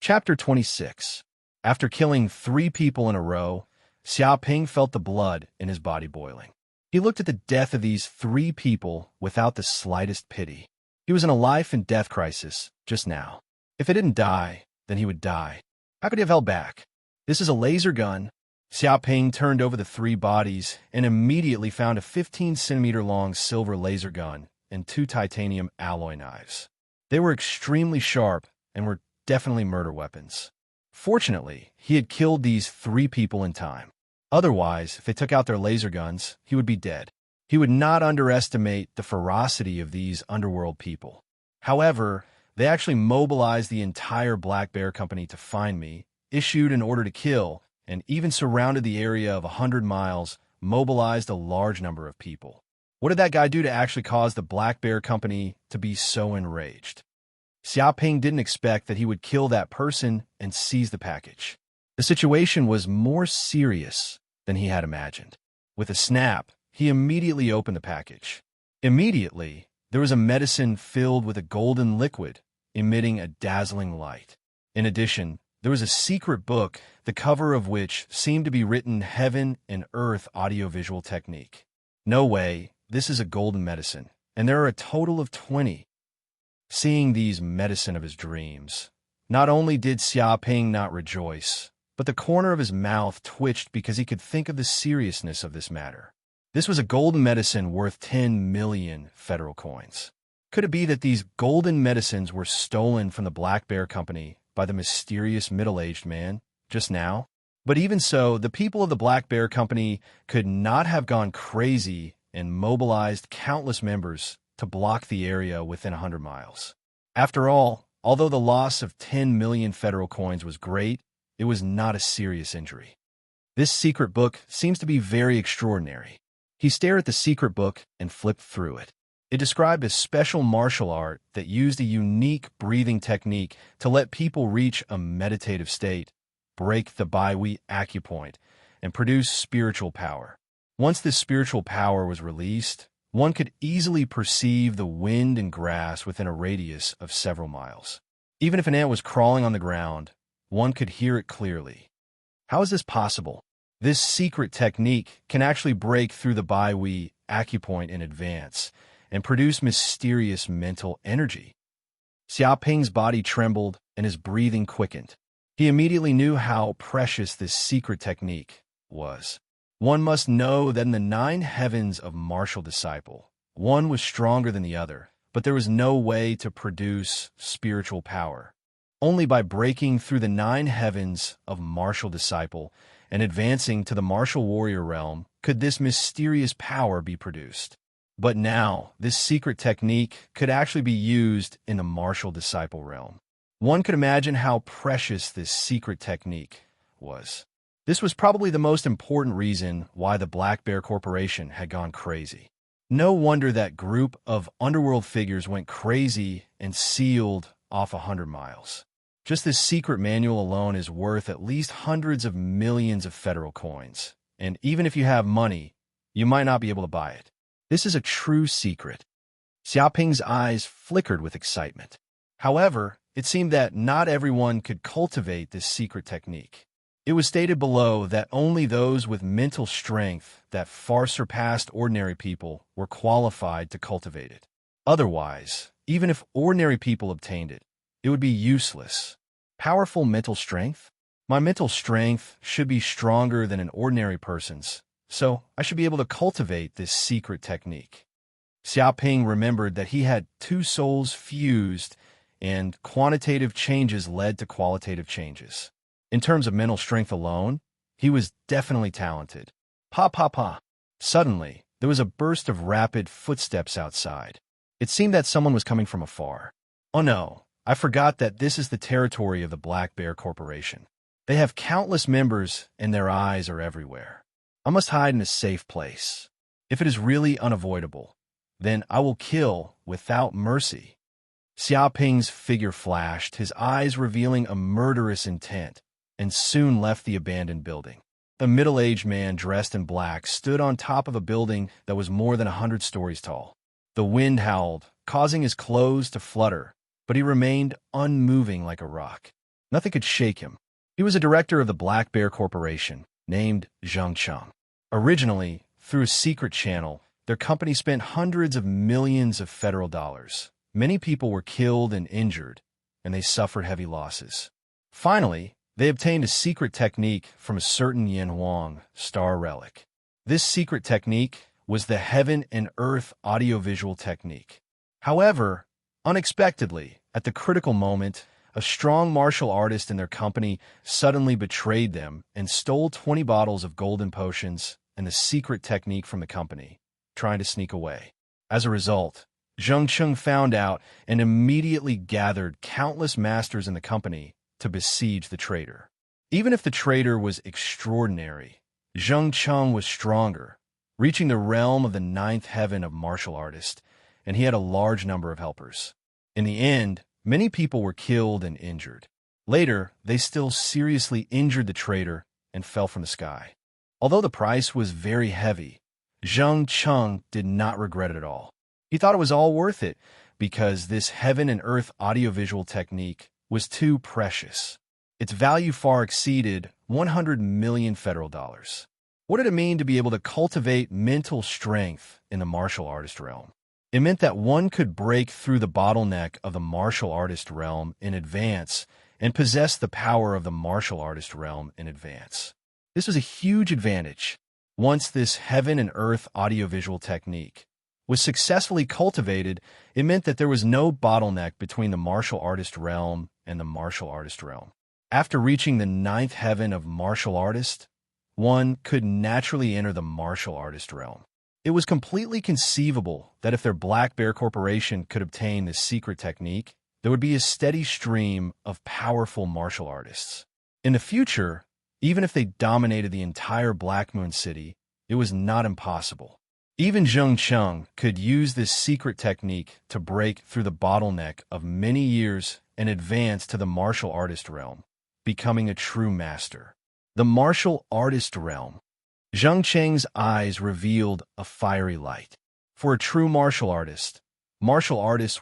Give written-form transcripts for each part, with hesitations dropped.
Chapter 26. After killing 3 people in a row, Xiaoping felt the blood in his body boiling. He looked at the death of these 3 people without the slightest pity. He was in a life-and-death crisis just now. If it didn't die, then he would die. How could he have held back? This is a laser gun. Xiaoping turned over the 3 bodies and immediately found a 15-centimeter-long silver laser gun and 2 titanium alloy knives. They were extremely sharp and were definitely murder weapons. Fortunately, he had killed these 3 people in time. Otherwise, if they took out their laser guns, he would be dead. He would not underestimate the ferocity of these underworld people. However, they actually mobilized the entire Black Bear Company to find me, issued an order to kill, and even surrounded the area of 100 miles, mobilized a large number of people. What did that guy do to actually cause the Black Bear Company to be so enraged? Xiaoping didn't expect that he would kill that person and seize the package. The situation was more serious than he had imagined. With a snap, he immediately opened the package. Immediately, there was a medicine filled with a golden liquid, emitting a dazzling light. In addition, there was a secret book, the cover of which seemed to be written Heaven and Earth audiovisual technique. No way, this is a golden medicine, and there are a total of 20. Seeing these medicine of his dreams, not only did Xiaoping not rejoice, but the corner of his mouth twitched because he could think of the seriousness of this matter. This was a golden medicine worth 10 million federal coins. Could it be that these golden medicines were stolen from the Black Bear Company by the mysterious middle-aged man just now? But even so, the people of the Black Bear Company could not have gone crazy and mobilized countless members to block the area within 100 miles. After all, although the loss of 10 million federal coins was great, it was not a serious injury. This secret book seems to be very extraordinary. He stared at the secret book and flipped through it. It described a special martial art that used a unique breathing technique to let people reach a meditative state, break the Bai acupoint, and produce spiritual power. Once this spiritual power was released, one could easily perceive the wind and grass within a radius of several miles. Even if an ant was crawling on the ground, one could hear it clearly. How is this possible? This secret technique can actually break through the Bai acupoint in advance and produce mysterious mental energy. Xiaoping's body trembled and his breathing quickened. He immediately knew how precious this secret technique was. One must know that in the 9 heavens of martial disciple, one was stronger than the other, but there was no way to produce spiritual power. Only by breaking through the 9 heavens of martial disciple and advancing to the martial warrior realm could this mysterious power be produced. But now, this secret technique could actually be used in the martial disciple realm. One could imagine how precious this secret technique was. This was probably the most important reason why the Black Bear Corporation had gone crazy. No wonder that group of underworld figures went crazy and sealed off 100 miles. Just this secret manual alone is worth at least hundreds of millions of federal coins. And even if you have money, you might not be able to buy it. This is a true secret. Xiaoping's eyes flickered with excitement. However, it seemed that not everyone could cultivate this secret technique. It was stated below that only those with mental strength that far surpassed ordinary people were qualified to cultivate it. Otherwise, even if ordinary people obtained it, it would be useless. Powerful mental strength? My mental strength should be stronger than an ordinary person's, so I should be able to cultivate this secret technique. Xiaoping remembered that he had 2 souls fused, and quantitative changes led to qualitative changes. In terms of mental strength alone, he was definitely talented. Pa pa pa. Suddenly, there was a burst of rapid footsteps outside. It seemed that someone was coming from afar. Oh no, I forgot that this is the territory of the Black Bear Corporation. They have countless members and their eyes are everywhere. I must hide in a safe place. If it is really unavoidable, then I will kill without mercy. Xiaoping's figure flashed, his eyes revealing a murderous intent, and soon left the abandoned building. A middle-aged man dressed in black stood on top of a building that was more than 100 stories tall. The wind howled, causing his clothes to flutter, but he remained unmoving like a rock. Nothing could shake him. He was a director of the Black Bear Corporation, named Zheng Cheng. Originally, through a secret channel, their company spent hundreds of millions of federal dollars. Many people were killed and injured, and they suffered heavy losses. Finally, they obtained a secret technique from a certain Yin Huang star relic. This secret technique was the heaven and earth audiovisual technique. However, unexpectedly, at the critical moment, a strong martial artist in their company suddenly betrayed them and stole 20 bottles of golden potions and the secret technique from the company, trying to sneak away. As a result, Zheng Cheng found out and immediately gathered countless masters in the company to besiege the traitor. Even if the traitor was extraordinary, Zheng Cheng was stronger, reaching the realm of the ninth heaven of martial artist, and he had a large number of helpers. In the end, many people were killed and injured. Later, they still seriously injured the traitor and fell from the sky. Although the price was very heavy, Zheng Cheng did not regret it at all. He thought it was all worth it because this heaven and earth audiovisual technique was too precious. Its value far exceeded 100 million federal dollars. What did it mean to be able to cultivate mental strength in the martial artist realm? It meant that one could break through the bottleneck of the martial artist realm in advance and possess the power of the martial artist realm in advance. This was a huge advantage. Once this heaven and earth audiovisual technique was successfully cultivated, it meant that there was no bottleneck between the martial artist realm and the martial artist realm. After reaching the ninth heaven of martial artist, one could naturally enter the martial artist realm. It was completely conceivable that if their Black Bear Corporation could obtain this secret technique, there would be a steady stream of powerful martial artists. In the future, even if they dominated the entire Black Moon City, it was not impossible. Even Zheng Cheng could use this secret technique to break through the bottleneck of many years and advance to the martial artist realm, becoming a true master. The martial artist realm. Zheng Cheng's eyes revealed a fiery light. For a true martial artists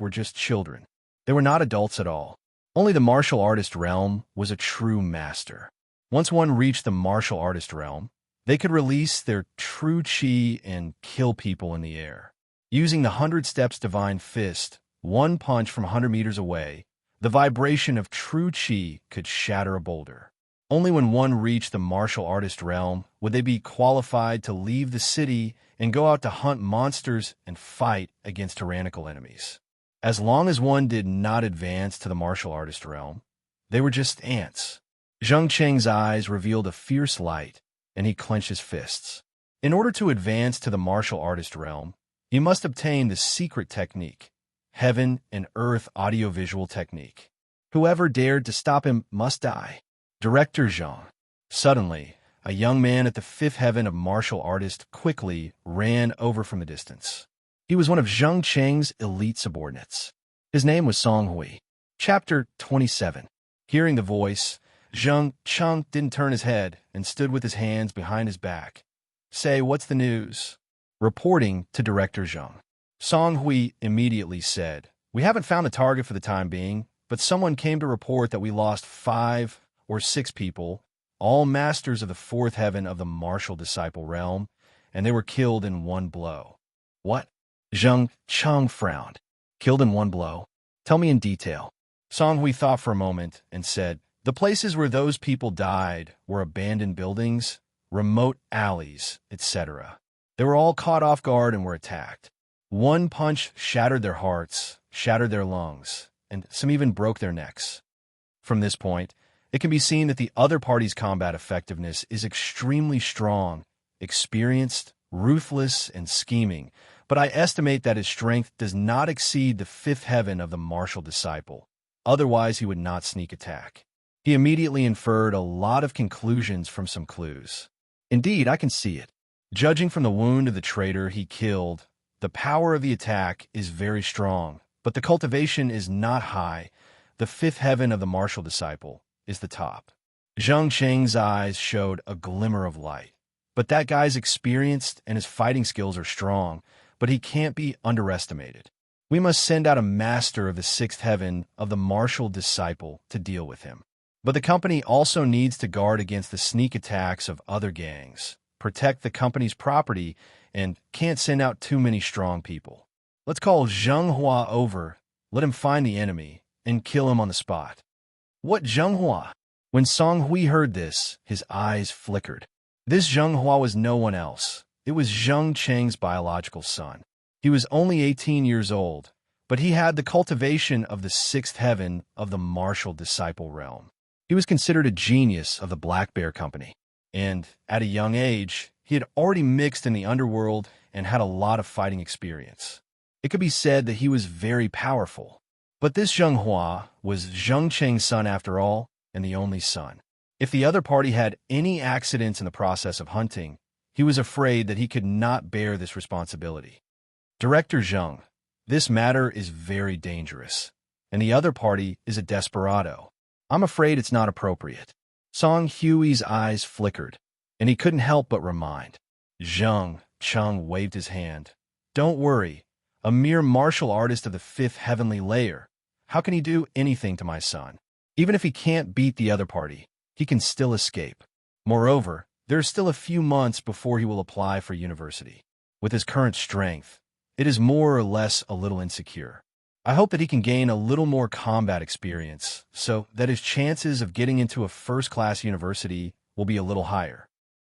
were just children. They were not adults at all. Only the martial artist realm was a true master. Once one reached the martial artist realm, they could release their true chi and kill people in the air. Using the 100 Steps Divine Fist, one punch from 100 meters away, the vibration of true chi could shatter a boulder. Only when one reached the martial artist realm would they be qualified to leave the city and go out to hunt monsters and fight against tyrannical enemies. As long as one did not advance to the martial artist realm, they were just ants. Zheng Cheng's eyes revealed a fierce light, and he clenched his fists. In order to advance to the martial artist realm, he must obtain the secret technique, heaven and earth audiovisual technique. Whoever dared to stop him must die. Director Zhang. Suddenly, a young man at the fifth heaven of martial artist quickly ran over from a distance. He was one of Zheng Cheng's elite subordinates. His name was Song Hui. Chapter 27. Hearing the voice, Zheng Cheng didn't turn his head and stood with his hands behind his back. Say, what's the news? Reporting to Director Zhang. Song Hui immediately said, we haven't found a target for the time being, but someone came to report that we lost 5 or 6 people, all masters of the fourth heaven of the martial disciple realm, and they were killed in one blow. What? Zheng Cheng frowned. Killed in one blow? Tell me in detail. Song Hui thought for a moment and said, the places where those people died were abandoned buildings, remote alleys, etc. They were all caught off guard and were attacked. One punch shattered their hearts, shattered their lungs, and some even broke their necks. From this point, it can be seen that the other party's combat effectiveness is extremely strong, experienced, ruthless, and scheming, but I estimate that his strength does not exceed the fifth heaven of the martial disciple. Otherwise, he would not sneak attack. He immediately inferred a lot of conclusions from some clues. Indeed, I can see it. Judging from the wound of the traitor he killed, the power of the attack is very strong, but the cultivation is not high. The fifth heaven of the martial disciple is the top. Zheng Cheng's eyes showed a glimmer of light. But that guy's experienced and his fighting skills are strong, but he can't be underestimated. We must send out a master of the sixth heaven of the martial disciple to deal with him. But the company also needs to guard against the sneak attacks of other gangs, protect the company's property, and can't send out too many strong people. Let's call Zheng Hua over, let him find the enemy, and kill him on the spot. What Zheng Hua? When Song Hui heard this, his eyes flickered. This Zheng Hua was no one else. It was Zheng Cheng's biological son. He was only 18 years old, but he had the cultivation of the sixth heaven of the martial disciple realm. He was considered a genius of the Black Bear Company, and at a young age, he had already mixed in the underworld and had a lot of fighting experience. It could be said that he was very powerful. But this Zheng Hua was Zheng Cheng's son after all, and the only son. If the other party had any accidents in the process of hunting, he was afraid that he could not bear this responsibility. Director Zheng, this matter is very dangerous, and the other party is a desperado. I'm afraid it's not appropriate. Song Hui's eyes flickered, and he couldn't help but remind. Zheng Cheng waved his hand. Don't worry, a mere martial artist of the fifth heavenly layer. How can he do anything to my son? Even if he can't beat the other party, he can still escape. Moreover, there are still a few months before he will apply for university. With his current strength, it is more or less a little insecure. I hope that he can gain a little more combat experience so that his chances of getting into a first-class university will be a little higher.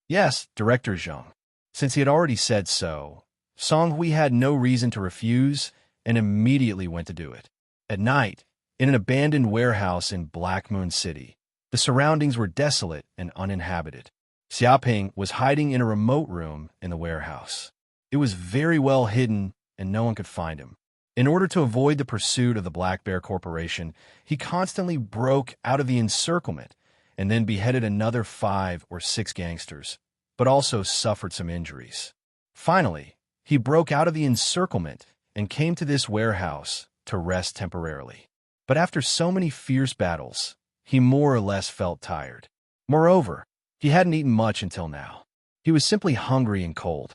Yes, Director Zheng. Since he had already said so, Song Hui had no reason to refuse and immediately went to do it. At night, in an abandoned warehouse in Black Moon City, the surroundings were desolate and uninhabited. Xiaoping was hiding in a remote room in the warehouse. It was very well hidden and no one could find him. In order to avoid the pursuit of the Black Bear Corporation, he constantly broke out of the encirclement and then beheaded another 5 or 6 gangsters, but also suffered some injuries. Finally, he broke out of the encirclement and came to this warehouse to rest temporarily. But after so many fierce battles, he more or less felt tired. Moreover, he hadn't eaten much until now. He was simply hungry and cold.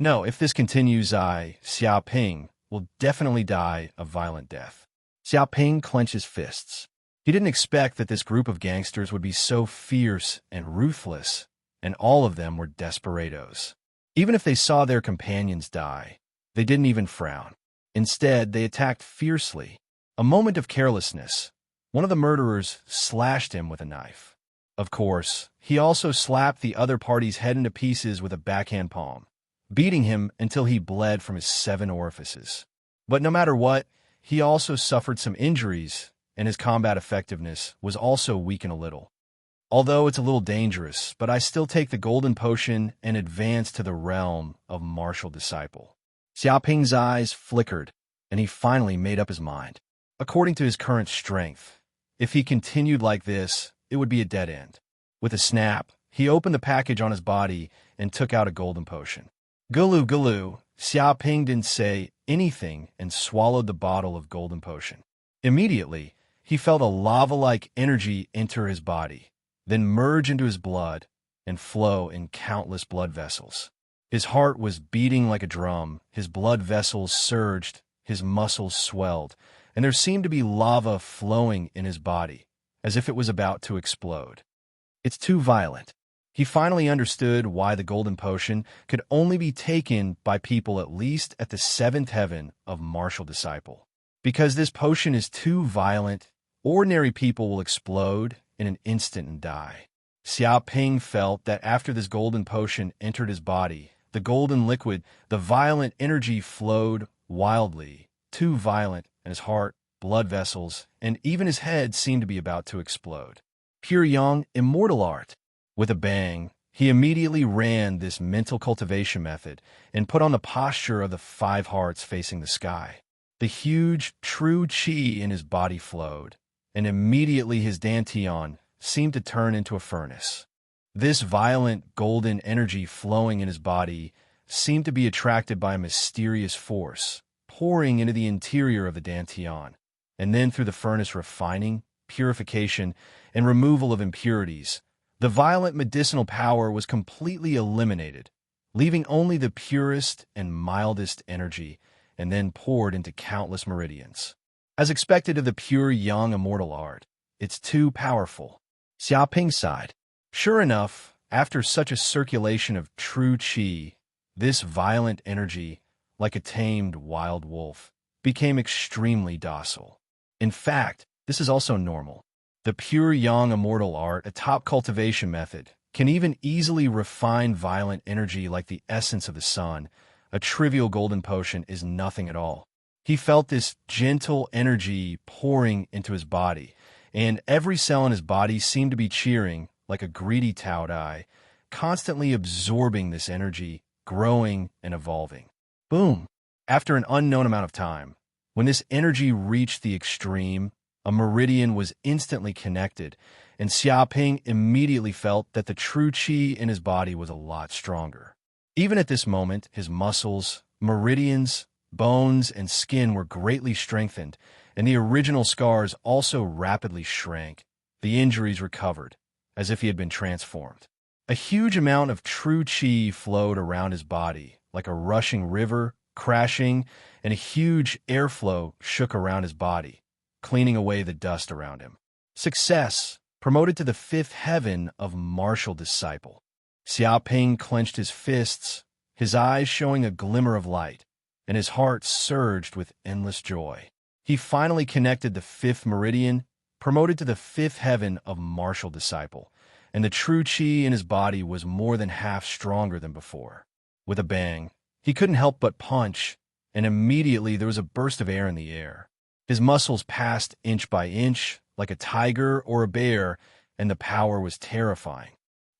No, if this continues, Xiaoping, will definitely die a violent death. Xiaoping clenched his fists. He didn't expect that this group of gangsters would be so fierce and ruthless, and all of them were desperados. Even if they saw their companions die, they didn't even frown. Instead, they attacked fiercely. A moment of carelessness, one of the murderers slashed him with a knife. Of course, he also slapped the other party's head into pieces with a backhand palm, beating him until he bled from his 7 orifices. But no matter what, he also suffered some injuries, and his combat effectiveness was also weakened a little. Although it's a little dangerous, but I still take the golden potion and advance to the realm of martial disciple. Xiaoping's eyes flickered, and he finally made up his mind. According to his current strength, if he continued like this, it would be a dead end. With a snap, he opened the package on his body and took out a golden potion. Gulu gulu, Xiaoping didn't say anything and swallowed the bottle of golden potion. Immediately, he felt a lava-like energy enter his body, then merge into his blood and flow in countless blood vessels. His heart was beating like a drum, his blood vessels surged, his muscles swelled, and there seemed to be lava flowing in his body, as if it was about to explode. It's too violent. He finally understood why the golden potion could only be taken by people at least at the 7th heaven of martial disciple. Because this potion is too violent, ordinary people will explode in an instant and die. Xiaoping felt that after this golden potion entered his body, the golden liquid, the violent energy flowed wildly, too violent, and his heart, blood vessels, and even his head seemed to be about to explode. Pure young, immortal art. With a bang, he immediately ran this mental cultivation method and put on the posture of the 5 hearts facing the sky. The huge, true chi in his body flowed, and immediately his dantian seemed to turn into a furnace. This violent golden energy flowing in his body seemed to be attracted by a mysterious force, pouring into the interior of the dantian, and then through the furnace refining, purification, and removal of impurities. The violent medicinal power was completely eliminated, leaving only the purest and mildest energy, and then poured into countless meridians. As expected of the pure young immortal art, it's too powerful. Xiaoping sighed. Sure enough, after such a circulation of true qi, this violent energy, like a tamed wild wolf, became extremely docile. In fact, this is also normal. The pure yang immortal art, a top cultivation method, can even easily refine violent energy like the essence of the sun. A trivial golden potion is nothing at all. He felt this gentle energy pouring into his body, and every cell in his body seemed to be cheering like a greedy Taodai, constantly absorbing this energy, growing and evolving. Boom! After an unknown amount of time, when this energy reached the extreme, a meridian was instantly connected, and Xiaoping immediately felt that the true qi in his body was a lot stronger. Even at this moment, his muscles, meridians, bones, and skin were greatly strengthened, and the original scars also rapidly shrank. The injuries recovered, as if he had been transformed. A huge amount of true qi flowed around his body, like a rushing river, crashing, and a huge airflow shook around his body, cleaning away the dust around him. Success! Promoted to the fifth heaven of martial disciple. Xiaoping clenched his fists, his eyes showing a glimmer of light, and his heart surged with endless joy. He finally connected the fifth meridian, promoted to the fifth heaven of martial disciple, and the true qi in his body was more than half stronger than before. With a bang, he couldn't help but punch, and immediately there was a burst of air in the air. His muscles passed inch by inch, like a tiger or a bear, and the power was terrifying.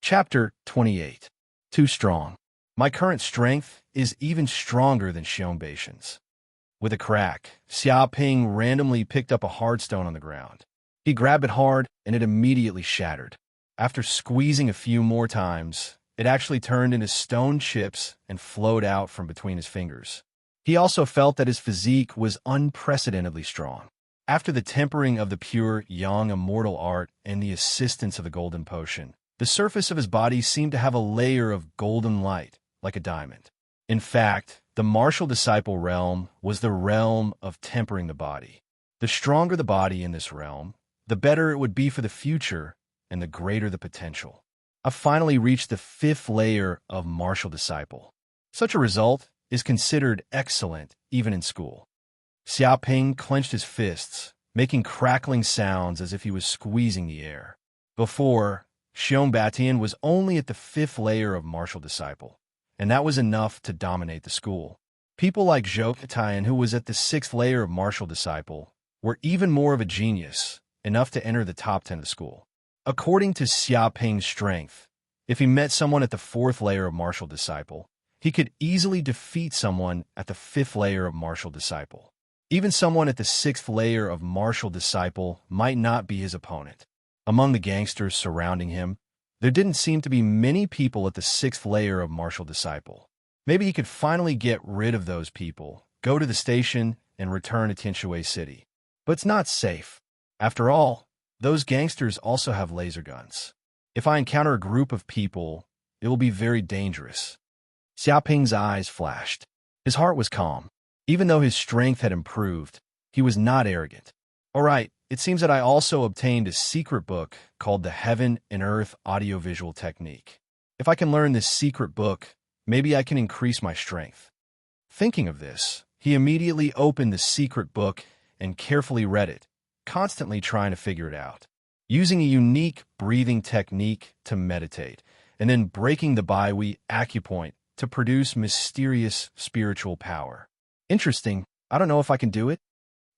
Chapter 28. Too strong. My current strength is even stronger than Xiongbaishan's. With a crack, Xiaoping randomly picked up a hard stone on the ground. He grabbed it hard, and it immediately shattered. After squeezing a few more times, it actually turned into stone chips and flowed out from between his fingers. He also felt that his physique was unprecedentedly strong. After the tempering of the pure yang immortal art and the assistance of the golden potion, the surface of his body seemed to have a layer of golden light, like a diamond. In fact, the martial disciple realm was the realm of tempering the body. The stronger the body in this realm, the better it would be for the future and the greater the potential. I finally reached the fifth layer of martial disciple. Such a result is considered excellent even in school. Xiaoping clenched his fists, making crackling sounds as if he was squeezing the air. Before, Xiongbaitian was only at the fifth layer of martial disciple, and that was enough to dominate the school. People like Zhou, who was at the sixth layer of martial disciple, were even more of a genius, enough to enter the top 10 of the school. According to Xiaoping's strength, if he met someone at the fourth layer of martial disciple, he could easily defeat someone at the fifth layer of martial disciple. Even someone at the sixth layer of martial disciple might not be his opponent. Among the gangsters surrounding him, there didn't seem to be many people at the sixth layer of martial disciple. Maybe he could finally get rid of those people, go to the station, and return to Tianshui City. But it's not safe. After all, those gangsters also have laser guns. If I encounter a group of people, it will be very dangerous. Xiaoping's eyes flashed. His heart was calm. Even though his strength had improved, he was not arrogant. All right, it seems that I also obtained a secret book called the Heaven and Earth Audiovisual Technique. If I can learn this secret book, maybe I can increase my strength. Thinking of this, he immediately opened the secret book and carefully read it, constantly trying to figure it out. Using a unique breathing technique to meditate, and then breaking the Baihui acupoint to produce mysterious spiritual power. Interesting. I don't know if I can do it.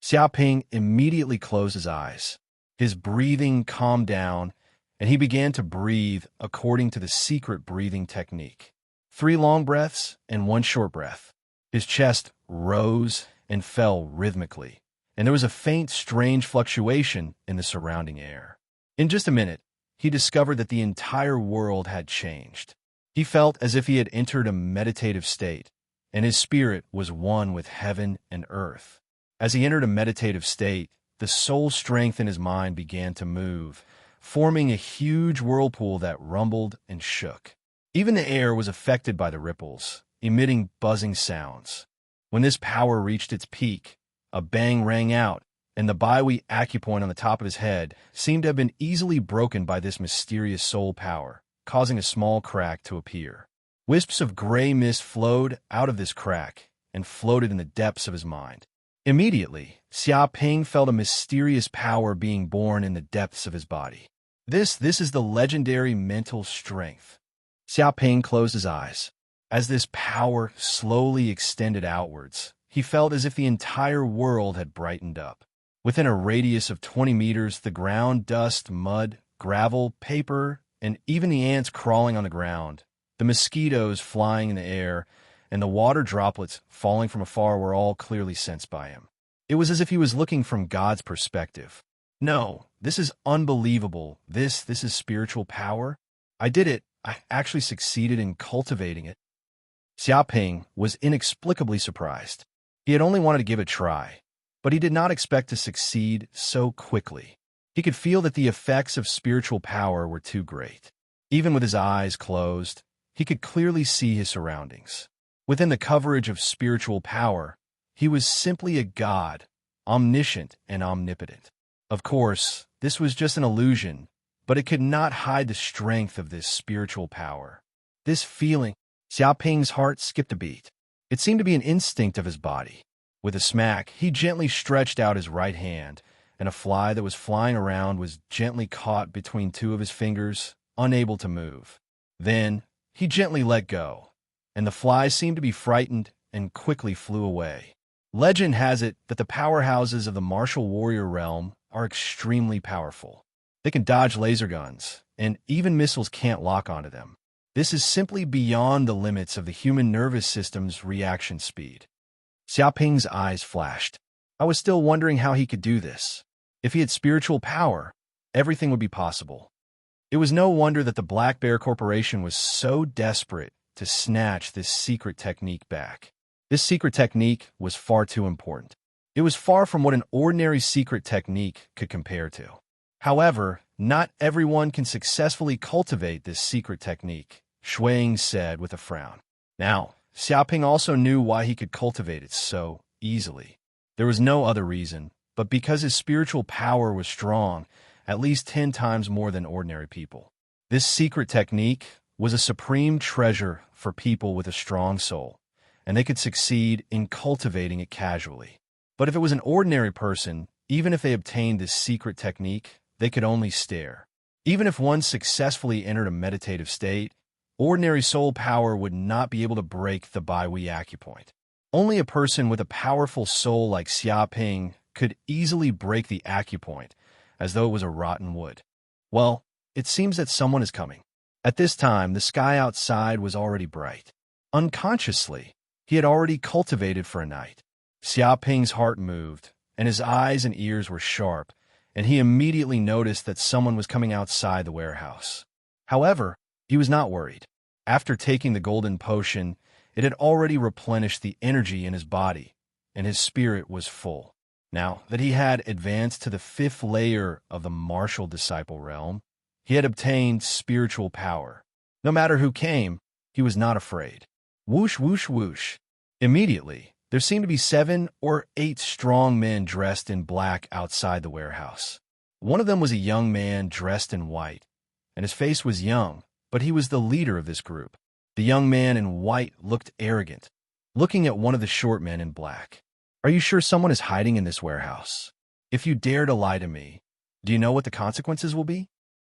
Xiaoping immediately closed his eyes. His breathing calmed down, and he began to breathe according to the secret breathing technique. 3 long breaths and 1 short breath. His chest rose and fell rhythmically, and there was a faint, strange fluctuation in the surrounding air. In just a minute, he discovered that the entire world had changed. He felt as if he had entered a meditative state, and his spirit was one with heaven and earth. As he entered a meditative state, the soul strength in his mind began to move, forming a huge whirlpool that rumbled and shook. Even the air was affected by the ripples, emitting buzzing sounds. When this power reached its peak, a bang rang out, and the Baihui acupoint on the top of his head seemed to have been easily broken by this mysterious soul power, causing a small crack to appear. Wisps of gray mist flowed out of this crack and floated in the depths of his mind. Immediately, Xiaoping felt a mysterious power being born in the depths of his body. This is the legendary mental strength. Xiaoping closed his eyes. As this power slowly extended outwards, he felt as if the entire world had brightened up. Within a radius of 20 meters, the ground, dust, mud, gravel, paper, and even the ants crawling on the ground, the mosquitoes flying in the air, and the water droplets falling from afar were all clearly sensed by him. It was as if he was looking from God's perspective. No, this is unbelievable. This is spiritual power. I did it. I actually succeeded in cultivating it. Xiaoping was inexplicably surprised. He had only wanted to give it a try, but he did not expect to succeed so quickly. He could feel that the effects of spiritual power were too great. Even with his eyes closed, he could clearly see his surroundings. Within the coverage of spiritual power, he was simply a god, omniscient and omnipotent. Of course, this was just an illusion, but it could not hide the strength of this spiritual power. This feeling, Xiaoping's heart skipped a beat. It seemed to be an instinct of his body. With a smack, he gently stretched out his right hand, and a fly that was flying around was gently caught between two of his fingers, unable to move. Then, he gently let go, and the fly seemed to be frightened and quickly flew away. Legend has it that the powerhouses of the martial warrior realm are extremely powerful. They can dodge laser guns, and even missiles can't lock onto them. This is simply beyond the limits of the human nervous system's reaction speed. Xiaoping's eyes flashed. I was still wondering how he could do this. If he had spiritual power, everything would be possible. It was no wonder that the Black Bear Corporation was so desperate to snatch this secret technique back. This secret technique was far too important. It was far from what an ordinary secret technique could compare to. However, not everyone can successfully cultivate this secret technique, Shuang said with a frown. Now, Xiaoping also knew why he could cultivate it so easily. There was no other reason, but because his spiritual power was strong, at least 10 times more than ordinary people. This secret technique was a supreme treasure for people with a strong soul, and they could succeed in cultivating it casually. But if it was an ordinary person, even if they obtained this secret technique, they could only stare. Even if one successfully entered a meditative state, ordinary soul power would not be able to break the Baihui acupoint. Only a person with a powerful soul like Xiaoping could easily break the acupoint, as though it was a rotten wood. Well, it seems that someone is coming. At this time, the sky outside was already bright. Unconsciously, he had already cultivated for a night. Xiaoping's heart moved, and his eyes and ears were sharp, and he immediately noticed that someone was coming outside the warehouse. However, he was not worried. After taking the golden potion, it had already replenished the energy in his body, and his spirit was full. Now that he had advanced to the 5th layer of the martial disciple realm, he had obtained spiritual power. No matter who came, he was not afraid. Whoosh, whoosh, whoosh. Immediately, there seemed to be 7 or 8 strong men dressed in black outside the warehouse. One of them was a young man dressed in white, and his face was young, but he was the leader of this group. The young man in white looked arrogant, looking at one of the short men in black. Are you sure someone is hiding in this warehouse? If you dare to lie to me, do you know what the consequences will be?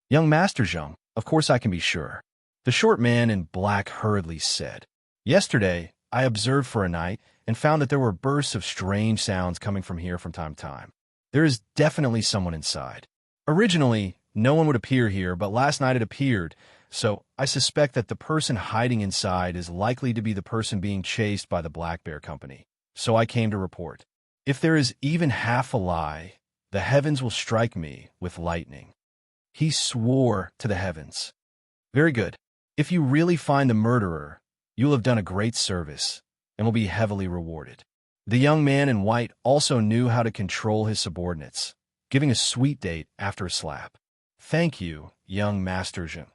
Young Master Zheng, of course I can be sure. The short man in black hurriedly said. Yesterday, I observed for a night and found that there were bursts of strange sounds coming from here from time to time. There is definitely someone inside. Originally, no one would appear here, but last night it appeared, so I suspect that the person hiding inside is likely to be the person being chased by the Black Bear Company. So I came to report. If there is even half a lie, the heavens will strike me with lightning. He swore to the heavens. Very good. If you really find the murderer, you will have done a great service and will be heavily rewarded. The young man in white also knew how to control his subordinates, giving a sweet date after a slap. Thank you, young Master Zheng.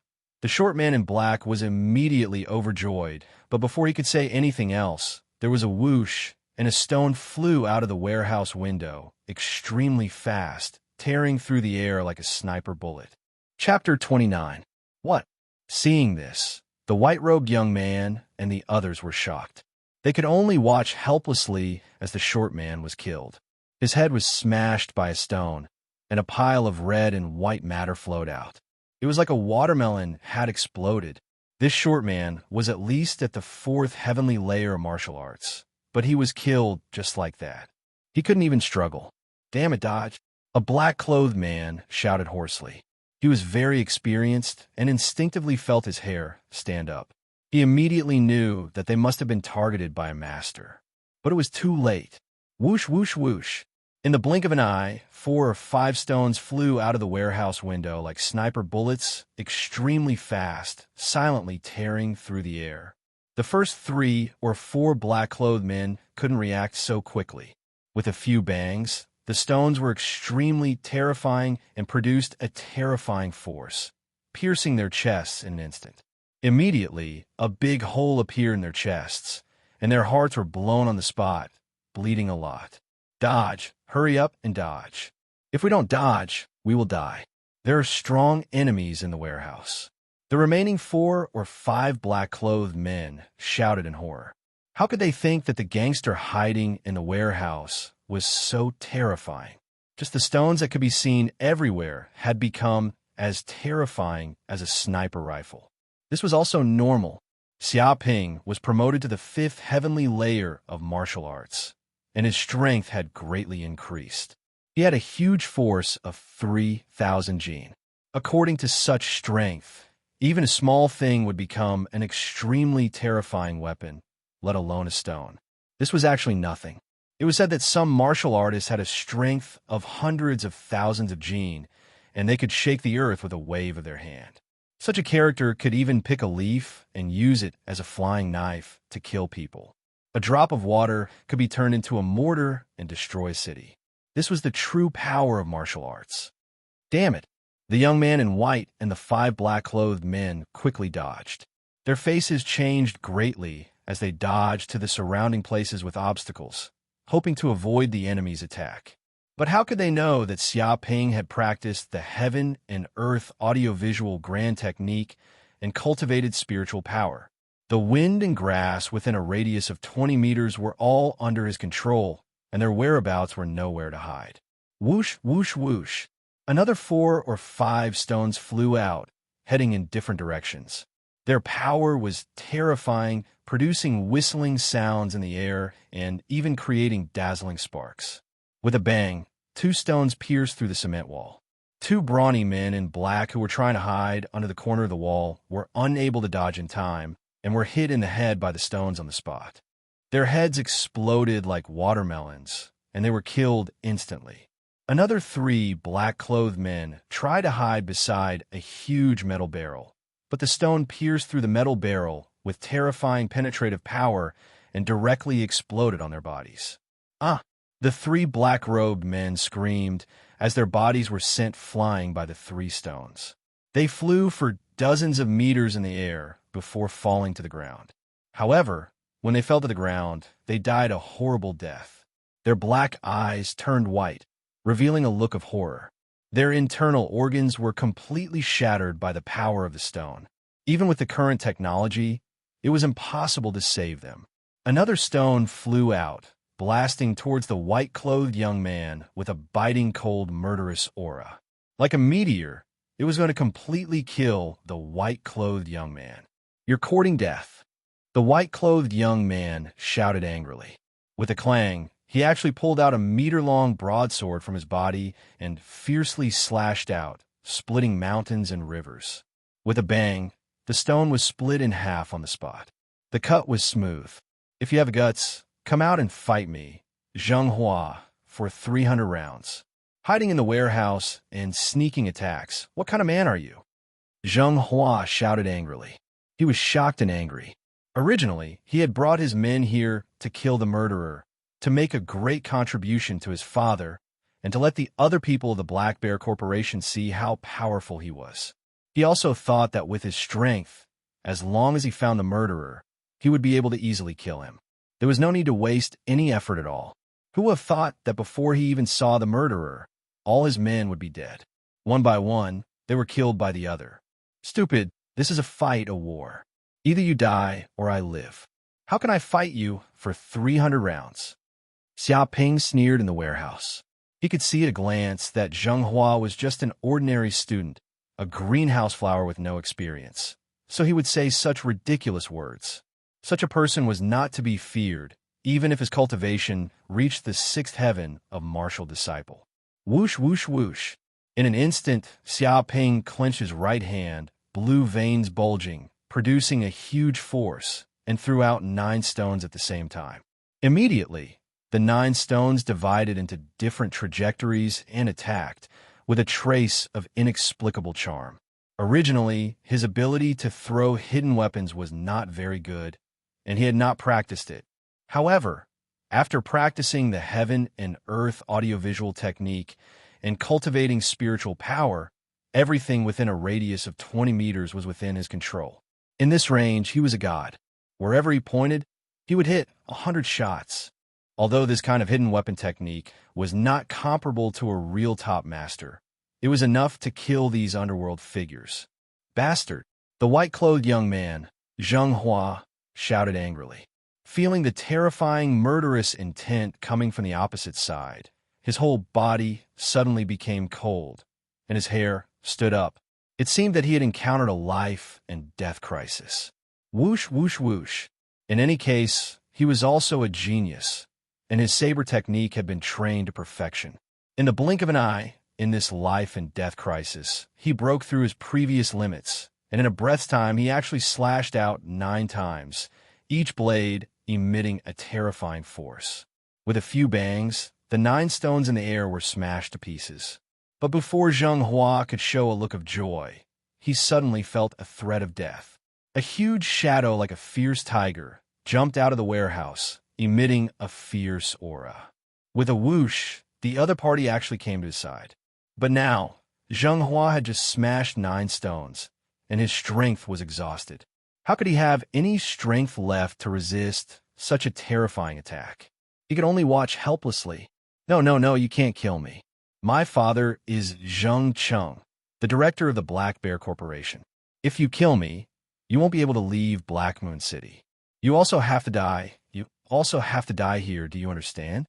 The short man in black was immediately overjoyed, but before he could say anything else, there was a whoosh, and a stone flew out of the warehouse window, extremely fast, tearing through the air like a sniper bullet. Chapter 29. What? Seeing this, the white-robed young man and the others were shocked. They could only watch helplessly as the short man was killed. His head was smashed by a stone, and a pile of red and white matter flowed out. It was like a watermelon had exploded. This short man was at least at the 4th heavenly layer of martial arts, but he was killed just like that. He couldn't even struggle. Damn it, Dodge. A black-clothed man shouted hoarsely. He was very experienced and instinctively felt his hair stand up. He immediately knew that they must have been targeted by a master. But it was too late. Whoosh, whoosh, whoosh. In the blink of an eye, 4 or 5 stones flew out of the warehouse window like sniper bullets, extremely fast, silently tearing through the air. The first 3 or 4 black-clothed men couldn't react so quickly. With a few bangs, the stones were extremely terrifying and produced a terrifying force, piercing their chests in an instant. Immediately, a big hole appeared in their chests, and their hearts were blown on the spot, bleeding a lot. Dodge, hurry up and dodge. If we don't dodge, we will die. There are strong enemies in the warehouse. The remaining 4 or 5 black-clothed men shouted in horror. How could they think that the gangster hiding in the warehouse was so terrifying? Just the stones that could be seen everywhere had become as terrifying as a sniper rifle. This was also normal. Xiaoping was promoted to the 5th heavenly layer of martial arts, and his strength had greatly increased. He had a huge force of 3,000 jin. According to such strength, even a small thing would become an extremely terrifying weapon, let alone a stone. This was actually nothing. It was said that some martial artists had a strength of hundreds of thousands of jin, and they could shake the earth with a wave of their hand. Such a character could even pick a leaf and use it as a flying knife to kill people. A drop of water could be turned into a mortar and destroy a city. This was the true power of martial arts. Damn it! The young man in white and the 5 black-clothed men quickly dodged. Their faces changed greatly as they dodged to the surrounding places with obstacles, hoping to avoid the enemy's attack. But how could they know that Xiaoping had practiced the heaven and earth audiovisual grand technique and cultivated spiritual power? The wind and grass within a radius of 20 meters were all under his control, and their whereabouts were nowhere to hide. Whoosh, whoosh, whoosh. Another 4 or 5 stones flew out, heading in different directions. Their power was terrifying, producing whistling sounds in the air and even creating dazzling sparks. With a bang, 2 stones pierced through the cement wall. 2 brawny men in black who were trying to hide under the corner of the wall were unable to dodge in time and were hit in the head by the stones on the spot. Their heads exploded like watermelons, and they were killed instantly. Another 3 black-clothed men tried to hide beside a huge metal barrel, but the stone pierced through the metal barrel with terrifying penetrative power and directly exploded on their bodies. The 3 black-robed men screamed as their bodies were sent flying by the 3 stones. They flew for dozens of meters in the air before falling to the ground. However, when they fell to the ground, they died a horrible death. Their black eyes turned white, revealing a look of horror. Their internal organs were completely shattered by the power of the stone. Even with the current technology, it was impossible to save them. Another stone flew out, blasting towards the white-clothed young man with a biting cold murderous aura. Like a meteor, it was going to completely kill the white-clothed young man. You're courting death. The white-clothed young man shouted angrily. With a clang, he actually pulled out a meter-long broadsword from his body and fiercely slashed out, splitting mountains and rivers. With a bang, the stone was split in half on the spot. The cut was smooth. If you have guts, come out and fight me, Zheng Hua, for 300 rounds. Hiding in the warehouse and sneaking attacks, what kind of man are you? Zheng Hua shouted angrily. He was shocked and angry. Originally, he had brought his men here to kill the murderer, to make a great contribution to his father, and to let the other people of the Black Bear Corporation see how powerful he was. He also thought that with his strength, as long as he found the murderer, he would be able to easily kill him. There was no need to waste any effort at all. Who would have thought that before he even saw the murderer, all his men would be dead? One by one, they were killed by the other. Stupid, this is a fight, a war. Either you die or I live. How can I fight you for 300 rounds? Xiaoping sneered in the warehouse. He could see at a glance that Zheng Hua was just an ordinary student, a greenhouse flower with no experience. So he would say such ridiculous words. Such a person was not to be feared, even if his cultivation reached the sixth heaven of martial disciple. Whoosh, whoosh, whoosh. In an instant, Xiaoping clenched his right hand, blue veins bulging, producing a huge force, and threw out 9 stones at the same time. Immediately, the 9 stones divided into different trajectories and attacked, with a trace of inexplicable charm. Originally, his ability to throw hidden weapons was not very good, and he had not practiced it. However, after practicing the heaven and earth audiovisual technique and cultivating spiritual power, everything within a radius of 20 meters was within his control. In this range, he was a god. Wherever he pointed, he would hit 100 shots. Although this kind of hidden weapon technique was not comparable to a real top master, it was enough to kill these underworld figures. Bastard! The white-clothed young man, Zheng Hua, shouted angrily. Feeling the terrifying, murderous intent coming from the opposite side, his whole body suddenly became cold, and his hair stood up. It seemed that he had encountered a life and death crisis. Whoosh, whoosh, whoosh. In any case, he was also a genius, and his saber technique had been trained to perfection. In the blink of an eye, in this life and death crisis, he broke through his previous limits, and in a breath's time he actually slashed out 9 times, each blade emitting a terrifying force. With a few bangs, the 9 stones in the air were smashed to pieces. But before Zheng Hua could show a look of joy, he suddenly felt a threat of death. A huge shadow like a fierce tiger jumped out of the warehouse, emitting a fierce aura. With a whoosh, the other party actually came to his side. But now, Zheng Hua had just smashed 9 stones, and his strength was exhausted. How could he have any strength left to resist such a terrifying attack? He could only watch helplessly. No, you can't kill me. My father is Zheng Cheng, the director of the Black Bear Corporation. If you kill me, you won't be able to leave Black Moon City. You also have to die. You also have to die here, do you understand?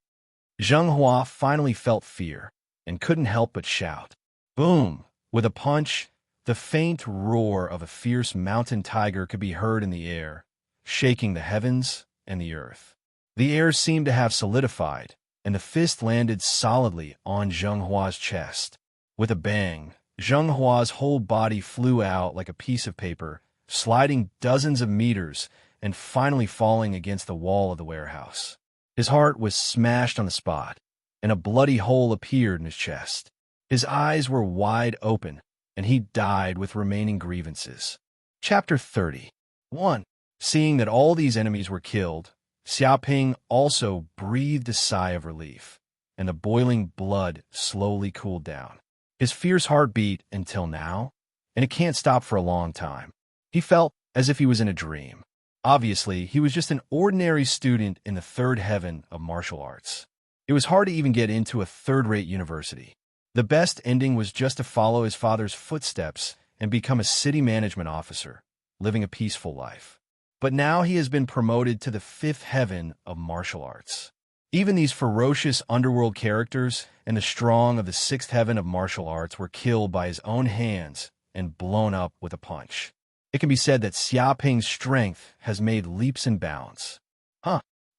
Zheng Hua finally felt fear and couldn't help but shout. Boom! With a punch, the faint roar of a fierce mountain tiger could be heard in the air, shaking the heavens and the earth. The air seemed to have solidified, and the fist landed solidly on Zheng Hua's chest. With a bang, Zheng Hua's whole body flew out like a piece of paper, sliding dozens of meters and finally falling against the wall of the warehouse. His heart was smashed on the spot, and a bloody hole appeared in his chest. His eyes were wide open, and he died with remaining grievances. Chapter 30. 1. Seeing that all these enemies were killed, Xiaoping also breathed a sigh of relief, and the boiling blood slowly cooled down. His fierce heart beat until now, and it can't stop for a long time. He felt as if he was in a dream. Obviously, he was just an ordinary student in the 3rd heaven of martial arts. It was hard to even get into a third-rate university. The best ending was just to follow his father's footsteps and become a city management officer, living a peaceful life. But now he has been promoted to the 5th heaven of martial arts. Even these ferocious underworld characters and the strong of the 6th heaven of martial arts were killed by his own hands and blown up with a punch. It can be said that Xiaoping's strength has made leaps and bounds.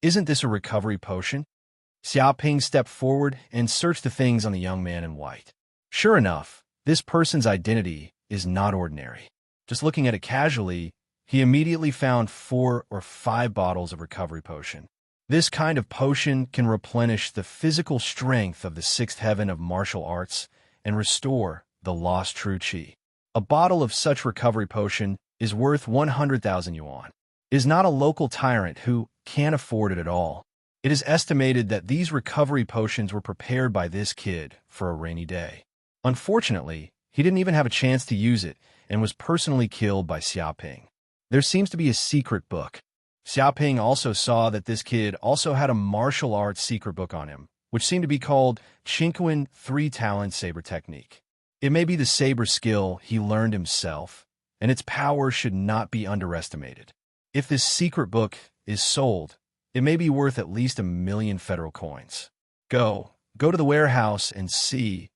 Isn't this a recovery potion? Xiaoping stepped forward and searched the things on the young man in white. Sure enough, this person's identity is not ordinary. Just looking at it casually, he immediately found 4 or 5 bottles of recovery potion. This kind of potion can replenish the physical strength of the 6th heaven of martial arts and restore the lost true qi. A bottle of such recovery potion is worth 100,000 yuan. It is not a local tyrant who can't afford it at all. It is estimated that these recovery potions were prepared by this kid for a rainy day. Unfortunately, he didn't even have a chance to use it and was personally killed by Xiaoping. There seems to be a secret book. Xiaoping also saw that this kid also had a martial arts secret book on him, which seemed to be called Chinquin Three-Talent Saber Technique. It may be the saber skill he learned himself, and its power should not be underestimated. If this secret book is sold, it may be worth at least 1,000,000 federal coins. Go to the warehouse and see.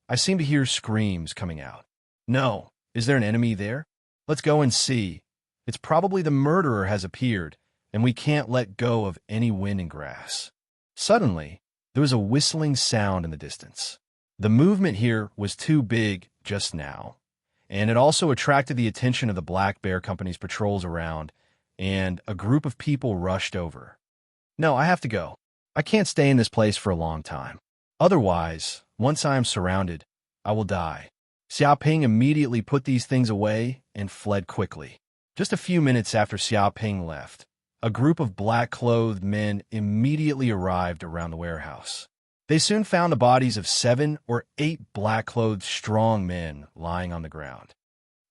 I seem to hear screams coming out. No, is there an enemy there? Let's go and see. It's probably the murderer has appeared, and we can't let go of any wind and grass. Suddenly, there was a whistling sound in the distance. The movement here was too big just now, and it also attracted the attention of the Black Bear Company's patrols around, and a group of people rushed over. No, I have to go. I can't stay in this place for a long time. Otherwise, once I am surrounded, I will die. Xiaoping immediately put these things away and fled quickly. Just a few minutes after Xiaoping left, a group of black-clothed men immediately arrived around the warehouse. They soon found the bodies of 7 or 8 black-clothed strong men lying on the ground.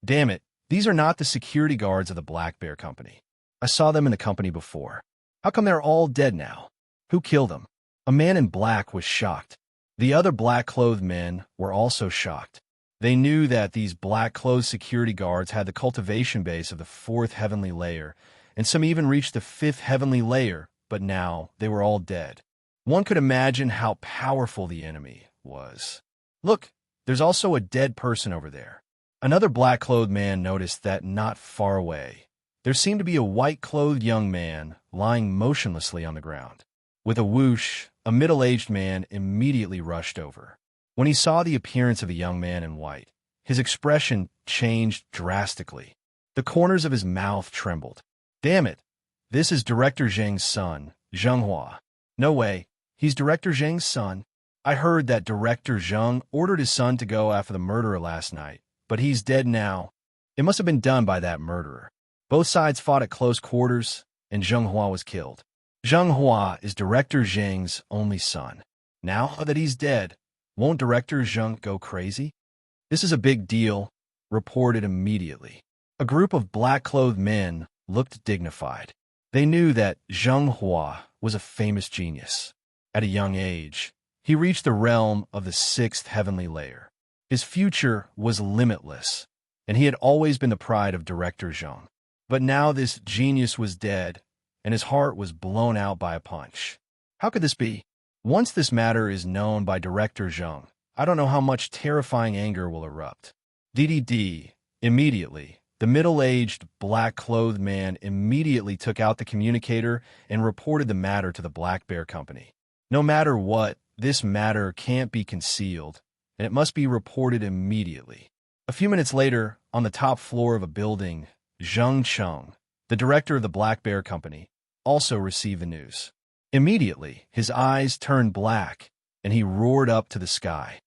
Damn it, these are not the security guards of the Black Bear Company. I saw them in the company before. How come they're all dead now? Who killed them? A man in black was shocked. The other black-clothed men were also shocked. They knew that these black-clothed security guards had the cultivation base of the 4th heavenly layer, and some even reached the 5th heavenly layer, but now they were all dead. One could imagine how powerful the enemy was. Look, there's also a dead person over there. Another black-clothed man noticed that not far away, there seemed to be a white-clothed young man lying motionlessly on the ground. With a whoosh, a middle-aged man immediately rushed over. When he saw the appearance of the young man in white, his expression changed drastically. The corners of his mouth trembled. Damn it! This is Director Zheng's son, Zhenghua. No way, he's Director Zheng's son. I heard that Director Zheng ordered his son to go after the murderer last night, but he's dead now. It must have been done by that murderer. Both sides fought at close quarters, and Zhenghua was killed. Zhenghua is Director Zheng's only son. Now that he's dead, won't Director Zheng go crazy? This is a big deal, reported immediately. A group of black-clothed men looked dignified. They knew that Zhenghua was a famous genius. At a young age, he reached the realm of the 6th heavenly layer. His future was limitless, and he had always been the pride of Director Zheng. But now this genius was dead, and his heart was blown out by a punch. How could this be? Once this matter is known by Director Zheng, I don't know how much terrifying anger will erupt. DDD. Immediately, the middle-aged, black-clothed man immediately took out the communicator and reported the matter to the Black Bear Company. No matter what, this matter can't be concealed, and it must be reported immediately. A few minutes later, on the top floor of a building, Zheng Cheng, the director of the Black Bear Company, also received the news. Immediately, his eyes turned black, and he roared up to the sky.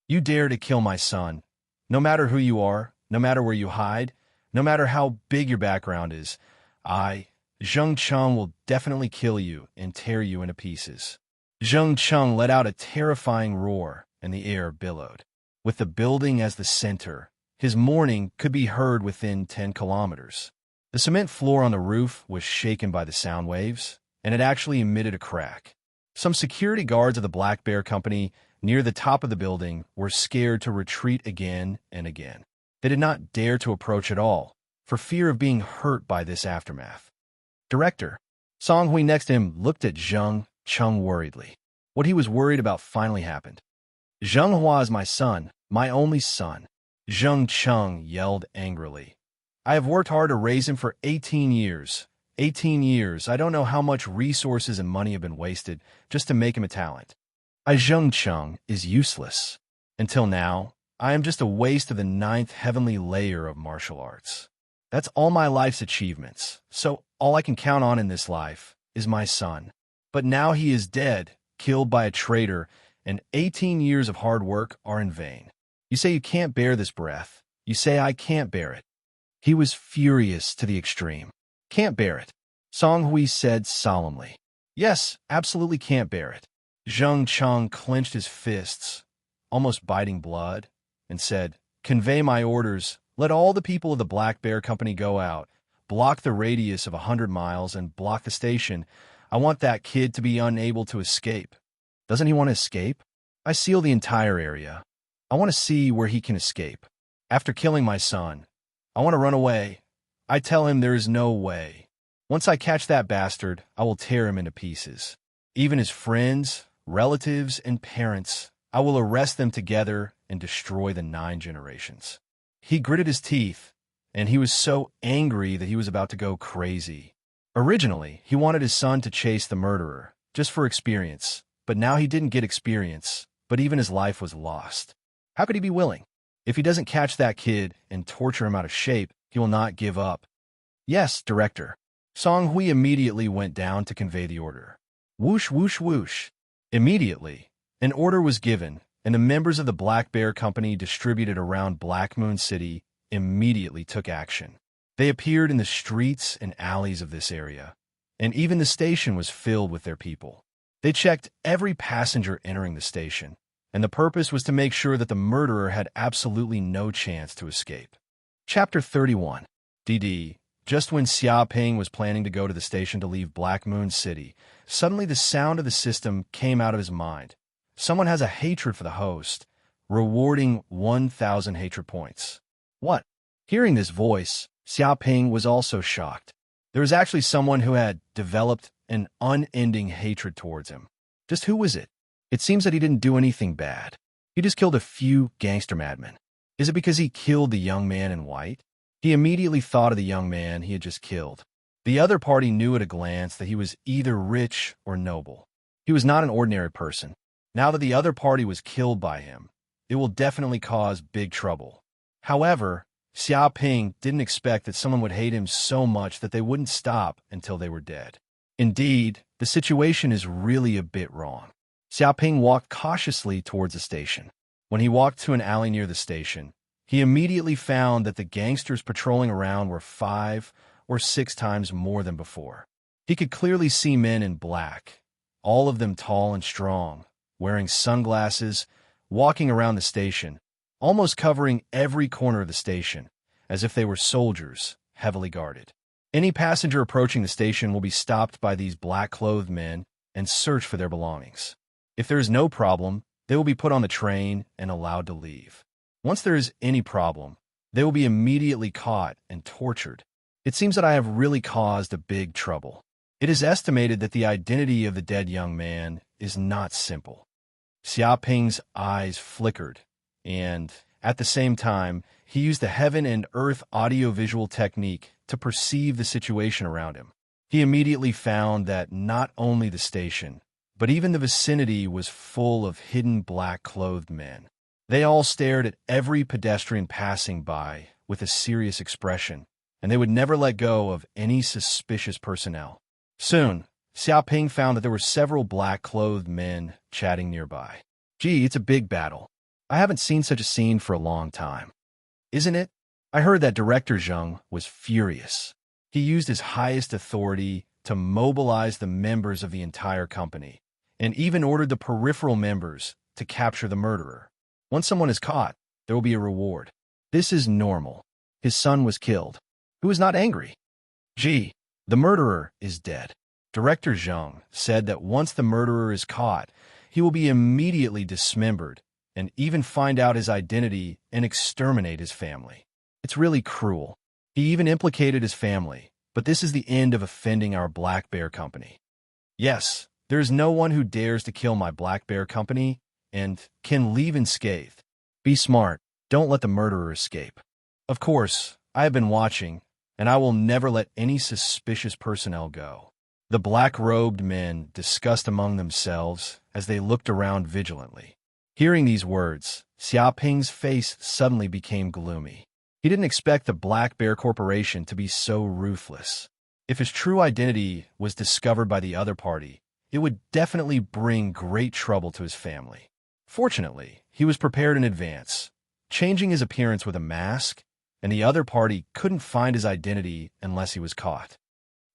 You dare to kill my son. No matter who you are, no matter where you hide, no matter how big your background is, Zheng Cheng, will definitely kill you and tear you into pieces. Zheng Cheng let out a terrifying roar, and the air billowed. With the building as the center, his mourning could be heard within 10 kilometers. The cement floor on the roof was shaken by the sound waves, and it actually emitted a crack. Some security guards of the Black Bear Company near the top of the building were scared to retreat again and again. They did not dare to approach at all, for fear of being hurt by this aftermath. Director Song Hui next to him looked at Zheng Cheng worriedly. What he was worried about finally happened. Zhenghua is my son, my only son. Zheng Cheng yelled angrily. I have worked hard to raise him for 18 years. 18 years, I don't know how much resources and money have been wasted just to make him a talent. Zheng Cheng is useless. Until now, I am just a waste of the 9th heavenly layer of martial arts. That's all my life's achievements, so all I can count on in this life is my son. But now he is dead, killed by a traitor, and 18 years of hard work are in vain. You say you can't bear this breath. You say I can't bear it. He was furious to the extreme. Can't bear it. Song Hui said solemnly. Yes, absolutely can't bear it. Zheng Cheng clenched his fists, almost biting blood, and said, Convey my orders. Let all the people of the Black Bear Company go out, block the radius of 100 miles and block the station. I want that kid to be unable to escape. Doesn't he want to escape? I seal the entire area. I want to see where he can escape. After killing my son, I want to run away. I tell him there is no way. Once I catch that bastard, I will tear him into pieces. Even his friends, relatives, and parents, I will arrest them together and destroy the 9 generations. He gritted his teeth, and he was so angry that he was about to go crazy. Originally, he wanted his son to chase the murderer, just for experience, but now he didn't get experience, but even his life was lost. How could he be willing? If he doesn't catch that kid and torture him out of shape, he will not give up. Yes, director. Song Hui immediately went down to convey the order. Whoosh, whoosh, whoosh. Immediately, an order was given, and the members of the Black Bear Company distributed around Black Moon City immediately took action. They appeared in the streets and alleys of this area, and even the station was filled with their people. They checked every passenger entering the station, and the purpose was to make sure that the murderer had absolutely no chance to escape. Chapter 31. DD. Just when Xiaoping was planning to go to the station to leave Black Moon City, suddenly the sound of the system came out of his mind. Someone has a hatred for the host, rewarding 1,000 hatred points. What? Hearing this voice, Xiaoping was also shocked. There was actually someone who had developed an unending hatred towards him. Just who was it? It seems that he didn't do anything bad. He just killed a few gangster madmen. Is it because he killed the young man in white? He immediately thought of the young man he had just killed. The other party knew at a glance that he was either rich or noble. He was not an ordinary person. Now that the other party was killed by him, it will definitely cause big trouble. However, Xiaoping didn't expect that someone would hate him so much that they wouldn't stop until they were dead. Indeed, the situation is really a bit wrong. Xiaoping walked cautiously towards the station. When he walked to an alley near the station, he immediately found that the gangsters patrolling around were 5 or 6 times more than before. He could clearly see men in black, all of them tall and strong, wearing sunglasses, walking around the station, almost covering every corner of the station, as if they were soldiers, heavily guarded. Any passenger approaching the station will be stopped by these black-clothed men and searched for their belongings. If there is no problem, they will be put on the train and allowed to leave. Once there is any problem, they will be immediately caught and tortured. It seems that I have really caused a big trouble. It is estimated that the identity of the dead young man is not simple. Xiaoping's eyes flickered, and, at the same time, he used the heaven and earth audiovisual technique to perceive the situation around him. He immediately found that not only the station, but even the vicinity was full of hidden black-clothed men. They all stared at every pedestrian passing by with a serious expression, and they would never let go of any suspicious personnel. Soon, Xiaoping found that there were several black-clothed men chatting nearby. Gee, it's a big battle. I haven't seen such a scene for a long time. Isn't it? I heard that Director Zheng was furious. He used his highest authority to mobilize the members of the entire company, and even ordered the peripheral members to capture the murderer. Once someone is caught, there will be a reward. This is normal. His son was killed. Who is not angry? Gee, the murderer is dead. Director Zheng said that once the murderer is caught, he will be immediately dismembered and even find out his identity and exterminate his family. It's really cruel. He even implicated his family, but this is the end of offending our Black Bear Company. Yes, there is no one who dares to kill my Black Bear Company and can leave unscathed. Be smart. Don't let the murderer escape. Of course, I have been watching, and I will never let any suspicious personnel go. The black-robed men discussed among themselves as they looked around vigilantly. Hearing these words, Xiaoping's face suddenly became gloomy. He didn't expect the Black Bear Corporation to be so ruthless. If his true identity was discovered by the other party, it would definitely bring great trouble to his family. Fortunately, he was prepared in advance, changing his appearance with a mask, and the other party couldn't find his identity unless he was caught.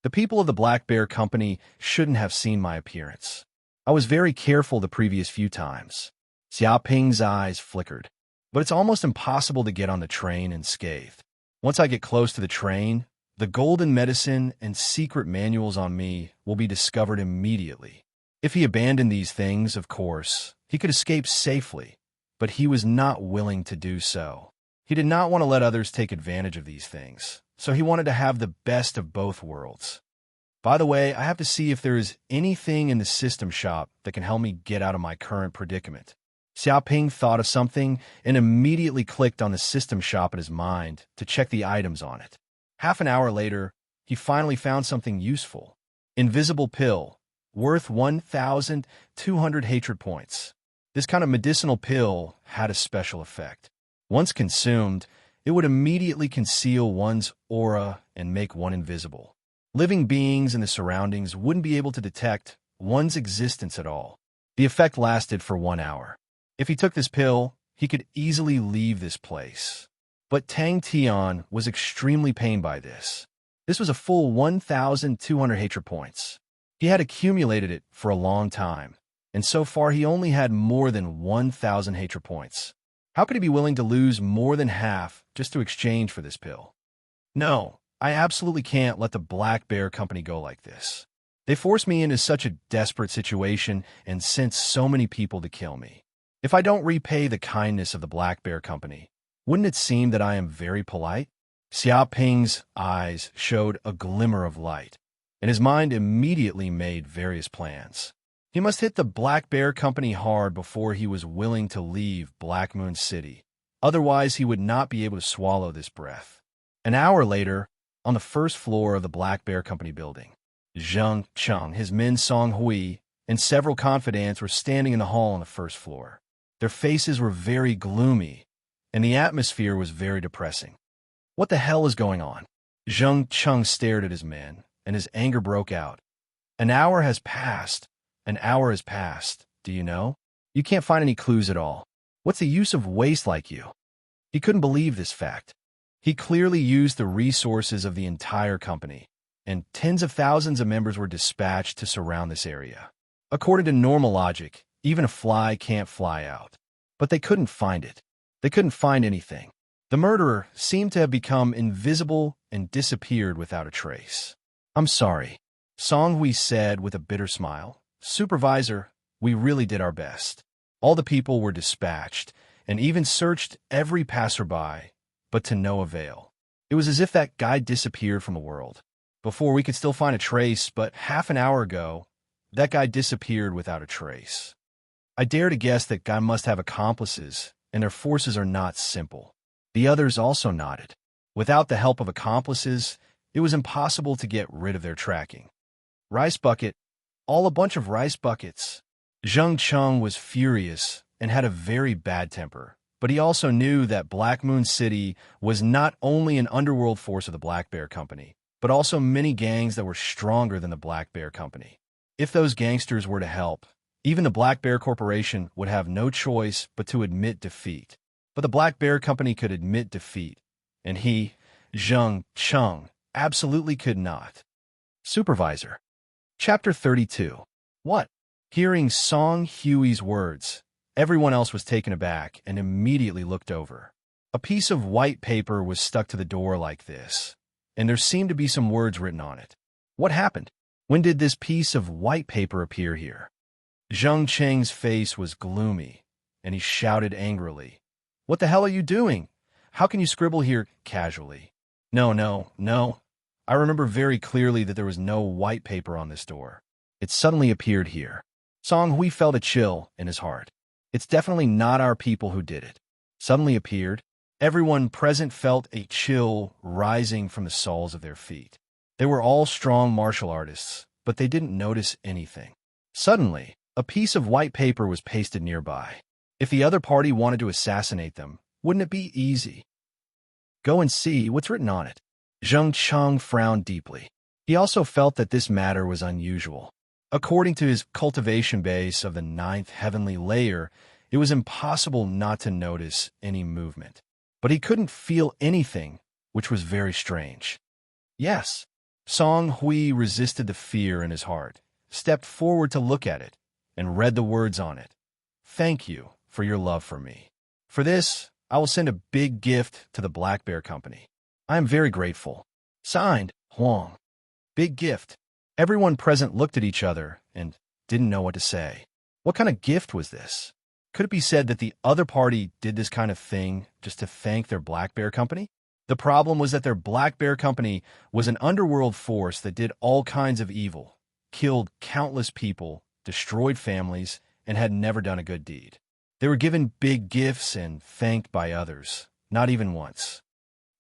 The people of the Black Bear Company shouldn't have seen my appearance. I was very careful the previous few times. Xiaoping's eyes flickered. But it's almost impossible to get on the train unscathed. Once I get close to the train, The golden medicine and secret manuals on me will be discovered immediately. If he abandoned these things, of course, he could escape safely, but he was not willing to do so. He did not want to let others take advantage of these things, so he wanted to have the best of both worlds. By the way, I have to see if there is anything in the system shop that can help me get out of my current predicament. Xiaoping thought of something and immediately clicked on the system shop in his mind to check the items on it. Half an hour later, he finally found something useful. Invisible pill, worth 1,200 hatred points. This kind of medicinal pill had a special effect. Once consumed, it would immediately conceal one's aura and make one invisible. Living beings in the surroundings wouldn't be able to detect one's existence at all. The effect lasted for 1 hour. If he took this pill, he could easily leave this place. But Tang Tian was extremely pained by this. This was a full 1,200 hatred points. He had accumulated it for a long time, and so far he only had more than 1,000 hatred points. How could he be willing to lose more than half just to exchange for this pill? No, I absolutely can't let the Black Bear Company go like this. They forced me into such a desperate situation and sent so many people to kill me. If I don't repay the kindness of the Black Bear Company, wouldn't it seem that I am very polite? Xiaoping's eyes showed a glimmer of light, and his mind immediately made various plans. He must hit the Black Bear Company hard before he was willing to leave Black Moon City. Otherwise, he would not be able to swallow this breath. An hour later, on the first floor of the Black Bear Company building, Zheng Cheng, his men Song Hui, and several confidants were standing in the hall on the first floor. Their faces were very gloomy, and the atmosphere was very depressing. What the hell is going on? Zheng Cheng stared at his men, and his anger broke out. An hour has passed. An hour has passed. Do you know? You can't find any clues at all. What's the use of waste like you? He couldn't believe this fact. He clearly used the resources of the entire company, and tens of thousands of members were dispatched to surround this area. According to normal logic, even a fly can't fly out. But they couldn't find it. They couldn't find anything. The murderer seemed to have become invisible and disappeared without a trace. I'm sorry, Song Hui said with a bitter smile. Supervisor, we really did our best. All the people were dispatched, and even searched every passerby, but to no avail. It was as if that guy disappeared from the world. Before we could still find a trace, but half an hour ago, that guy disappeared without a trace. I dare to guess that guy must have accomplices, and their forces are not simple. The others also nodded. Without the help of accomplices, it was impossible to get rid of their tracking. Rice bucket, all a bunch of rice buckets. Zheng Cheng was furious and had a very bad temper, but he also knew that Black Moon City was not only an underworld force of the Black Bear Company, but also many gangs that were stronger than the Black Bear Company. If those gangsters were to help, even the Black Bear Corporation would have no choice but to admit defeat. But the Black Bear Company could admit defeat, and he, Zheng Cheng, absolutely could not. Supervisor. Chapter 32. What? Hearing Song Hui's words, everyone else was taken aback and immediately looked over. A piece of white paper was stuck to the door like this, and there seemed to be some words written on it. What happened? When did this piece of white paper appear here? Zheng Cheng's face was gloomy, and he shouted angrily, "What the hell are you doing? How can you scribble here casually?" No. I remember very clearly that there was no white paper on this door. It suddenly appeared here. Song Hui felt a chill in his heart. It's definitely not our people who did it. Suddenly appeared. Everyone present felt a chill rising from the soles of their feet. They were all strong martial artists, but they didn't notice anything. Suddenly, a piece of white paper was pasted nearby. If the other party wanted to assassinate them, wouldn't it be easy? Go and see what's written on it. Zheng Cheng frowned deeply. He also felt that this matter was unusual. According to his cultivation base of the 9th heavenly layer, it was impossible not to notice any movement. But he couldn't feel anything, which was very strange. Yes. Song Hui resisted the fear in his heart, stepped forward to look at it, and read the words on it. Thank you for your love for me. For this, I will send a big gift to the Black Bear Company. I am very grateful. Signed, Huang. Big gift. Everyone present looked at each other and didn't know what to say. What kind of gift was this? Could it be said that the other party did this kind of thing just to thank their black bear company? The problem was that their black bear company was an underworld force that did all kinds of evil, killed countless people, destroyed families, and had never done a good deed. They were given big gifts and thanked by others, not even once.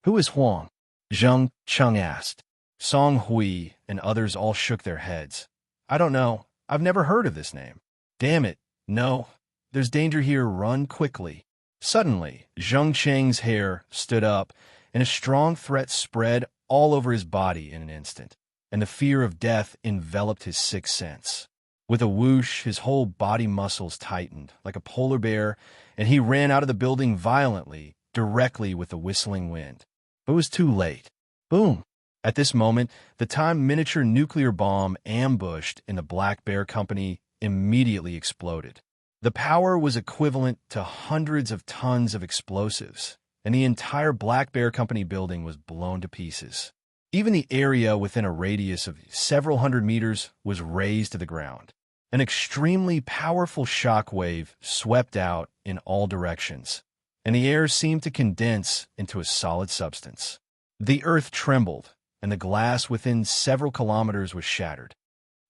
Who is Huang? Zheng Cheng asked. Song Hui and others all shook their heads. I don't know. I've never heard of this name. Damn it. No. There's danger here. Run quickly. Suddenly, Zheng Cheng's hair stood up, and a strong threat spread all over his body in an instant, and the fear of death enveloped his sixth sense. With a whoosh, his whole body muscles tightened, like a polar bear, and he ran out of the building violently, directly with the whistling wind. But it was too late. Boom! At this moment, the time miniature nuclear bomb ambushed in the Black Bear Company immediately exploded. The power was equivalent to hundreds of tons of explosives, and the entire Black Bear Company building was blown to pieces. Even the area within a radius of several hundred meters was razed to the ground. An extremely powerful shock wave swept out in all directions, and the air seemed to condense into a solid substance. The earth trembled, and the glass within several kilometers was shattered.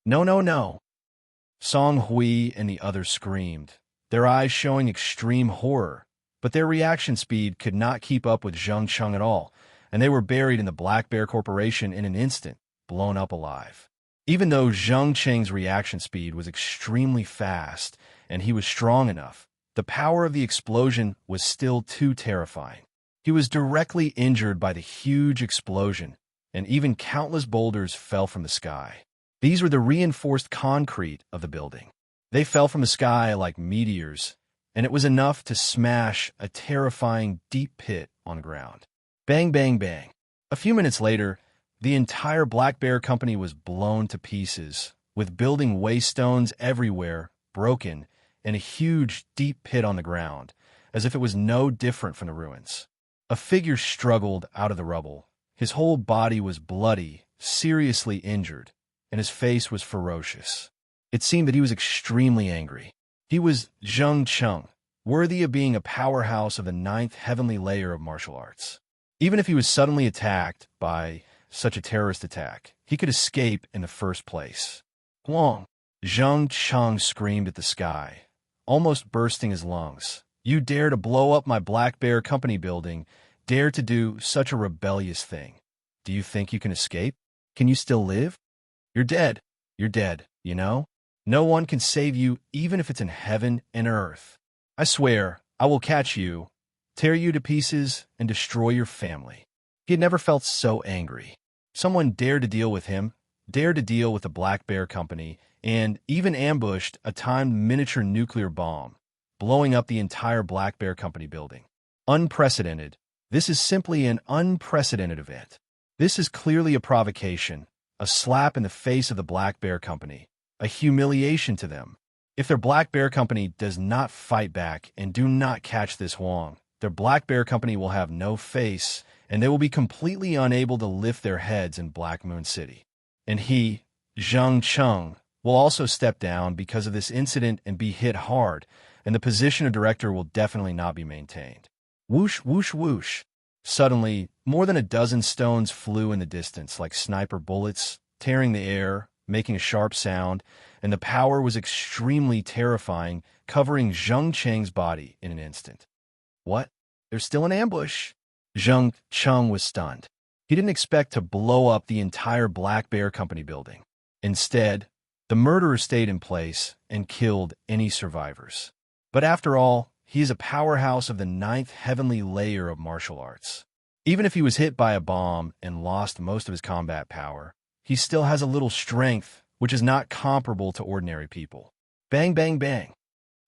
No, no, no! Song Hui and the others screamed, their eyes showing extreme horror, but their reaction speed could not keep up with Zheng Cheng at all, and they were buried in the Black Bear Corporation in an instant, blown up alive. Even though Zheng Cheng's reaction speed was extremely fast and he was strong enough, the power of the explosion was still too terrifying. He was directly injured by the huge explosion, and even countless boulders fell from the sky. These were the reinforced concrete of the building. They fell from the sky like meteors, and it was enough to smash a terrifying deep pit on the ground. Bang, bang, bang. A few minutes later, the entire Black Bear Company was blown to pieces, with building waste stones everywhere, broken, and a huge, deep pit on the ground, as if it was no different from the ruins. A figure struggled out of the rubble. His whole body was bloody, seriously injured, and his face was ferocious. It seemed that he was extremely angry. He was Zheng Cheng, worthy of being a powerhouse of the 9th heavenly layer of martial arts. Even if he was suddenly attacked by such a terrorist attack, he could escape in the first place. Huang! Zheng Cheng screamed at the sky, almost bursting his lungs. You dare to blow up my Black Bear Company building, dare to do such a rebellious thing. Do you think you can escape? Can you still live? You're dead. You're dead, you know? No one can save you even if it's in heaven and earth. I swear, I will catch you, tear you to pieces, and destroy your family. He had never felt so angry. Someone dared to deal with him, dared to deal with the Black Bear Company, and even ambushed a timed miniature nuclear bomb, blowing up the entire Black Bear Company building. Unprecedented. This is simply an unprecedented event. This is clearly a provocation, a slap in the face of the Black Bear Company, a humiliation to them. If their Black Bear Company does not fight back and do not catch this Huang, their Black Bear Company will have no face, and they will be completely unable to lift their heads in Black Moon City. And he, Zheng Cheng, will also step down because of this incident and be hit hard, and the position of director will definitely not be maintained. Whoosh, whoosh, whoosh. Suddenly, more than a dozen stones flew in the distance like sniper bullets, tearing the air, making a sharp sound, and the power was extremely terrifying, covering Zheng Cheng's body in an instant. What? There's still an ambush? Zheng Cheng was stunned. He didn't expect to blow up the entire Black Bear Company building. Instead, the murderer stayed in place and killed any survivors. But after all, he is a powerhouse of the 9th heavenly layer of martial arts. Even if he was hit by a bomb and lost most of his combat power, he still has a little strength, which is not comparable to ordinary people. Bang, bang, bang.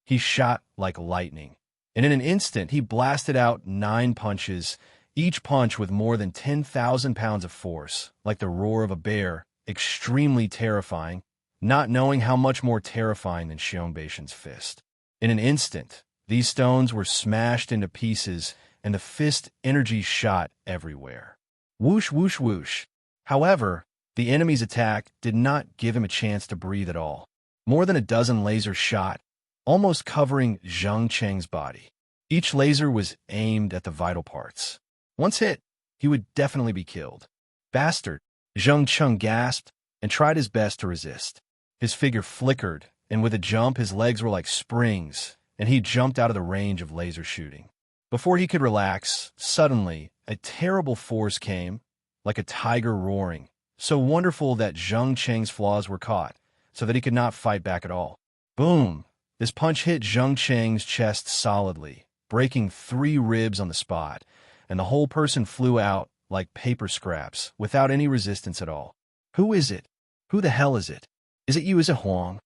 He shot like lightning, and in an instant he blasted out 9 punches, each punch with more than 10,000 pounds of force, like the roar of a bear, extremely terrifying, not knowing how much more terrifying than Xiong Beishan's fist. In an instant, these stones were smashed into pieces, and the fist energy shot everywhere. Whoosh, whoosh, whoosh. However, the enemy's attack did not give him a chance to breathe at all. More than a dozen lasers shot, almost covering Zheng Cheng's body. Each laser was aimed at the vital parts. Once hit, he would definitely be killed. Bastard! Zheng Cheng gasped and tried his best to resist. His figure flickered, and with a jump his legs were like springs, and he jumped out of the range of laser shooting. Before he could relax, suddenly, a terrible force came, like a tiger roaring, so wonderful that Zheng Cheng's flaws were caught, so that he could not fight back at all. Boom! This punch hit Zheng Cheng's chest solidly, breaking 3 ribs on the spot, and the whole person flew out like paper scraps, without any resistance at all. Who is it? Who the hell is it? Is it you? Is it Huang?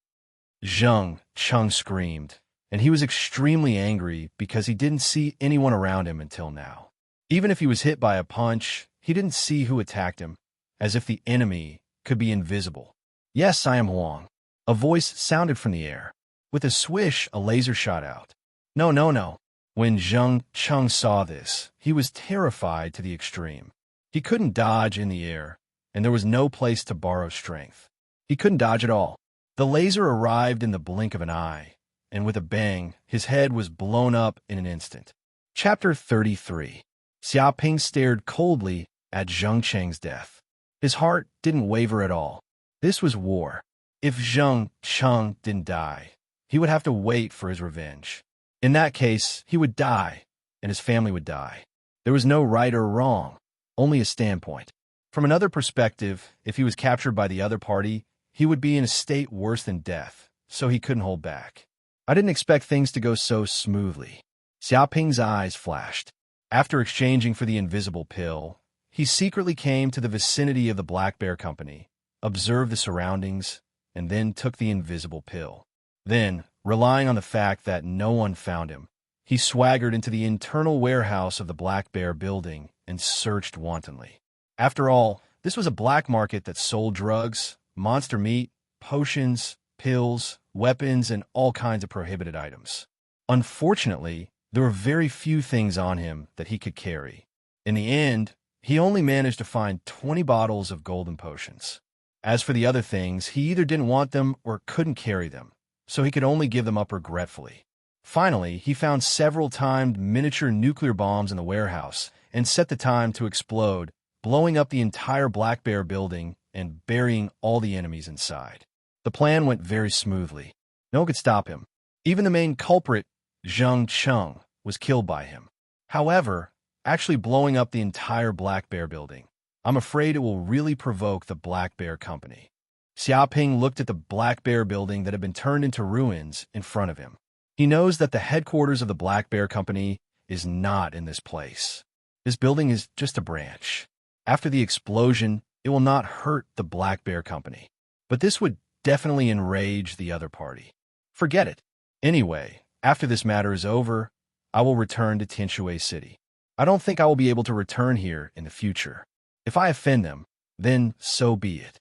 Zheng Cheng screamed, and he was extremely angry because he didn't see anyone around him until now. Even if he was hit by a punch, he didn't see who attacked him, as if the enemy could be invisible. Yes, I am Huang. A voice sounded from the air. With a swish, a laser shot out. No, no, no. When Zheng Cheng saw this, he was terrified to the extreme. He couldn't dodge in the air, and there was no place to borrow strength. He couldn't dodge at all. The laser arrived in the blink of an eye, and with a bang, his head was blown up in an instant. Chapter 33. Xiaoping stared coldly at Zheng Cheng's death. His heart didn't waver at all. This was war. If Zheng Cheng didn't die, he would have to wait for his revenge. In that case, he would die, and his family would die. There was no right or wrong, only a standpoint. From another perspective, if he was captured by the other party, he would be in a state worse than death, so he couldn't hold back. I didn't expect things to go so smoothly. Xiaoping's eyes flashed. After exchanging for the invisible pill, he secretly came to the vicinity of the Black Bear Company, observed the surroundings, and then took the invisible pill. Then, relying on the fact that no one found him, he swaggered into the internal warehouse of the Black Bear building and searched wantonly. After all, this was a black market that sold drugs, monster meat, potions, pills, weapons, and all kinds of prohibited items. Unfortunately, there were very few things on him that he could carry. In the end, he only managed to find 20 bottles of golden potions. As for the other things, he either didn't want them or couldn't carry them, so he could only give them up regretfully. Finally, he found several timed miniature nuclear bombs in the warehouse and set the time to explode, blowing up the entire Black Bear building and burying all the enemies inside. The plan went very smoothly. No one could stop him. Even the main culprit, Zheng Cheng, was killed by him. However, actually blowing up the entire Black Bear building, I'm afraid it will really provoke the Black Bear Company. Xiaoping looked at the Black Bear building that had been turned into ruins in front of him. He knows that the headquarters of the Black Bear Company is not in this place. This building is just a branch. After the explosion, it will not hurt the Black Bear Company, but this would definitely enrage the other party. Forget it. Anyway, after this matter is over, I will return to Tianshui City. I don't think I will be able to return here in the future. If I offend them, then so be it.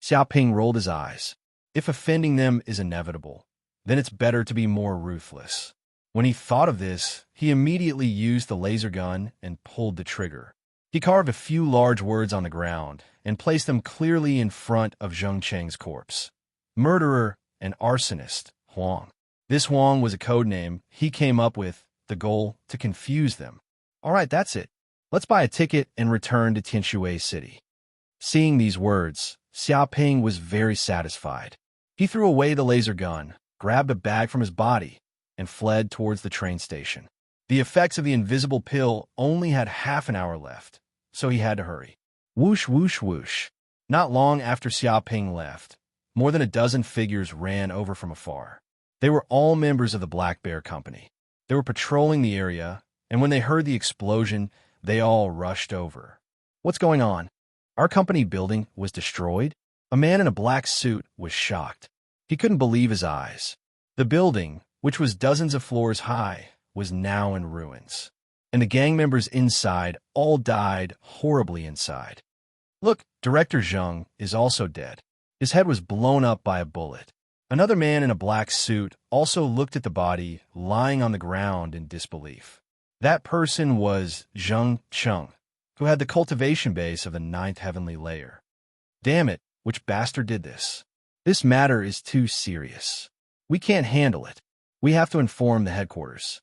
Xiaoping rolled his eyes. If offending them is inevitable, then it's better to be more ruthless. When he thought of this, he immediately used the laser gun and pulled the trigger. He carved a few large words on the ground and placed them clearly in front of Zheng Cheng's corpse. Murderer and arsonist, Huang. This Huang was a code name he came up with, the goal to confuse them. All right, that's it. Let's buy a ticket and return to Tianshui City. Seeing these words, Xiaoping was very satisfied. He threw away the laser gun, grabbed a bag from his body, and fled towards the train station. The effects of the invisible pill only had half an hour left, so he had to hurry. Whoosh, whoosh, whoosh. Not long after Xiaoping left, more than a dozen figures ran over from afar. They were all members of the Black Bear Company. They were patrolling the area, and when they heard the explosion, they all rushed over. What's going on? Our company building was destroyed? A man in a black suit was shocked. He couldn't believe his eyes. The building, which was dozens of floors high, was now in ruins. And the gang members inside all died horribly inside. Look, Director Zheng is also dead. His head was blown up by a bullet. Another man in a black suit also looked at the body lying on the ground in disbelief. That person was Zheng Cheng, who had the cultivation base of the ninth heavenly layer. Damn it, which bastard did this? This matter is too serious. We can't handle it. We have to inform the headquarters.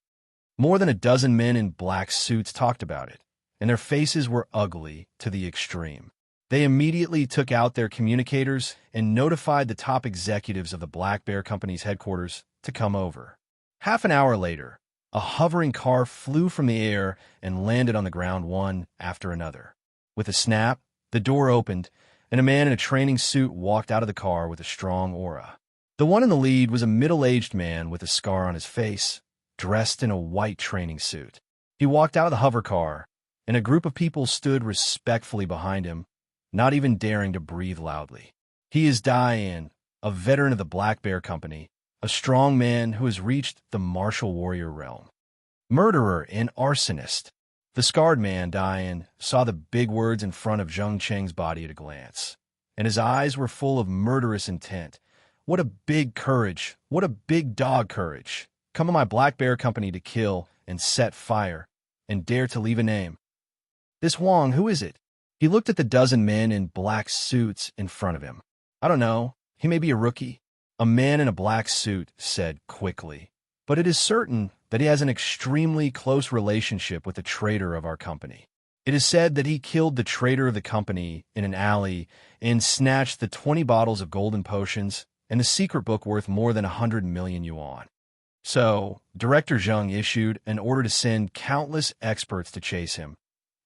More than a dozen men in black suits talked about it, and their faces were ugly to the extreme. They immediately took out their communicators and notified the top executives of the Black Bear Company's headquarters to come over. Half an hour later, a hovering car flew from the air and landed on the ground one after another. With a snap, the door opened, and a man in a training suit walked out of the car with a strong aura. The one in the lead was a middle-aged man with a scar on his face, dressed in a white training suit. He walked out of the hover car, and a group of people stood respectfully behind him, not even daring to breathe loudly. He is Diane, a veteran of the Black Bear Company, a strong man who has reached the martial warrior realm. Murderer and arsonist. The scarred man, Diane, saw the big words in front of Zheng Cheng's body at a glance, and his eyes were full of murderous intent. What a big courage! What a big dog courage! Come to my Black Bear Company to kill and set fire, and dare to leave a name. This Wang, who is it? He looked at the dozen men in black suits in front of him. I don't know. He may be a rookie. A man in a black suit said quickly. But it is certain that he has an extremely close relationship with the traitor of our company. It is said that he killed the traitor of the company in an alley and snatched the 20 bottles of golden potions and the secret book worth more than 100 million yuan. So, Director Zheng issued an order to send countless experts to chase him.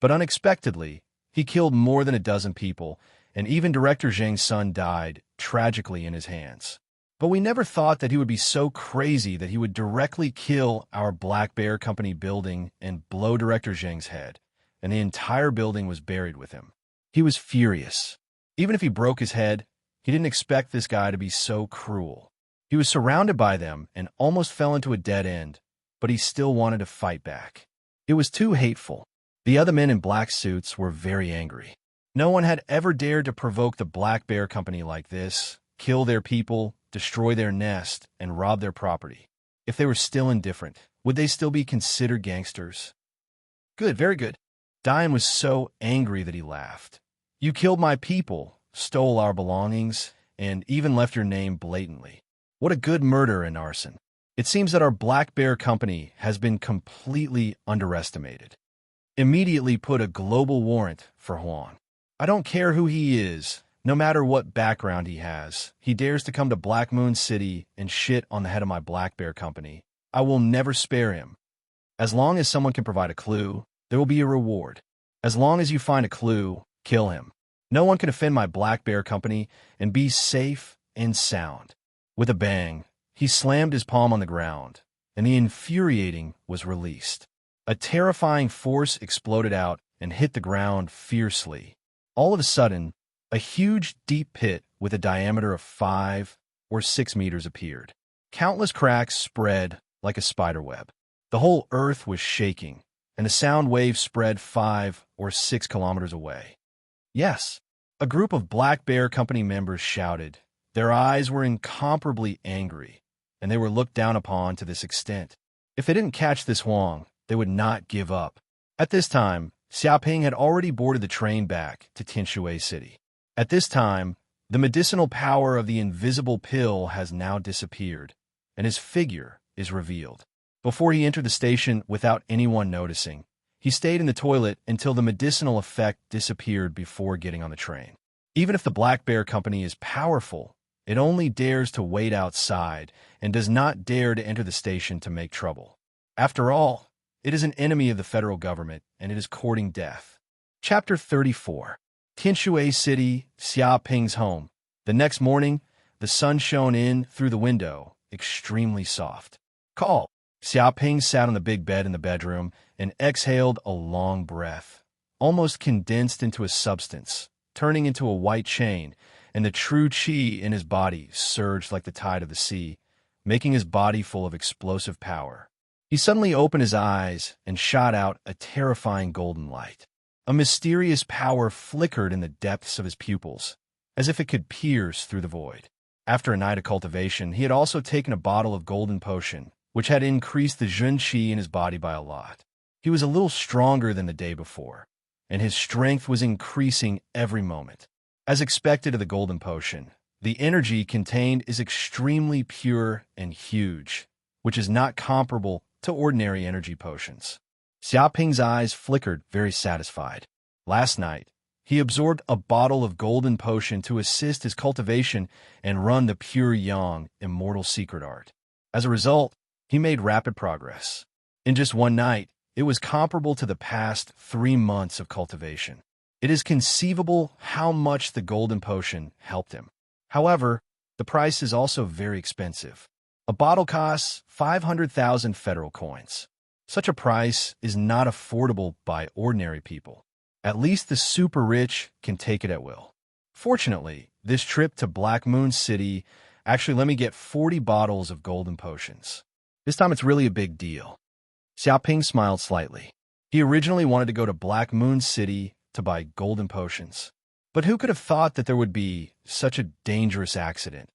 But unexpectedly, he killed more than a dozen people, and even Director Zheng's son died tragically in his hands. But we never thought that he would be so crazy that he would directly kill our Black Bear Company building and blow Director Zheng's head, and the entire building was buried with him. He was furious. Even if he broke his head, he didn't expect this guy to be so cruel. He was surrounded by them and almost fell into a dead end, but he still wanted to fight back. It was too hateful. The other men in black suits were very angry. No one had ever dared to provoke the Black Bear Company like this, kill their people, destroy their nest, and rob their property. If they were still indifferent, would they still be considered gangsters? Good, very good. Diane was so angry that he laughed. You killed my people, stole our belongings, and even left your name blatantly. What a good murder and arson. It seems that our Black Bear Company has been completely underestimated. Immediately put a global warrant for Huan. I don't care who he is, no matter what background he has. He dares to come to Black Moon City and shit on the head of my Black Bear Company. I will never spare him. As long as someone can provide a clue, there will be a reward. As long as you find a clue, kill him. No one can offend my Black Bear Company and be safe and sound. With a bang, he slammed his palm on the ground, and the infuriating was released. A terrifying force exploded out and hit the ground fiercely. All of a sudden, a huge, deep pit with a diameter of 5 or 6 meters appeared. Countless cracks spread like a spider web. The whole earth was shaking, and the sound waves spread 5 or 6 kilometers away. Yes, a group of Black Bear Company members shouted. Their eyes were incomparably angry, and they were looked down upon to this extent. If they didn't catch this Huang, they would not give up. At this time, Xiaoping had already boarded the train back to Tinshui City. At this time, the medicinal power of the invisible pill has now disappeared, and his figure is revealed. Before he entered the station without anyone noticing, he stayed in the toilet until the medicinal effect disappeared before getting on the train. Even if the Black Bear Company is powerful, it only dares to wait outside and does not dare to enter the station to make trouble. After all, it is an enemy of the federal government, and it is courting death. Chapter 34. Tinshui City, Xiaoping's home. The next morning, the sun shone in through the window, extremely soft. Call. Xiaoping sat on the big bed in the bedroom and exhaled a long breath, almost condensed into a substance, turning into a white chain, and the true qi in his body surged like the tide of the sea, making his body full of explosive power. He suddenly opened his eyes and shot out a terrifying golden light. A mysterious power flickered in the depths of his pupils, as if it could pierce through the void. After a night of cultivation, he had also taken a bottle of golden potion, which had increased the Jun Qi in his body by a lot. He was a little stronger than the day before. and his strength was increasing every moment. As expected of the golden potion, the energy contained is extremely pure and huge, which is not comparable to ordinary energy potions. Xiaoping's eyes flickered, very satisfied. Last night, he absorbed a bottle of golden potion to assist his cultivation and run the pure yang immortal secret art. As a result, he made rapid progress. In just one night, it was comparable to the past 3 months of cultivation. It is conceivable how much the golden potion helped him. However, the price is also very expensive. A bottle costs 500,000 federal coins. Such a price is not affordable by ordinary people. At least the super rich can take it at will. Fortunately, this trip to Black Moon City actually let me get 40 bottles of golden potions. This time it's really a big deal. Xiaoping smiled slightly. He originally wanted to go to Black Moon City to buy golden potions. But who could have thought that there would be such a dangerous accident?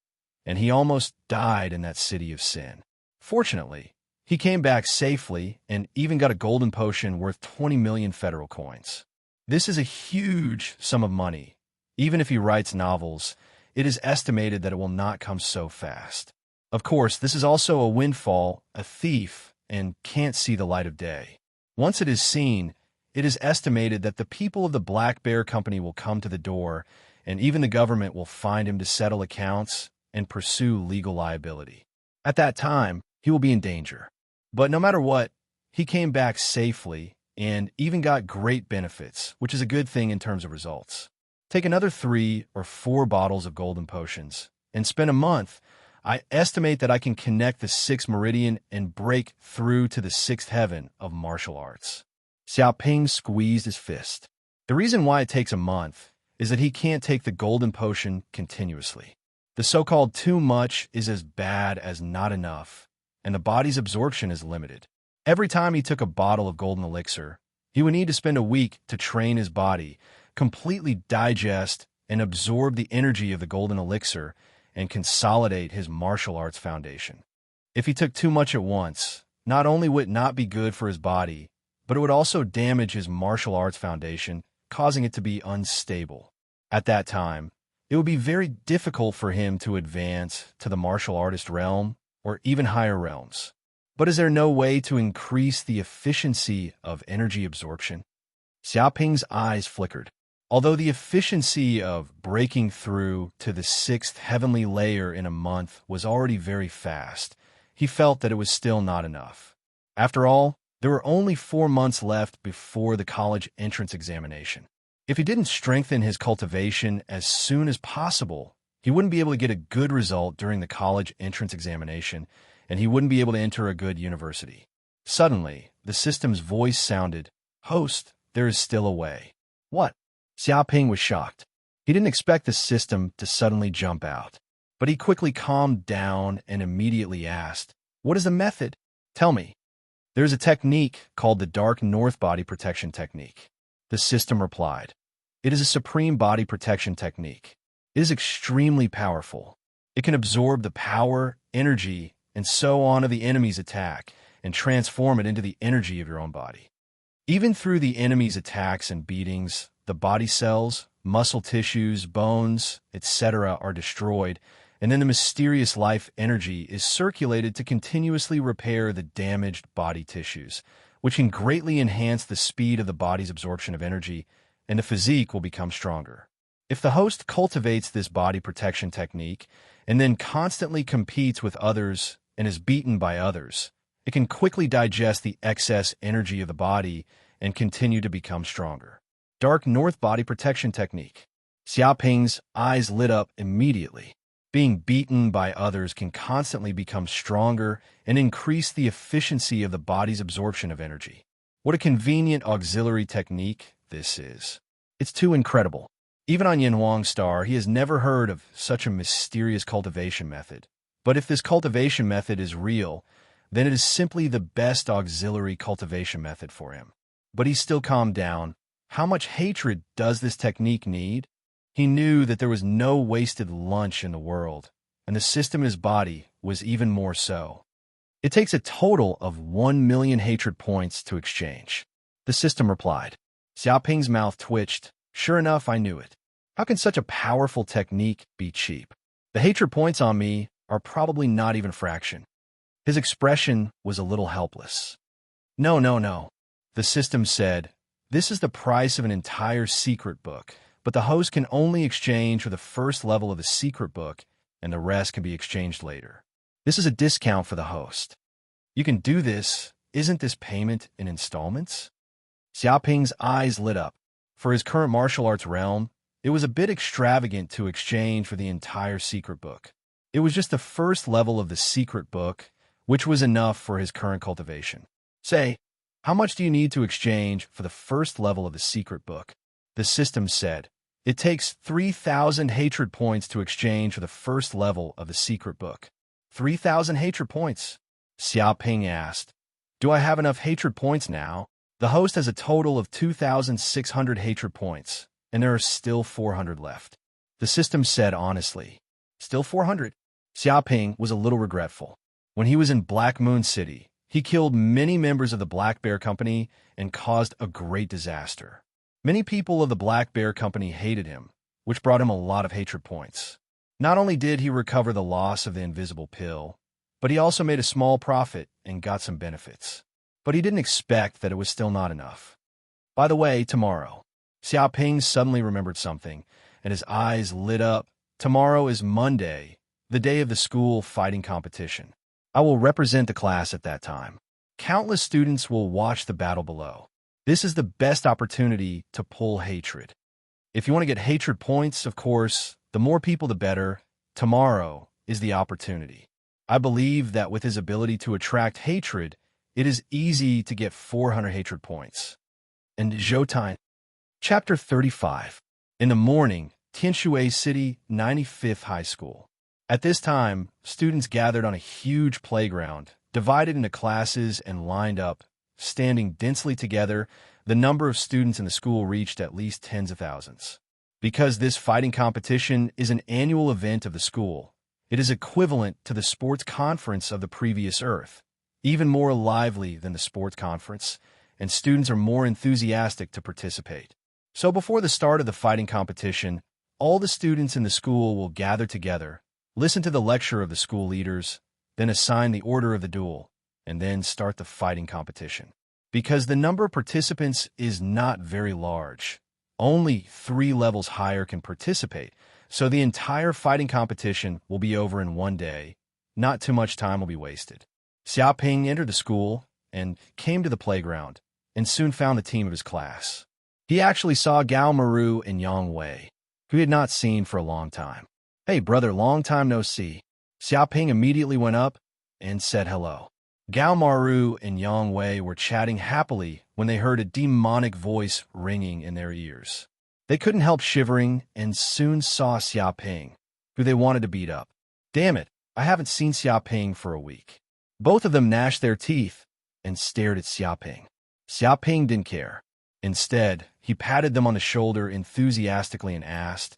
And he almost died in that city of sin. Fortunately, he came back safely and even got a golden potion worth 20 million federal coins. This is a huge sum of money. Even if he writes novels, it is estimated that it will not come so fast. Of course, this is also a windfall, a thief, and can't see the light of day. Once it is seen, it is estimated that the people of the Black Bear Company will come to the door, and even the government will find him to settle accounts and pursue legal liability. At that time, he will be in danger. But no matter what, he came back safely and even got great benefits, which is a good thing in terms of results. Take another 3 or 4 bottles of golden potions and spend a month. I estimate that I can connect the 6th meridian and break through to the 6th heaven of martial arts. Xiaoping squeezed his fist. The reason why it takes a month is that he can't take the golden potion continuously. The so-called too much is as bad as not enough, and the body's absorption is limited. Every time he took a bottle of golden elixir, he would need to spend a week to train his body, completely digest and absorb the energy of the golden elixir, and consolidate his martial arts foundation. If he took too much at once, not only would it not be good for his body, but it would also damage his martial arts foundation, causing it to be unstable. At that time, it would be very difficult for him to advance to the martial artist realm or even higher realms. But is there no way to increase the efficiency of energy absorption? Xiaoping's eyes flickered. Although the efficiency of breaking through to the 6th heavenly layer in a month was already very fast, he felt that it was still not enough. After all, there were only 4 months left before the college entrance examination. If he didn't strengthen his cultivation as soon as possible, he wouldn't be able to get a good result during the college entrance examination, and he wouldn't be able to enter a good university. Suddenly, the system's voice sounded, "Host, there is still a way." What? Xiaoping was shocked. He didn't expect the system to suddenly jump out. But he quickly calmed down and immediately asked, "What is the method? Tell me." "There is a technique called the Dark North Body Protection Technique." The system replied. "It is a supreme body protection technique. It is extremely powerful. It can absorb the power, energy, and so on of the enemy's attack and transform it into the energy of your own body. Even through the enemy's attacks and beatings, the body cells, muscle tissues, bones, etc. are destroyed, and then the mysterious life energy is circulated to continuously repair the damaged body tissues, which can greatly enhance the speed of the body's absorption of energy, and the physique will become stronger. If the host cultivates this body protection technique and then constantly competes with others and is beaten by others, it can quickly digest the excess energy of the body and continue to become stronger. Dark North Body Protection Technique. Xiaoping's eyes lit up immediately. Being beaten by others can constantly become stronger and increase the efficiency of the body's absorption of energy. What a convenient auxiliary technique this is. It's too incredible. Even on Yanhuang's star, he has never heard of such a mysterious cultivation method. But if this cultivation method is real, then it is simply the best auxiliary cultivation method for him. But he still calmed down. How much hatred does this technique need? He knew that there was no wasted lunch in the world, and the system in his body was even more so. It takes a total of 1 million hatred points to exchange. The system replied. Xiaoping's mouth twitched. Sure enough, I knew it. How can such a powerful technique be cheap? The hatred points on me are probably not even a fraction. His expression was a little helpless. No, no, no. The system said, this is the price of an entire secret book, but the host can only exchange for the first level of the secret book, and the rest can be exchanged later. This is a discount for the host. You can do this. Isn't this payment in installments? Xiaoping's eyes lit up. For his current martial arts realm, it was a bit extravagant to exchange for the entire secret book. It was just the first level of the secret book, which was enough for his current cultivation. Say, how much do you need to exchange for the first level of the secret book? The system said, it takes 3,000 hatred points to exchange for the first level of the secret book. 3,000 hatred points? Xiaoping asked. Do I have enough hatred points now? The host has a total of 2,600 hatred points, and there are still 400 left. The system said honestly. Still 400? Xiaoping was a little regretful. When he was in Black Moon City, he killed many members of the Black Bear Company and caused a great disaster. Many people of the Black Bear Company hated him, which brought him a lot of hatred points. Not only did he recover the loss of the invisible pill, but he also made a small profit and got some benefits. But he didn't expect that it was still not enough. By the way, tomorrow, Xiaoping suddenly remembered something, and his eyes lit up. Tomorrow is Monday, the day of the school fighting competition. I will represent the class at that time. Countless students will watch the battle below. This is the best opportunity to pull hatred. If you want to get hatred points, of course, the more people the better. Tomorrow is the opportunity. I believe that with his ability to attract hatred, it is easy to get 400 hatred points. And Zhoutine. Chapter 35. In the morning, Tianshui City, 95th High School. At this time, students gathered on a huge playground, divided into classes and lined up, standing densely together. The number of students in the school reached at least tens of thousands. Because this fighting competition is an annual event of the school, it is equivalent to the sports conference of the previous Earth, even more lively than the sports conference, and students are more enthusiastic to participate. So before the start of the fighting competition, all the students in the school will gather together, listen to the lecture of the school leaders, then assign the order of the duel, and then start the fighting competition. Because the number of participants is not very large, only 3 levels higher can participate, so the entire fighting competition will be over in one day. Not too much time will be wasted. Xiaoping entered the school and came to the playground, and soon found the team of his class. He actually saw Gao Maru and Yang Wei, who he had not seen for a long time. Hey, brother, long time no see. Xiaoping immediately went up and said hello. Gao Maru and Yang Wei were chatting happily when they heard a demonic voice ringing in their ears. They couldn't help shivering and soon saw Xiaoping, who they wanted to beat up. Damn it, I haven't seen Xiaoping for a week. Both of them gnashed their teeth and stared at Xiaoping. Xiaoping didn't care. Instead, he patted them on the shoulder enthusiastically and asked,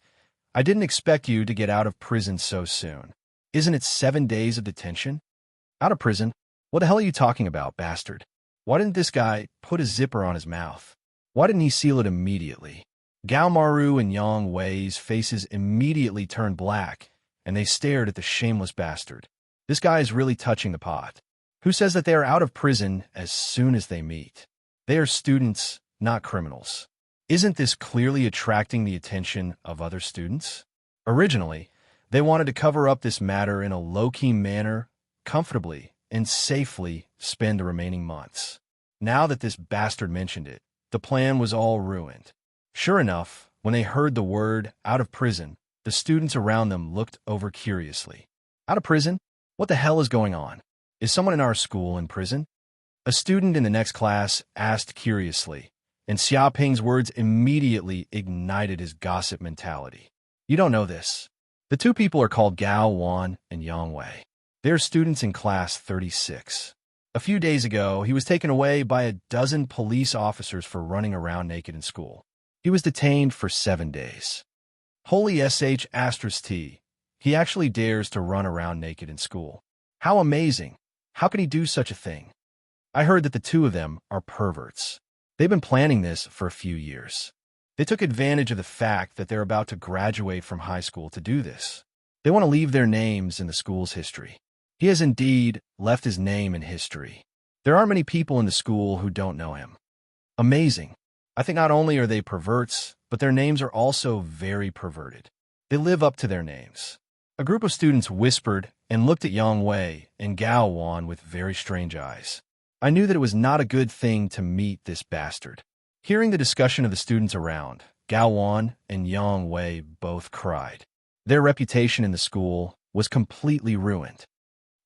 I didn't expect you to get out of prison so soon. Isn't it 7 days of detention? Out of prison? What the hell are you talking about, bastard? Why didn't this guy put a zipper on his mouth? Why didn't he seal it immediately? Gao Maru and Yang Wei's faces immediately turned black, and they stared at the shameless bastard. This guy is really touching the pot. Who says that they are out of prison as soon as they meet? They are students, not criminals. Isn't this clearly attracting the attention of other students? Originally, they wanted to cover up this matter in a low-key manner, comfortably and safely spend the remaining months. Now that this bastard mentioned it, the plan was all ruined. Sure enough, when they heard the word out of prison, the students around them looked over curiously. Out of prison? What the hell is going on? Is someone in our school in prison? A student in the next class asked curiously, and Xiaoping's words immediately ignited his gossip mentality. You don't know this. The two people are called Gao Wan and Yang Wei. They are students in class 36. A few days ago, he was taken away by a dozen police officers for running around naked in school. He was detained for 7 days. Holy sh*t, he actually dares to run around naked in school. How amazing! How can he do such a thing? I heard that the two of them are perverts. They've been planning this for a few years. They took advantage of the fact that they're about to graduate from high school to do this. They want to leave their names in the school's history. He has indeed left his name in history. There aren't many people in the school who don't know him. Amazing. I think not only are they perverts, but their names are also very perverted. They live up to their names. A group of students whispered and looked at Yang Wei and Gao Wan with very strange eyes. I knew that it was not a good thing to meet this bastard. Hearing the discussion of the students around, Gao Wan and Yang Wei both cried. Their reputation in the school was completely ruined.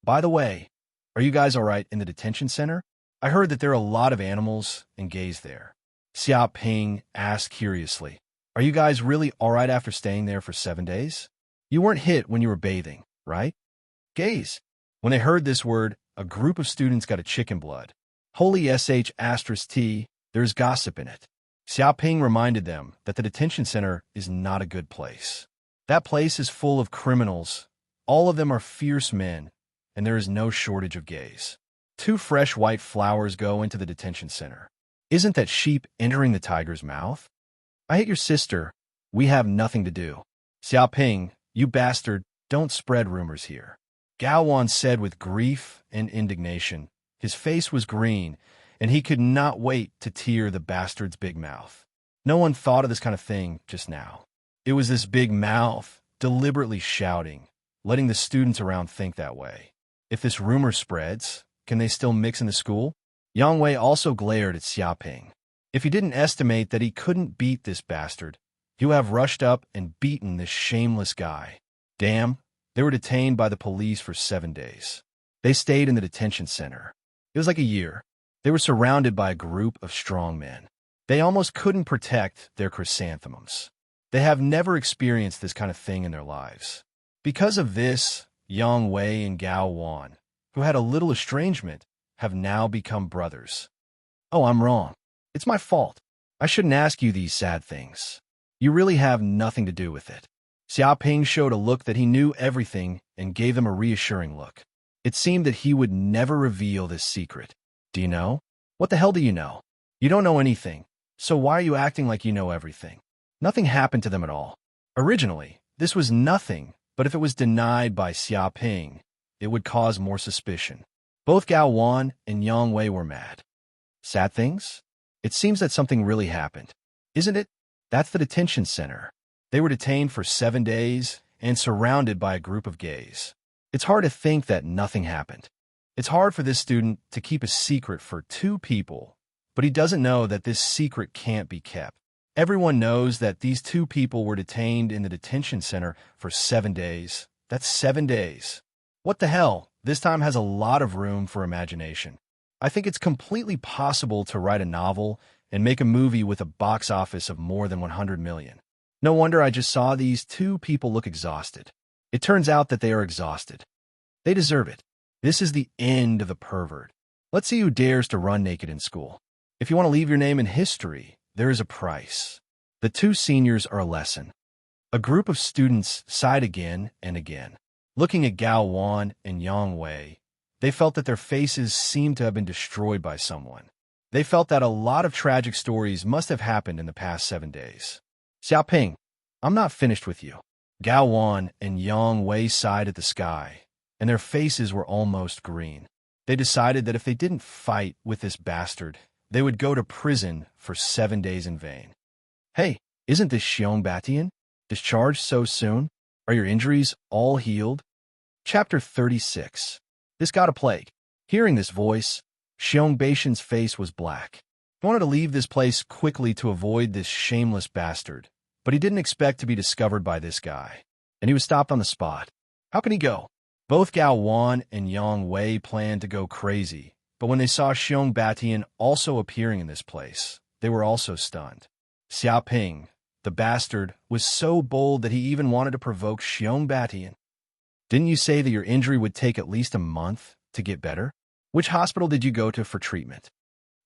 By the way, are you guys all right in the detention center? I heard that there are a lot of animals and gays there. Xia Ping asked curiously, are you guys really all right after staying there for 7 days? You weren't hit when you were bathing, right? Gays. When they heard this word, a group of students got a chicken blood. Holy sh*t, there's gossip in it. Xia Ping reminded them that the detention center is not a good place. That place is full of criminals. All of them are fierce men, and there is no shortage of gays. 2 fresh white flowers go into the detention center. Isn't that sheep entering the tiger's mouth? I hate your sister. We have nothing to do. Xia Ping, you bastard, don't spread rumors here. Gao Wan said with grief and indignation. His face was green, and he could not wait to tear the bastard's big mouth. No one thought of this kind of thing just now. It was this big mouth deliberately shouting, letting the students around think that way. If this rumor spreads, can they still mix in the school? Yang Wei also glared at Xia Ping. If he didn't estimate that he couldn't beat this bastard, he would have rushed up and beaten this shameless guy. Damn, they were detained by the police for 7 days. They stayed in the detention center. It was like a year. They were surrounded by a group of strong men. They almost couldn't protect their chrysanthemums. They have never experienced this kind of thing in their lives. Because of this, Yang Wei and Gao Wan, who had a little estrangement, have now become brothers. Oh, I'm wrong. It's my fault. I shouldn't ask you these sad things. You really have nothing to do with it. Xia Ping showed a look that he knew everything and gave them a reassuring look. It seemed that he would never reveal this secret. Do you know? What the hell do you know? You don't know anything, so why are you acting like you know everything? Nothing happened to them at all. Originally, this was nothing, but if it was denied by Xia Ping, it would cause more suspicion. Both Gao Wan and Yang Wei were mad. Sad things? It seems that something really happened. Isn't it? That's the detention center. They were detained for 7 days and surrounded by a group of gays. It's hard to think that nothing happened. It's hard for this student to keep a secret for 2 people, but he doesn't know that this secret can't be kept. Everyone knows that these 2 people were detained in the detention center for 7 days. That's 7 days. What the hell? This time has a lot of room for imagination. I think it's completely possible to write a novel and make a movie with a box office of more than 100 million. No wonder I just saw these 2 people look exhausted. It turns out that they are exhausted. They deserve it. This is the end of the pervert. Let's see who dares to run naked in school. If you want to leave your name in history, there is a price. The 2 seniors are a lesson. A group of students sighed again and again. Looking at Gao Wan and Yang Wei, they felt that their faces seemed to have been destroyed by someone. They felt that a lot of tragic stories must have happened in the past 7 days. Xia Ping, I'm not finished with you. Gao Wan and Yang Wei sighed at the sky, and their faces were almost green. They decided that if they didn't fight with this bastard, they would go to prison for 7 days in vain. Hey, isn't this Xiong Batian? Discharged so soon? Are your injuries all healed? Chapter 36. This got a plague. Hearing this voice, Xiong Batian's face was black. He wanted to leave this place quickly to avoid this shameless bastard, but he didn't expect to be discovered by this guy, and he was stopped on the spot. How can he go? Both Gao Wan and Yang Wei planned to go crazy, but when they saw Xiong Batian also appearing in this place, they were also stunned. Xia Ping, the bastard, was so bold that he even wanted to provoke Xiong Batian. Didn't you say that your injury would take at least a month to get better? Which hospital did you go to for treatment?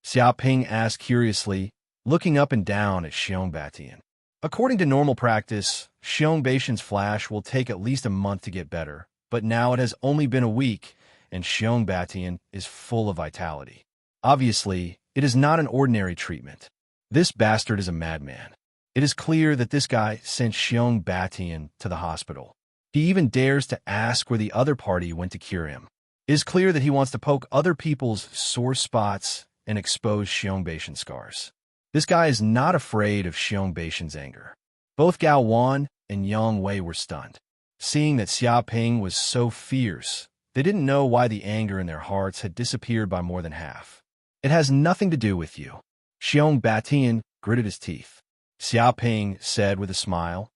Xia Ping asked curiously, looking up and down at Xiong Batian. According to normal practice, Xiong Batian's flash will take at least a month to get better, but now it has only been a week, and Xiong Batian is full of vitality. Obviously, It is not an ordinary treatment. This bastard is a madman. It is clear that this guy sent Xiong Batian to the hospital. He even dares to ask where the other party went to cure him. It is clear that he wants to poke other people's sore spots and expose Xiong Batian's scars. This guy is not afraid of Xiong Batian's anger. Both Gao Wan and Yang Wei were stunned. Seeing that Xia Ping was so fierce, they didn't know why the anger in their hearts had disappeared by more than half. It has nothing to do with you. Xiong Batian gritted his teeth. Xia Ping said with a smile,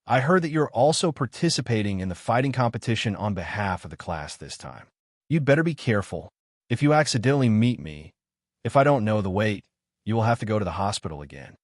I heard that you're also participating in the fighting competition on behalf of the class this time. You'd better be careful. If you accidentally meet me, if I don't know the weight, you will have to go to the hospital again.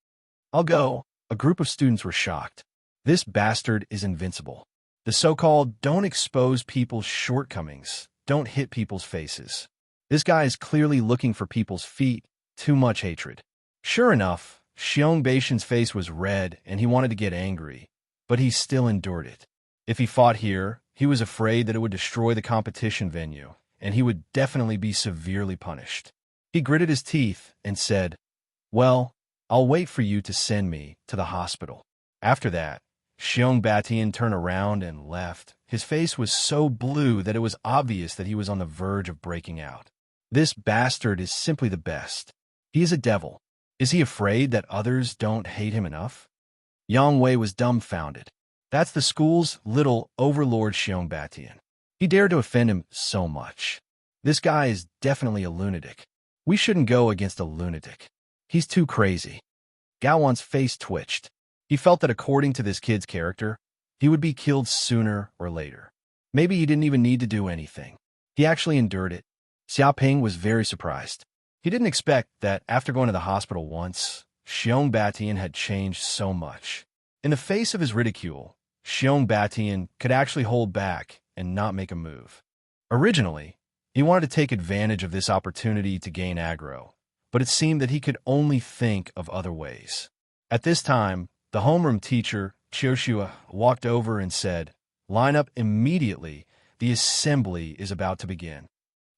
I'll go. A group of students were shocked. This bastard is invincible. The so-called don't expose people's shortcomings, don't hit people's faces. This guy is clearly looking for people's feet, too much hatred. Sure enough, Xiong Batian's face was red and he wanted to get angry, but he still endured it. If he fought here, he was afraid that it would destroy the competition venue, and he would definitely be severely punished. He gritted his teeth and said, Well, I'll wait for you to send me to the hospital. After that, Xiong Batian turned around and left. His face was so blue that it was obvious that he was on the verge of breaking out. This bastard is simply the best. He is a devil. Is he afraid that others don't hate him enough? Yang Wei was dumbfounded. That's the school's little overlord Xiong Batian. He dared to offend him so much. This guy is definitely a lunatic. We shouldn't go against a lunatic. He's too crazy. Gao Wan's face twitched. He felt that according to this kid's character, he would be killed sooner or later. Maybe he didn't even need to do anything. He actually endured it. Xia Ping was very surprised. He didn't expect that after going to the hospital once, Xiong Batian had changed so much. In the face of his ridicule, Xiong Batian could actually hold back and not make a move. Originally, he wanted to take advantage of this opportunity to gain aggro, but it seemed that he could only think of other ways. At this time, the homeroom teacher, Chioshua, walked over and said, Line up immediately. The assembly is about to begin.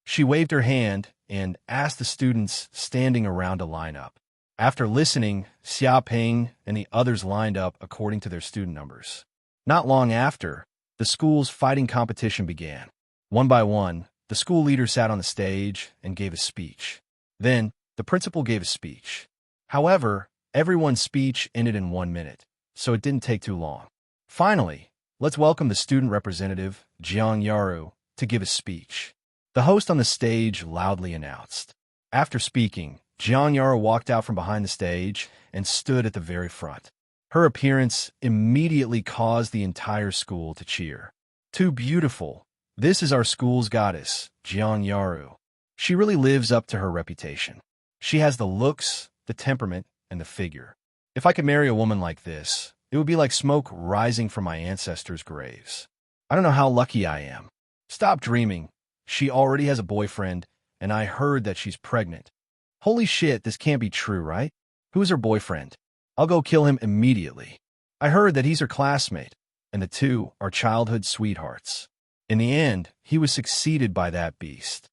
She waved her hand and asked the students standing around to line up. After listening, Xia Ping and the others lined up according to their student numbers. Not long after, the school's fighting competition began. One by one, the school leader sat on the stage and gave a speech. Then, the principal gave a speech. However, everyone's speech ended in 1 minute, so it didn't take too long. Finally, let's welcome the student representative, Jiang Yaru, to give a speech. The host on the stage loudly announced. After speaking, Jiang Yaru walked out from behind the stage and stood at the very front. Her appearance immediately caused the entire school to cheer. Too beautiful. This is our school's goddess, Jiang Yaru. She really lives up to her reputation. She has the looks, the temperament, and the figure. If I could marry a woman like this, it would be like smoke rising from my ancestors' graves. I don't know how lucky I am. Stop dreaming. She already has a boyfriend, and I heard that she's pregnant. Holy shit, this can't be true, right? Who's her boyfriend? I'll go kill him immediately. I heard that he's her classmate, and the two are childhood sweethearts. In the end, he was succeeded by that beast.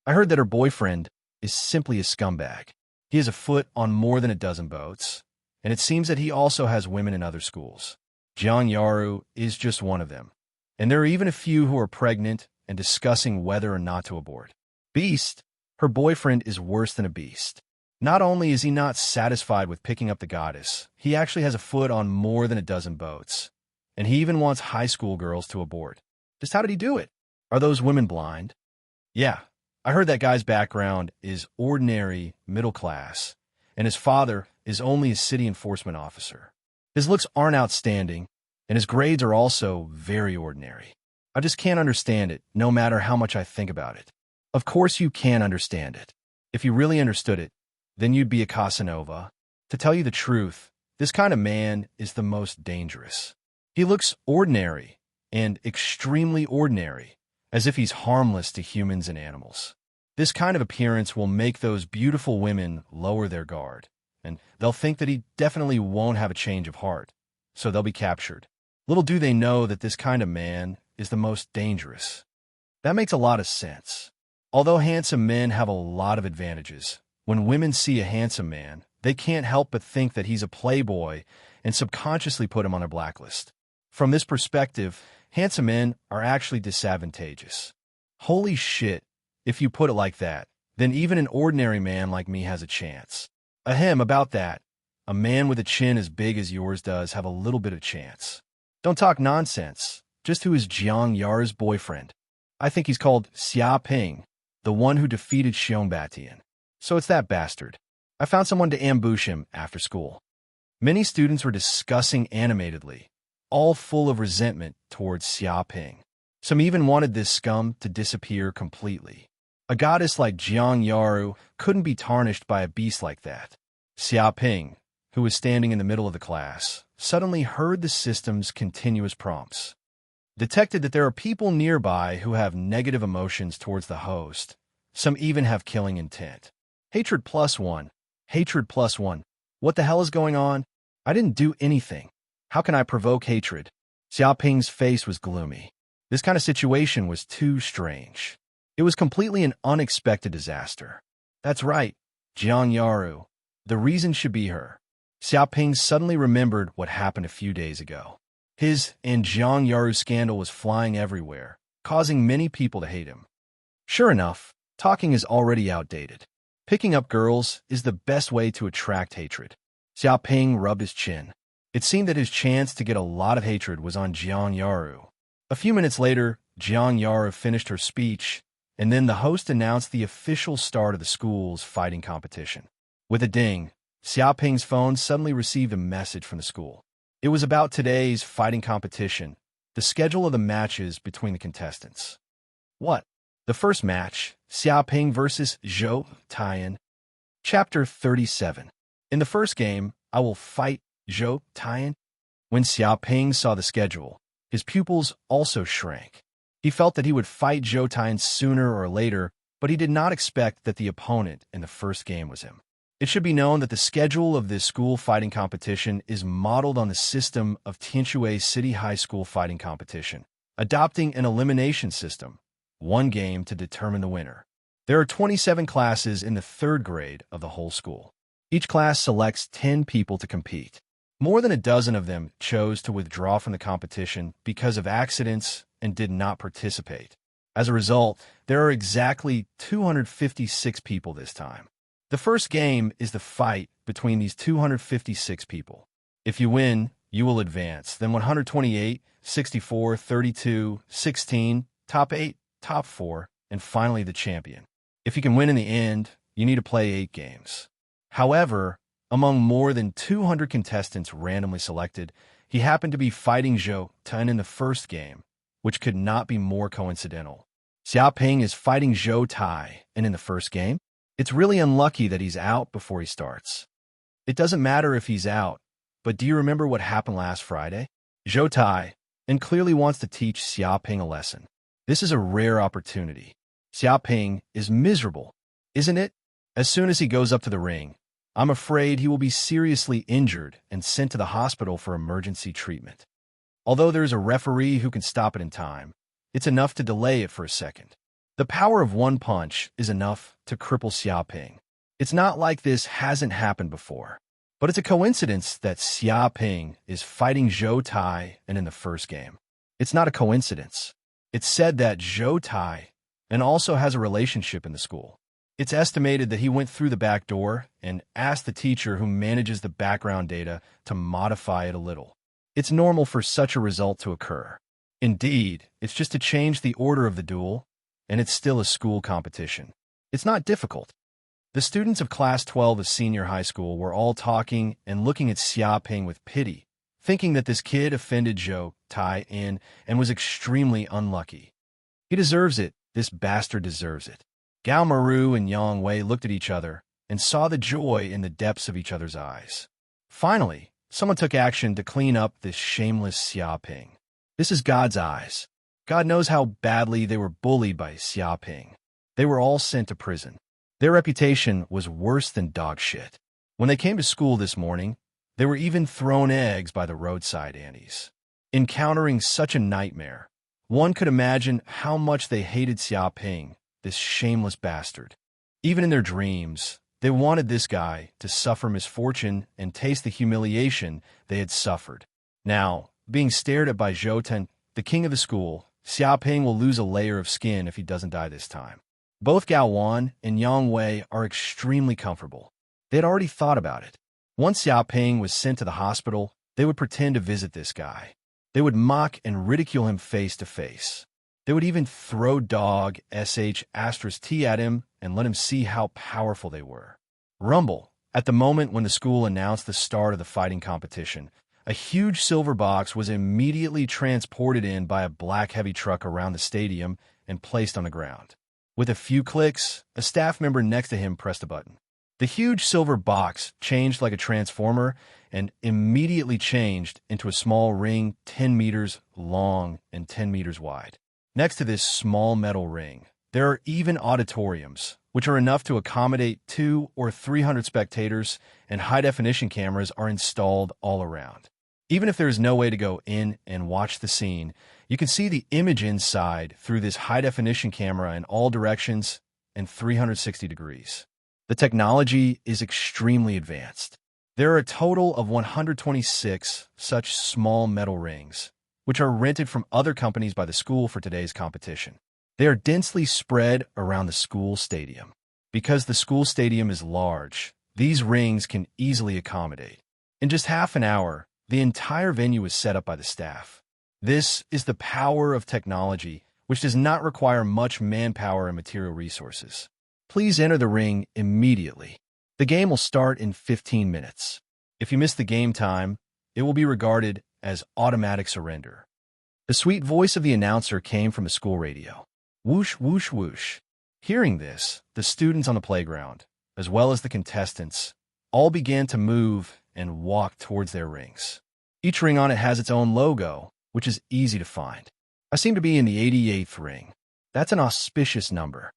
I heard that her boyfriend is simply a scumbag. He has a foot on more than a dozen boats, and it seems that he also has women in other schools. Jiang Yaru is just one of them, and there are even a few who are pregnant and discussing whether or not to abort. Beast, her boyfriend is worse than a beast. Not only is he not satisfied with picking up the goddess, he actually has a foot on more than a dozen boats, and he even wants high school girls to abort. Just how did he do it? Are those women blind? Yeah, I heard that guy's background is ordinary, middle class, and his father is only a city enforcement officer. His looks aren't outstanding, and his grades are also very ordinary. I just can't understand it, no matter how much I think about it. Of course you can understand it. If you really understood it, then you'd be a Casanova. To tell you the truth, this kind of man is the most dangerous. He looks ordinary and extremely ordinary, as if he's harmless to humans and animals. This kind of appearance will make those beautiful women lower their guard, and they'll think that he definitely won't have a change of heart, so they'll be captured. Little do they know that this kind of man is the most dangerous. That makes a lot of sense. Although handsome men have a lot of advantages, When women see a handsome man, they can't help but think that he's a playboy and subconsciously put him on a blacklist. From this perspective, handsome men are actually disadvantageous. Holy shit, if you put it like that, then even an ordinary man like me has a chance. Ahem, about that. A man with a chin as big as yours does have a little bit of chance. Don't talk nonsense. Just who is Jiang Yar's boyfriend? I think he's called Xia Ping, the one who defeated Xiong. So it's that bastard. I found someone to ambush him after school. Many students were discussing animatedly, all full of resentment towards Xia Ping. Some even wanted this scum to disappear completely. A goddess like Jiang Yaru couldn't be tarnished by a beast like that. Xia Ping, who was standing in the middle of the class, suddenly heard the system's continuous prompts. Detected that there are people nearby who have negative emotions towards the host. Some even have killing intent. Hatred +1. Hatred +1. What the hell is going on? I didn't do anything. How can I provoke hatred? Xia Ping's face was gloomy. This kind of situation was too strange. It was completely an unexpected disaster. That's right, Jiang Yaru. The reason should be her. Xia Ping suddenly remembered what happened a few days ago. His and Jiang Yaru's scandal was flying everywhere, causing many people to hate him. Sure enough, talking is already outdated. Picking up girls is the best way to attract hatred. Xia Ping rubbed his chin. It seemed that his chance to get a lot of hatred was on Jiang Yaru. A few minutes later, Jiang Yaru finished her speech, and then the host announced the official start of the school's fighting competition. With a ding, Xia Ping's phone suddenly received a message from the school. It was about today's fighting competition, the schedule of the matches between the contestants. What? The first match, Xia Ping versus Zhou Tian. Chapter 37. In the first game, I will fight Zhou Tian. When Xia Ping saw the schedule, his pupils also shrank. He felt that he would fight Zhou Tian sooner or later, but he did not expect that the opponent in the first game was him. It should be known that the schedule of this school fighting competition is modeled on the system of Tianshui City High School fighting competition, adopting an elimination system, one game to determine the winner. There are 27 classes in the third grade of the whole school. Each class selects 10 people to compete. More than a dozen of them chose to withdraw from the competition because of accidents and did not participate. As a result, there are exactly 256 people this time. The first game is the fight between these 256 people. If you win, you will advance. Then 128, 64, 32, 16, top 8, top 4, and finally the champion. If you can win in the end, you need to play 8 games. However, among more than 200 contestants randomly selected, he happened to be fighting Zhou Tian in the first game, which could not be more coincidental. Xia Ping is fighting Zhou Tian, and in the first game, it's really unlucky that he's out before he starts. It doesn't matter if he's out, but do you remember what happened last Friday? Zhou Tian and clearly wants to teach Xia Ping a lesson. This is a rare opportunity. Xia Ping is miserable, isn't it? As soon as he goes up to the ring, I'm afraid he will be seriously injured and sent to the hospital for emergency treatment. Although there is a referee who can stop it in time, it's enough to delay it for a second. The power of one punch is enough to cripple Xia Ping. It's not like this hasn't happened before, but it's a coincidence that Xia Ping is fighting Zhou Tian and in the first game. It's not a coincidence. It's said that Zhou Tian and also has a relationship in the school. It's estimated that he went through the back door and asked the teacher who manages the background data to modify it a little. It's normal for such a result to occur. Indeed, it's just to change the order of the duel, and it's still a school competition. It's not difficult. The students of Class 12 of senior high school were all talking and looking at Xia Ping with pity, thinking that this kid offended Zhou Tian and was extremely unlucky. He deserves it. This bastard deserves it. Gao Maru and Yang Wei looked at each other and saw the joy in the depths of each other's eyes. Finally, someone took action to clean up this shameless Xia Ping. This is God's eyes. God knows how badly they were bullied by Xia Ping. They were all sent to prison. Their reputation was worse than dog shit. When they came to school this morning, they were even thrown eggs by the roadside aunties. Encountering such a nightmare, one could imagine how much they hated Xia Ping, this shameless bastard. Even in their dreams, They wanted this guy to suffer misfortune and taste the humiliation they had suffered. Now, being stared at by Zhou Ten, the king of the school, Xiaoping will lose a layer of skin if he doesn't die this time. Both Gao Wan and Yang Wei are extremely comfortable. They had already thought about it. Once Xiaoping was sent to the hospital, they would pretend to visit this guy. They would mock and ridicule him face to face. They would even throw dog sh*t at him and let him see how powerful they were. Rumble. At the moment when the school announced the start of the fighting competition, a huge silver box was immediately transported in by a black heavy truck around the stadium and placed on the ground. With a few clicks, a staff member next to him pressed a button. The huge silver box changed like a transformer and immediately changed into a small ring 10 meters long and 10 meters wide. Next to this small metal ring, there are even auditoriums, which are enough to accommodate 200 or 300 spectators, and high-definition cameras are installed all around. Even if there is no way to go in and watch the scene, you can see the image inside through this high-definition camera in all directions and 360 degrees. The technology is extremely advanced. There are a total of 126 such small metal rings, which are rented from other companies by the school for today's competition. They are densely spread around the school stadium. Because the school stadium is large, these rings can easily accommodate. In just half an hour, the entire venue is set up by the staff. This is the power of technology, which does not require much manpower and material resources. Please enter the ring immediately. The game will start in 15 minutes. If you miss the game time, it will be regarded as automatic surrender. The sweet voice of the announcer came from the school radio. Whoosh, whoosh, whoosh. Hearing this, the students on the playground, as well as the contestants, all began to move and walk towards their rings. Each ring on it has its own logo, which is easy to find. I seem to be in the 88th ring. That's an auspicious number.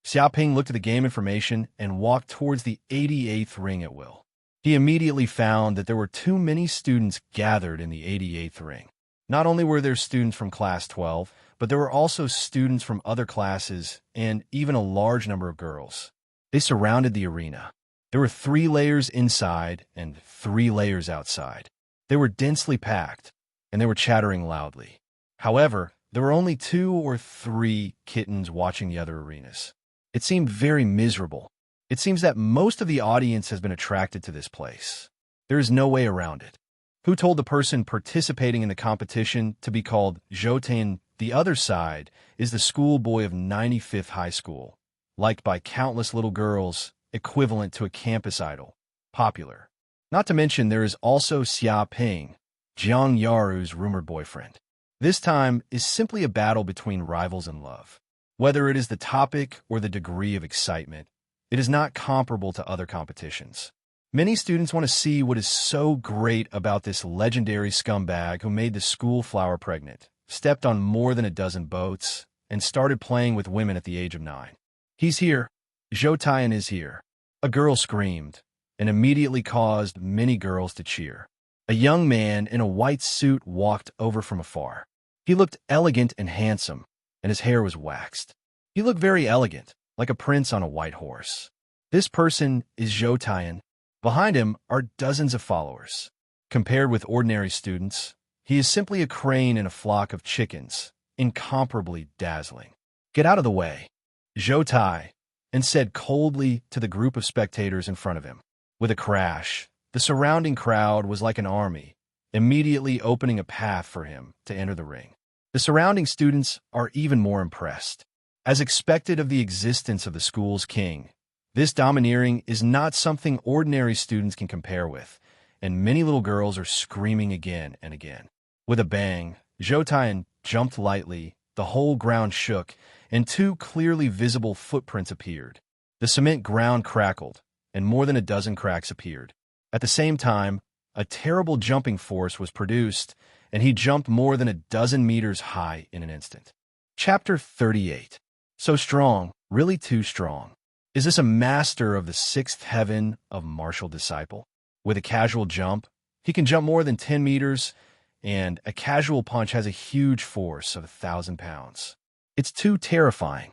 Xiaoping looked at the game information and walked towards the 88th ring at will. He immediately found that there were too many students gathered in the 88th ring. Not only were there students from class 12, but there were also students from other classes and even a large number of girls. They surrounded the arena. There were 3 layers inside and 3 layers outside. They were densely packed, and they were chattering loudly. However, there were only 2 or 3 kittens watching the other arenas. It seemed very miserable. It seems that most of the audience has been attracted to this place. There is no way around it. Who told the person participating in the competition to be called Zhou? The other side is the schoolboy of 95th High School, liked by countless little girls, equivalent to a campus idol, popular. Not to mention there is also Xiaoping, Jiang Yaru's rumored boyfriend. This time is simply a battle between rivals in love. Whether it is the topic or the degree of excitement, it is not comparable to other competitions. Many students want to see what is so great about this legendary scumbag who made the school flower pregnant, stepped on more than a dozen boats, and started playing with women at the age of 9. He's here. Zhou Tian is here. A girl screamed, and immediately caused many girls to cheer. A young man in a white suit walked over from afar. He looked elegant and handsome, and his hair was waxed. He looked very elegant, like a prince on a white horse. This person is Zhou Tian. Behind him are dozens of followers. Compared with ordinary students, he is simply a crane in a flock of chickens, incomparably dazzling. Get out of the way, Zhou Tai, and said coldly to the group of spectators in front of him. With a crash, the surrounding crowd was like an army, immediately opening a path for him to enter the ring. The surrounding students are even more impressed. As expected of the existence of the school's king, this domineering is not something ordinary students can compare with, and many little girls are screaming again and again. With a bang, Zhou Tian jumped lightly, the whole ground shook, and 2 clearly visible footprints appeared. The cement ground crackled, and more than a dozen cracks appeared. At the same time, a terrible jumping force was produced, and he jumped more than a dozen meters high in an instant. Chapter 38. So strong, really too strong. Is this a master of the 6th heaven of martial disciple? With a casual jump, he can jump more than 10 meters, and a casual punch has a huge force of 1,000 pounds. It's too terrifying.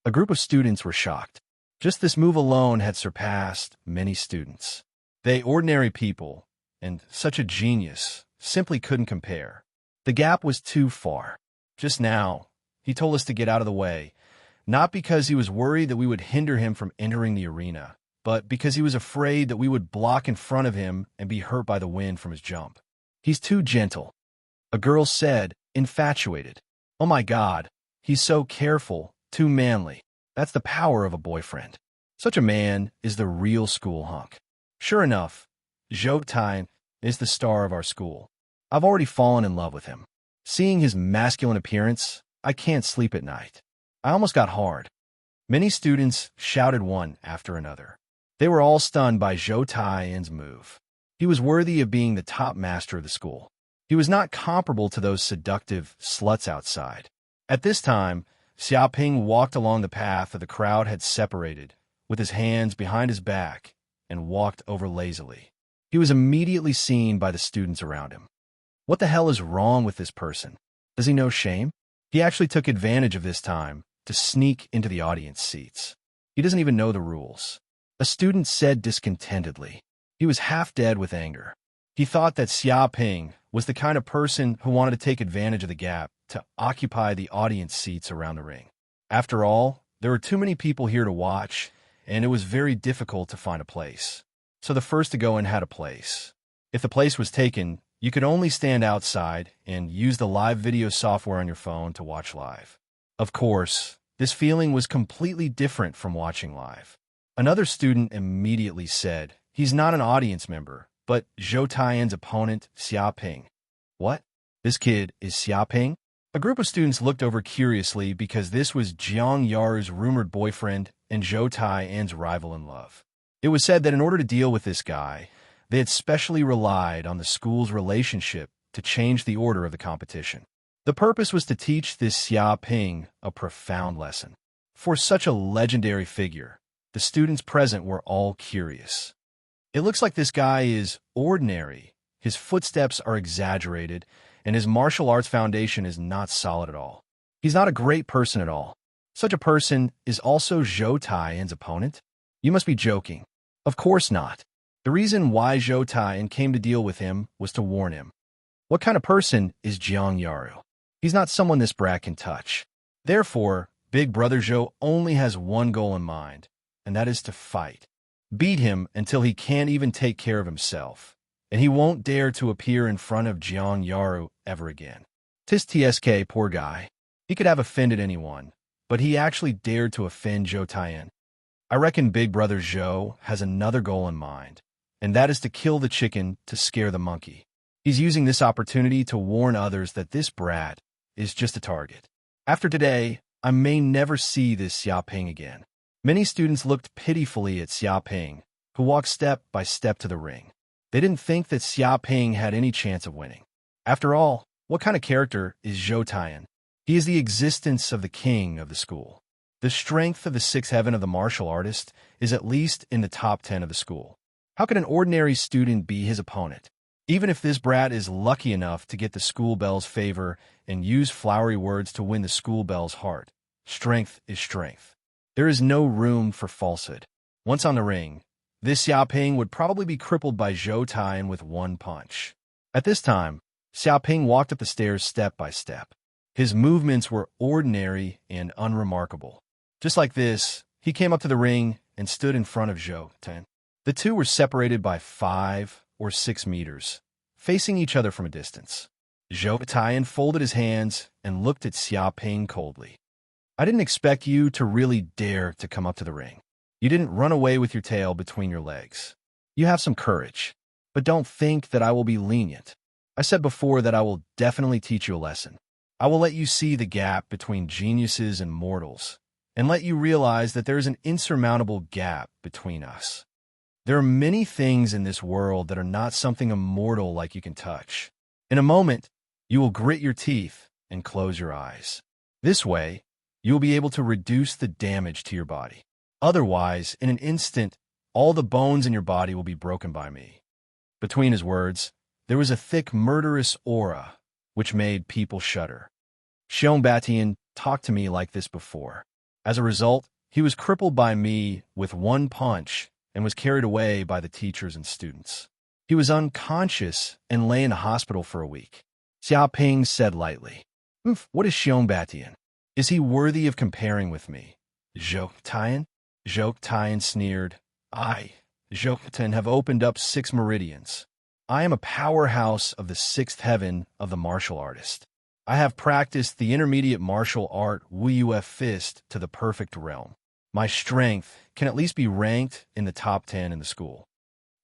A group of students were shocked. Just this move alone had surpassed many students. They, ordinary people, and such a genius, simply couldn't compare. The gap was too far. Just now, he told us to get out of the way, not because he was worried that we would hinder him from entering the arena, but because he was afraid that we would block in front of him and be hurt by the wind from his jump. He's too gentle. A girl said, infatuated. Oh my God, he's so careful, too manly. That's the power of a boyfriend. Such a man is the real school hunk. Sure enough, Zhou Tai is the star of our school. I've already fallen in love with him. Seeing his masculine appearance, I can't sleep at night. I almost got hard. Many students shouted one after another. They were all stunned by Zhou Tai's move. He was worthy of being the top master of the school. He was not comparable to those seductive sluts outside. At this time, Xiaoping walked along the path that the crowd had separated, with his hands behind his back, and walked over lazily. He was immediately seen by the students around him. What the hell is wrong with this person? Does he know shame? He actually took advantage of this time to sneak into the audience seats. He doesn't even know the rules. A student said discontentedly. He was half dead with anger. He thought that Xiaoping was the kind of person who wanted to take advantage of the gap to occupy the audience seats around the ring. After all, there were too many people here to watch, and it was very difficult to find a place. So the first to go in had a place. If the place was taken, you could only stand outside and use the live video software on your phone to watch live. Of course, this feeling was completely different from watching live. Another student immediately said, he's not an audience member, but Zhou Tai's opponent, Xiaoping. What? This kid is Xiaoping? A group of students looked over curiously because this was Jiang Yaru's rumored boyfriend and Zhou Tai's rival in love. It was said that in order to deal with this guy, they had specially relied on the school's relationship to change the order of the competition. The purpose was to teach this Xiaoping a profound lesson. For such a legendary figure, the students present were all curious. It looks like this guy is ordinary. His footsteps are exaggerated, and his martial arts foundation is not solid at all. He's not a great person at all. Such a person is also Zhou Tai's opponent? You must be joking. Of course not. The reason why Zhou Tai came to deal with him was to warn him. What kind of person is Jiang Yaru? He's not someone this brat can touch. Therefore, Big Brother Zhou only has one goal in mind, and that is to fight. Beat him until he can't even take care of himself, and he won't dare to appear in front of Jiang Yaru ever again. Tis TSK, poor guy. He could have offended anyone, but he actually dared to offend Zhou Tai. I reckon Big Brother Zhou has another goal in mind, and that is to kill the chicken to scare the monkey. He's using this opportunity to warn others that this brat is just a target. After today, I may never see this Xiaoping again. Many students looked pitifully at Xiaoping, who walked step by step to the ring. They didn't think that Xiaoping had any chance of winning. After all, what kind of character is Zhou Tai? He is the existence of the king of the school. The strength of the sixth heaven of the martial artist is at least in the top 10 of the school. How could an ordinary student be his opponent? Even if this brat is lucky enough to get the school bell's favor and use flowery words to win the school bell's heart, strength is strength. There is no room for falsehood. Once on the ring, this Xiaoping would probably be crippled by Zhou Tai with one punch. At this time, Xiaoping walked up the stairs step by step. His movements were ordinary and unremarkable. Just like this, he came up to the ring and stood in front of Zhou Tai. The two were separated by 5 or 6 meters, facing each other from a distance. Zhou Tai folded his hands and looked at Xiaoping coldly. I didn't expect you to really dare to come up to the ring. You didn't run away with your tail between your legs. You have some courage, but don't think that I will be lenient. I said before that I will definitely teach you a lesson. I will let you see the gap between geniuses and mortals, and let you realize that there is an insurmountable gap between us. There are many things in this world that are not something immortal like you can touch. In a moment, you will grit your teeth and close your eyes. This way, you will be able to reduce the damage to your body. Otherwise, in an instant, all the bones in your body will be broken by me. Between his words, there was a thick, murderous aura, which made people shudder. Xiong Batian talked to me like this before. As a result, He was crippled by me with one punch and was carried away by the teachers and students. He was unconscious and lay in a hospital for a week. Xiaoping said lightly. What is Xiong? Is he worthy of comparing with me? Zhou Tian? Zhou Tian sneered. I, Zhou Tian, have opened up 6 meridians. I am a powerhouse of the 6th heaven of the martial artist. I have practiced the intermediate martial art Wu Yue Fist to the perfect realm. My strength can at least be ranked in the top 10 in the school.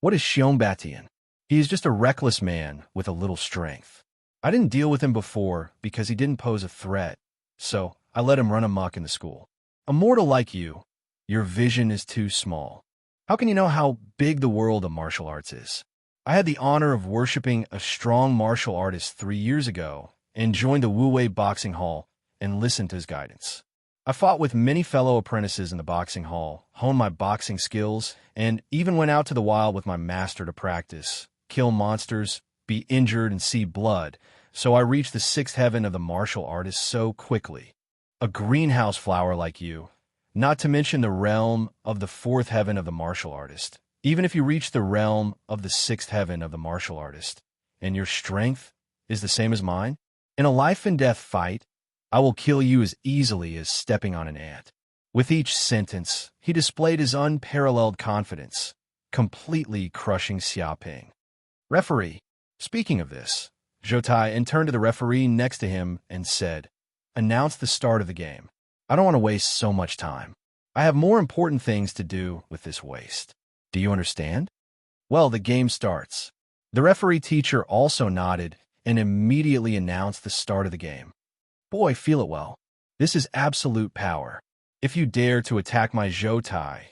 What is Xiong? He is just a reckless man with a little strength. I didn't deal with him before because he didn't pose a threat, so I let him run amok in the school. A mortal like you, your vision is too small. How can you know how big the world of martial arts is? I had the honor of worshiping a strong martial artist 3 years ago and joined the Wu Wei Boxing Hall and listened to his guidance. I fought with many fellow apprentices in the boxing hall, honed my boxing skills, and even went out to the wild with my master to practice, kill monsters, be injured, and see blood, so I reached the 6th heaven of the martial artist so quickly. A greenhouse flower like you, not to mention the realm of the 4th heaven of the martial artist. Even if you reach the realm of the 6th heaven of the martial artist, and your strength is the same as mine, in a life-and-death fight, I will kill you as easily as stepping on an ant. With each sentence, he displayed his unparalleled confidence, completely crushing Xiaoping. Referee, speaking of this, Zhou Tai turned to the referee next to him and said, announce the start of the game. I don't want to waste so much time. I have more important things to do with this waste. Do you understand? Well, the game starts. The referee teacher also nodded and immediately announced the start of the game. Boy, feel it well. This is absolute power. If you dare to attack my Zhou Tai,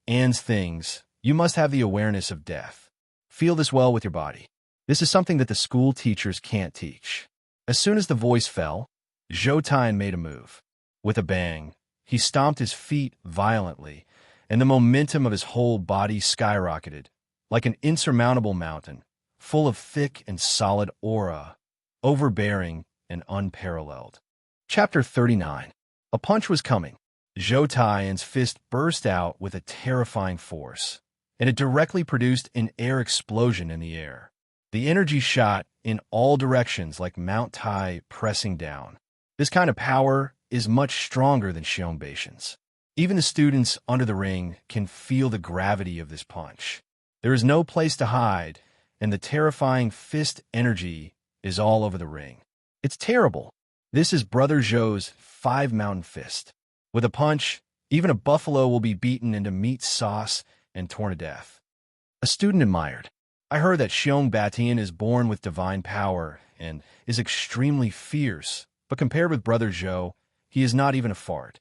Anne's things, you must have the awareness of death. Feel this well with your body. This is something that the school teachers can't teach. As soon as the voice fell, Zhou Tai made a move. With a bang, he stomped his feet violently, and the momentum of his whole body skyrocketed, like an insurmountable mountain, full of thick and solid aura, overbearing and unparalleled. Chapter 39. A punch was coming. Zhou Tai's fist burst out with a terrifying force, and it directly produced an air explosion in the air. The energy shot in all directions like Mount Tai pressing down. This kind of power is much stronger than Xiongbaishan's. Even the students under the ring can feel the gravity of this punch. There is no place to hide, and the terrifying fist energy is all over the ring. It's terrible. This is Brother Zhou's 5-mountain fist. With a punch, even a buffalo will be beaten into meat sauce and torn to death. A student admired. I heard that Xiong Batian is born with divine power and is extremely fierce, but compared with Brother Zhou, he is not even a fart.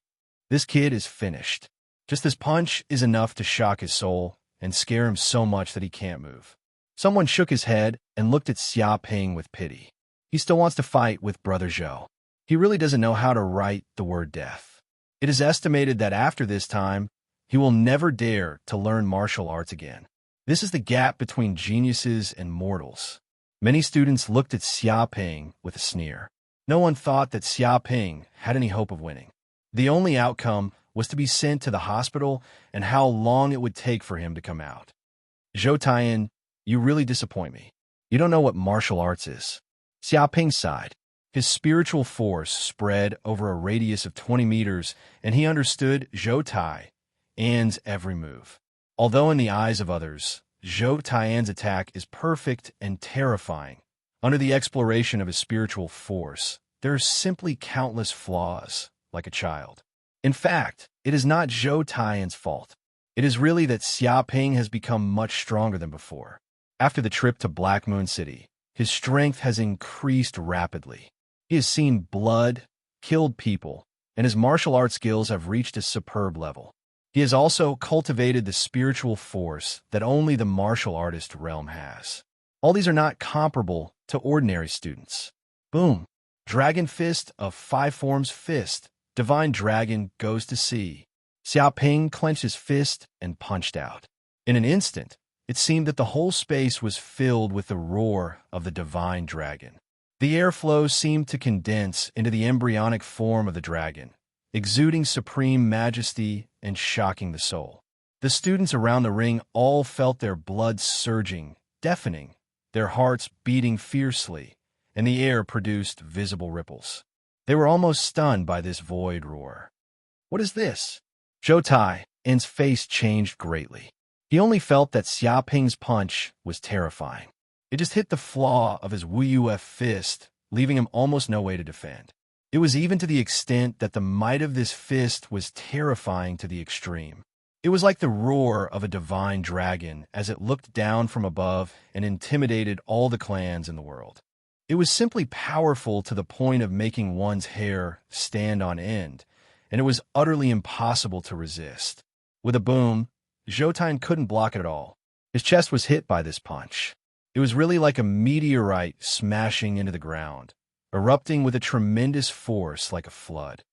This kid is finished. Just this punch is enough to shock his soul and scare him so much that he can't move. Someone shook his head and looked at Xiaoping with pity. He still wants to fight with Brother Zhou. He really doesn't know how to write the word death. It is estimated that after this time, he will never dare to learn martial arts again. This is the gap between geniuses and mortals. Many students looked at Xiaoping with a sneer. No one thought that Xiaoping had any hope of winning. The only outcome was to be sent to the hospital and how long it would take for him to come out. Zhou Taiyan, you really disappoint me. You don't know what martial arts is. Xiaoping sighed. His spiritual force spread over a radius of 20 meters, and he understood Zhou Tai An's every move. Although in the eyes of others, Zhou Taiyan's attack is perfect and terrifying, under the exploration of his spiritual force, there are simply countless flaws, like a child. In fact, it is not Zhou Taiyan's fault. It is really that Xiaoping has become much stronger than before. After the trip to Black Moon City, his strength has increased rapidly. He has seen blood, killed people, and his martial arts skills have reached a superb level. He has also cultivated the spiritual force that only the martial artist realm has. All these are not comparable to ordinary students. Boom! Dragon Fist of 5 forms fist. Divine Dragon goes to sea. Xiaoping clenched his fist and punched out. In an instant, it seemed that the whole space was filled with the roar of the Divine Dragon. The airflow seemed to condense into the embryonic form of the dragon, exuding supreme majesty and shocking the soul. The students around the ring all felt their blood surging, deafening, their hearts beating fiercely, and the air produced visible ripples. They were almost stunned by this void roar. What is this? Zhou Tai's face changed greatly. He only felt that Xia Ping's punch was terrifying. It just hit the flaw of his Wu fist, leaving him almost no way to defend. It was even to the extent that the might of this fist was terrifying to the extreme. It was like the roar of a divine dragon as it looked down from above and intimidated all the clans in the world. It was simply powerful to the point of making one's hair stand on end, and it was utterly impossible to resist. With a boom, Zhou Tai couldn't block it at all. His chest was hit by this punch. It was really like a meteorite smashing into the ground, erupting with a tremendous force like a flood.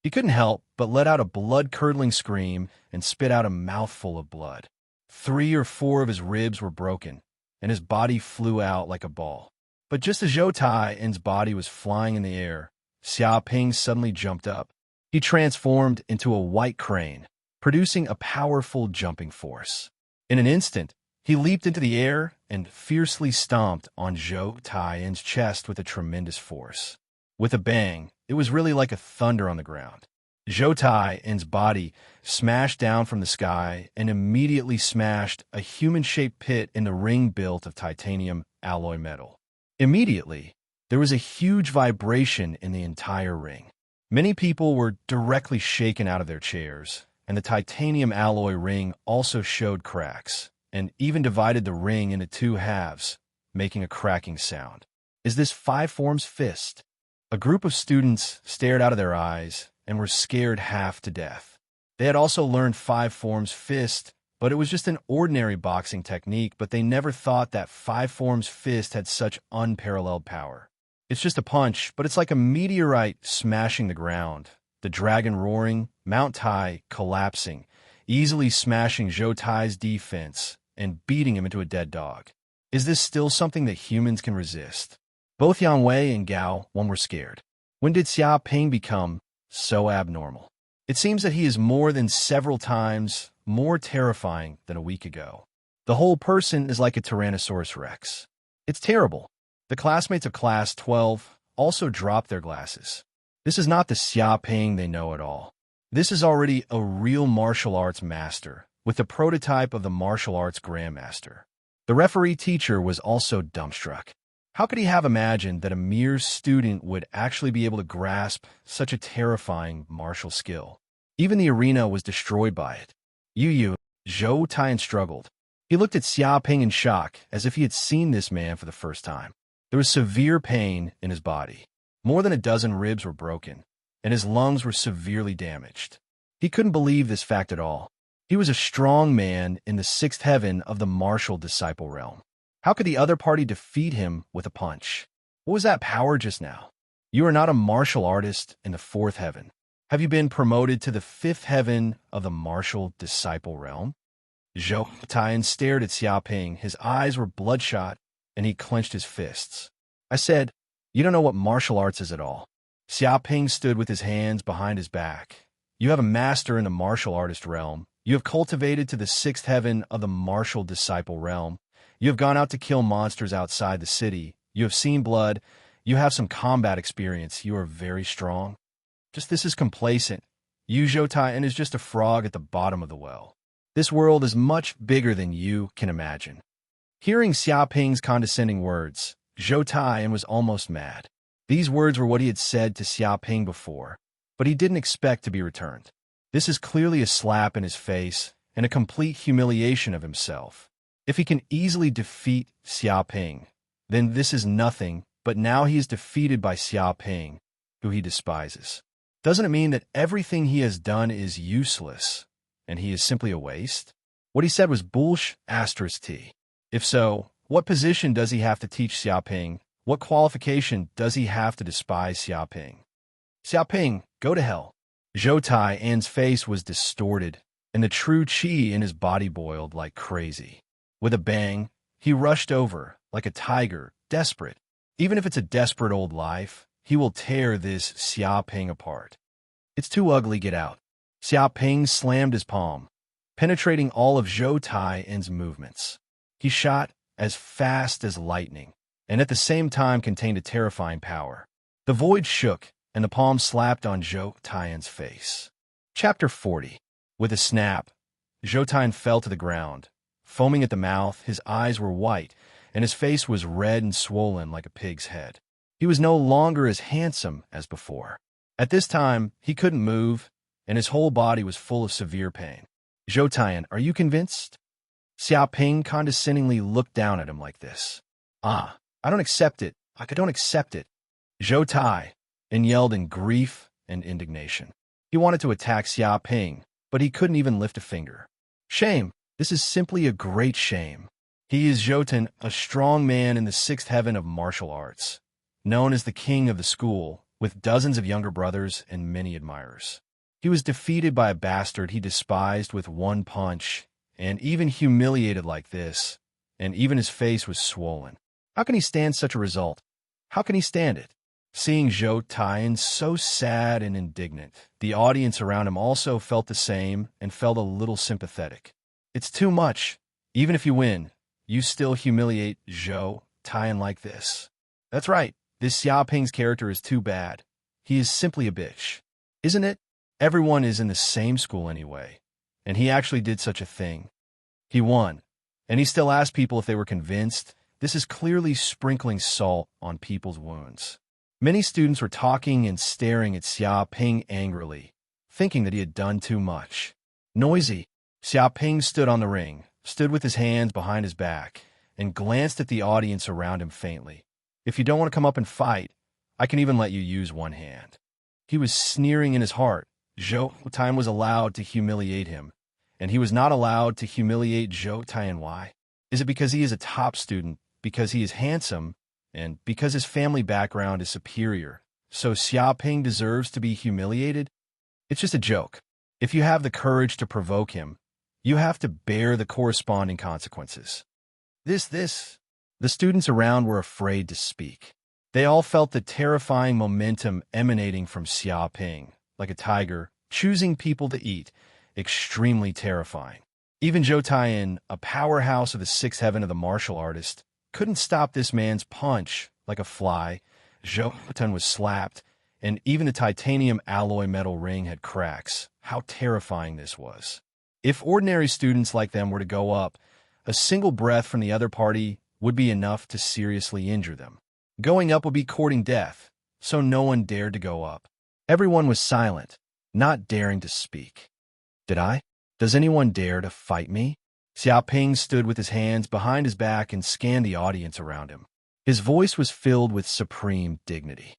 He couldn't help but let out a blood-curdling scream and spit out a mouthful of blood. 3 or 4 of his ribs were broken, and his body flew out like a ball. But just as Zhou Tai's body was flying in the air, Xia Ping suddenly jumped up. He transformed into a white crane, producing a powerful jumping force. In an instant, he leaped into the air and fiercely stomped on Zhou Tai's chest with a tremendous force. With a bang, it was really like a thunder on the ground. Zhou Tai's body smashed down from the sky and immediately smashed a human-shaped pit in the ring built of titanium alloy metal. Immediately, there was a huge vibration in the entire ring. Many people were directly shaken out of their chairs, and the titanium alloy ring also showed cracks, and even divided the ring into 2 halves, making a cracking sound. Is this Five Forms fist? A group of students stared out of their eyes and were scared half to death. They had also learned Five Forms fist, but it was just an ordinary boxing technique, but they never thought that Five Forms fist had such unparalleled power. It's just a punch, but it's like a meteorite smashing the ground, the dragon roaring, Mount Tai collapsing, easily smashing Zhou Tai's defense and beating him into a dead dog. Is this still something that humans can resist? Both Yang Wei and Gao Wen were scared. When did Xia Ping become so abnormal? It seems that he is more than several times more terrifying than a week ago. The whole person is like a Tyrannosaurus Rex. It's terrible. The classmates of Class 12 also dropped their glasses. This is not the Xia Ping they know at all. This is already a real martial arts master, with the prototype of the martial arts grandmaster. The referee teacher was also dumbstruck. How could he have imagined that a mere student would actually be able to grasp such a terrifying martial skill? Even the arena was destroyed by it. Zhou Tai struggled. He looked at Xia Ping in shock, as if he had seen this man for the first time. There was severe pain in his body. More than a dozen ribs were broken, and his lungs were severely damaged. He couldn't believe this fact at all. He was a strong man in the 6th heaven of the martial disciple realm. How could the other party defeat him with a punch? What was that power just now? You are not a martial artist in the 4th heaven. Have you been promoted to the 5th heaven of the martial disciple realm? Zhou Tai stared at Xia Ping. His eyes were bloodshot, and he clenched his fists. I said, "You don't know what martial arts is at all." Xia Ping stood with his hands behind his back. You have a master in the martial artist realm. You have cultivated to the 6th heaven of the martial disciple realm. You have gone out to kill monsters outside the city. You have seen blood. You have some combat experience. You are very strong. Just this is complacent. You, Zhou Tai, is just a frog at the bottom of the well. This world is much bigger than you can imagine. Hearing Xia Ping's condescending words, Zhou Tai was almost mad. These words were what he had said to Xia Ping before, but he didn't expect to be returned. This is clearly a slap in his face and a complete humiliation of himself. If he can easily defeat Xia Ping, then this is nothing, but now he is defeated by Xia Ping, who he despises. Doesn't it mean that everything he has done is useless, and he is simply a waste? What he said was bullsh**. If so, what position does he have to teach Xia Ping? What qualification does he have to despise Xia Ping? Xia Ping, go to hell. Zhou Tai's face was distorted, and the true qi in his body boiled like crazy. With a bang, he rushed over, like a tiger, desperate. Even if it's a desperate old life, he will tear this Xia Ping apart. It's too ugly, get out. Xiaoping slammed his palm, penetrating all of Zhou Taiyan's movements. He shot as fast as lightning, and at the same time contained a terrifying power. The void shook, and the palm slapped on Zhou Taiyan's face. Chapter 40. With a snap, Zhou Taiyan fell to the ground. Foaming at the mouth, his eyes were white, and his face was red and swollen like a pig's head. He was no longer as handsome as before. At this time, he couldn't move, and his whole body was full of severe pain. Zhou Taiyan, are you convinced? Xiaoping condescendingly looked down at him like this. I don't accept it. I don't accept it. Zhou Taiyan yelled in grief and indignation. He wanted to attack Xiaoping, but he couldn't even lift a finger. Shame. This is simply a great shame. He is Zhou Taiyan, a strong man in the sixth heaven of martial arts, known as the king of the school, with dozens of younger brothers and many admirers. He was defeated by a bastard he despised with one punch, and even humiliated like this, and even his face was swollen. How can he stand such a result? How can he stand it? Seeing Zhou Taiyan so sad and indignant, the audience around him also felt the same and felt a little sympathetic. It's too much. Even if you win, you still humiliate Zhou Taiyan like this. That's right. This Xiaoping's character is too bad. He is simply a bitch. Isn't it? Everyone is in the same school anyway. And he actually did such a thing. He won. And he still asked people if they were convinced. This is clearly sprinkling salt on people's wounds. Many students were talking and staring at Xiaoping angrily, thinking that he had done too much. Noisy. Xiaoping stood on the ring, stood with his hands behind his back, and glanced at the audience around him faintly. If you don't want to come up and fight, I can even let you use one hand. He was sneering in his heart. Zhou Taiyan was allowed to humiliate him, and he was not allowed to humiliate Zhou Taiyan. Why? Is it because he is a top student, because he is handsome, and because his family background is superior, so Xiaoping deserves to be humiliated? It's just a joke. If you have the courage to provoke him, you have to bear the corresponding consequences. The students around were afraid to speak. They all felt the terrifying momentum emanating from Xiaoping, like a tiger, choosing people to eat, extremely terrifying. Even Zhou Taiyan, a powerhouse of the sixth heaven of the martial artist, couldn't stop this man's punch like a fly. Zhou Taiyan was slapped, and even the titanium alloy metal ring had cracks. How terrifying this was. If ordinary students like them were to go up, a single breath from the other party would be enough to seriously injure them. Going up would be courting death, so no one dared to go up. Everyone was silent, not daring to speak. Does anyone dare to fight me? Xiaoping stood with his hands behind his back and scanned the audience around him. His voice was filled with supreme dignity.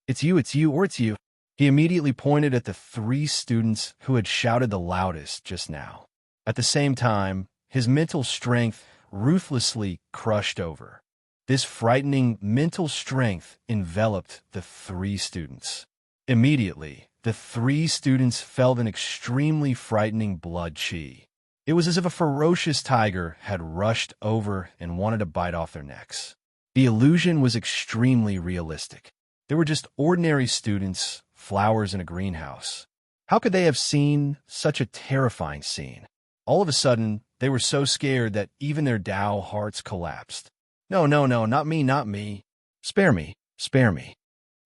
It's you, or it's you. He immediately pointed at the three students who had shouted the loudest just now. At the same time, his mental strength ruthlessly crushed over. This frightening mental strength enveloped the three students. Immediately, the three students felt an extremely frightening blood chi. It was as if a ferocious tiger had rushed over and wanted to bite off their necks. The illusion was extremely realistic. They were just ordinary students, flowers in a greenhouse. How could they have seen such a terrifying scene? All of a sudden, they were so scared that even their Tao hearts collapsed. No, not me. Spare me.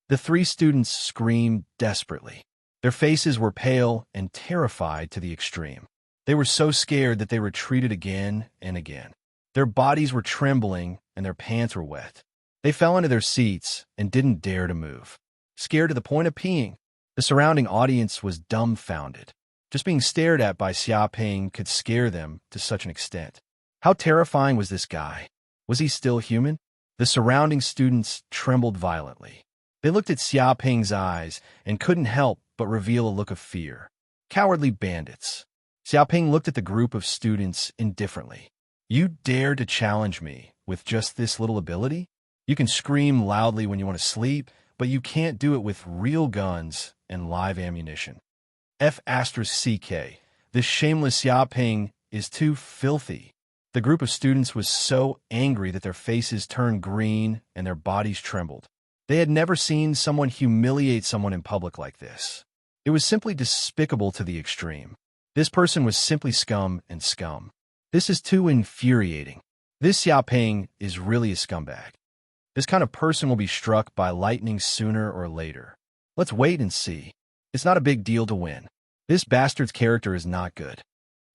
The three students screamed desperately. Their faces were pale and terrified to the extreme. They were so scared that they retreated again and again. Their bodies were trembling and their pants were wet. They fell into their seats and didn't dare to move. Scared to the point of peeing, the surrounding audience was dumbfounded. Just being stared at by Xiaoping could scare them to such an extent. How terrifying was this guy? Was he still human? The surrounding students trembled violently. They looked at Xiaoping's eyes and couldn't help but reveal a look of fear. Cowardly bandits. Xiaoping looked at the group of students indifferently. You dare to challenge me with just this little ability? You can scream loudly when you want to sleep, but you can't do it with real guns and live ammunition. F***CK. This shameless Xiaoping is too filthy. The group of students was so angry that their faces turned green and their bodies trembled. They had never seen someone humiliate someone in public like this. It was simply despicable to the extreme. This person was simply scum and scum. This is too infuriating. This Xiaoping is really a scumbag. This kind of person will be struck by lightning sooner or later. Let's wait and see. It's not a big deal to win. This bastard's character is not good.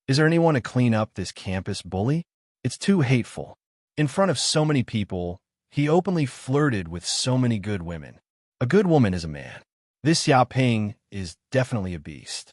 Is there anyone to clean up this campus bully? It's too hateful. In front of so many people, he openly flirted with so many good women. A good woman is a man. This Xiaoping is definitely a beast.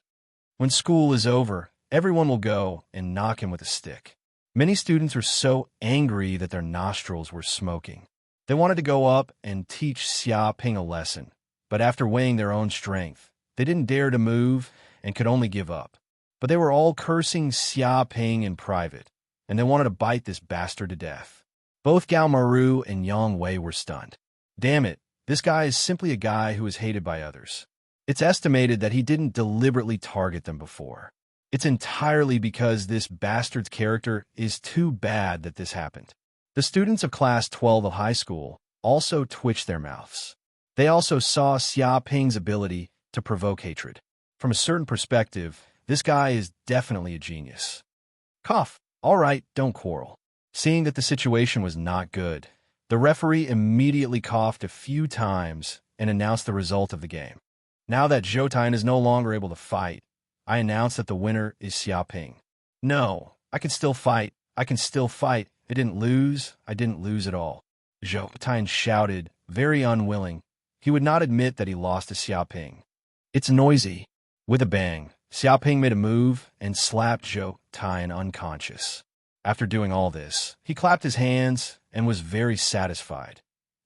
When school is over, everyone will go and knock him with a stick. Many students were so angry that their nostrils were smoking. They wanted to go up and teach Xiaoping a lesson, but after weighing their own strength, they didn't dare to move and could only give up. But they were all cursing Xiaoping in private, and they wanted to bite this bastard to death. Both Gao Maru and Yang Wei were stunned. Damn it, this guy is simply a guy who is hated by others. It's estimated that he didn't deliberately target them before. It's entirely because this bastard's character is too bad that this happened. The students of Class 12 of high school also twitched their mouths. They also saw Xiaoping's ability to provoke hatred. From a certain perspective, this guy is definitely a genius. Cough. All right, don't quarrel. Seeing that the situation was not good, the referee immediately coughed a few times and announced the result of the game. Now that Zhou Taiyan is no longer able to fight, I announce that the winner is Xiaoping. No, I can still fight. I can still fight. I didn't lose. I didn't lose at all. Zhou Taiyan shouted, very unwilling. He would not admit that he lost to Xiaoping. It's noisy. With a bang, Xiaoping made a move and slapped Zhou Taiyan unconscious. After doing all this, he clapped his hands and was very satisfied.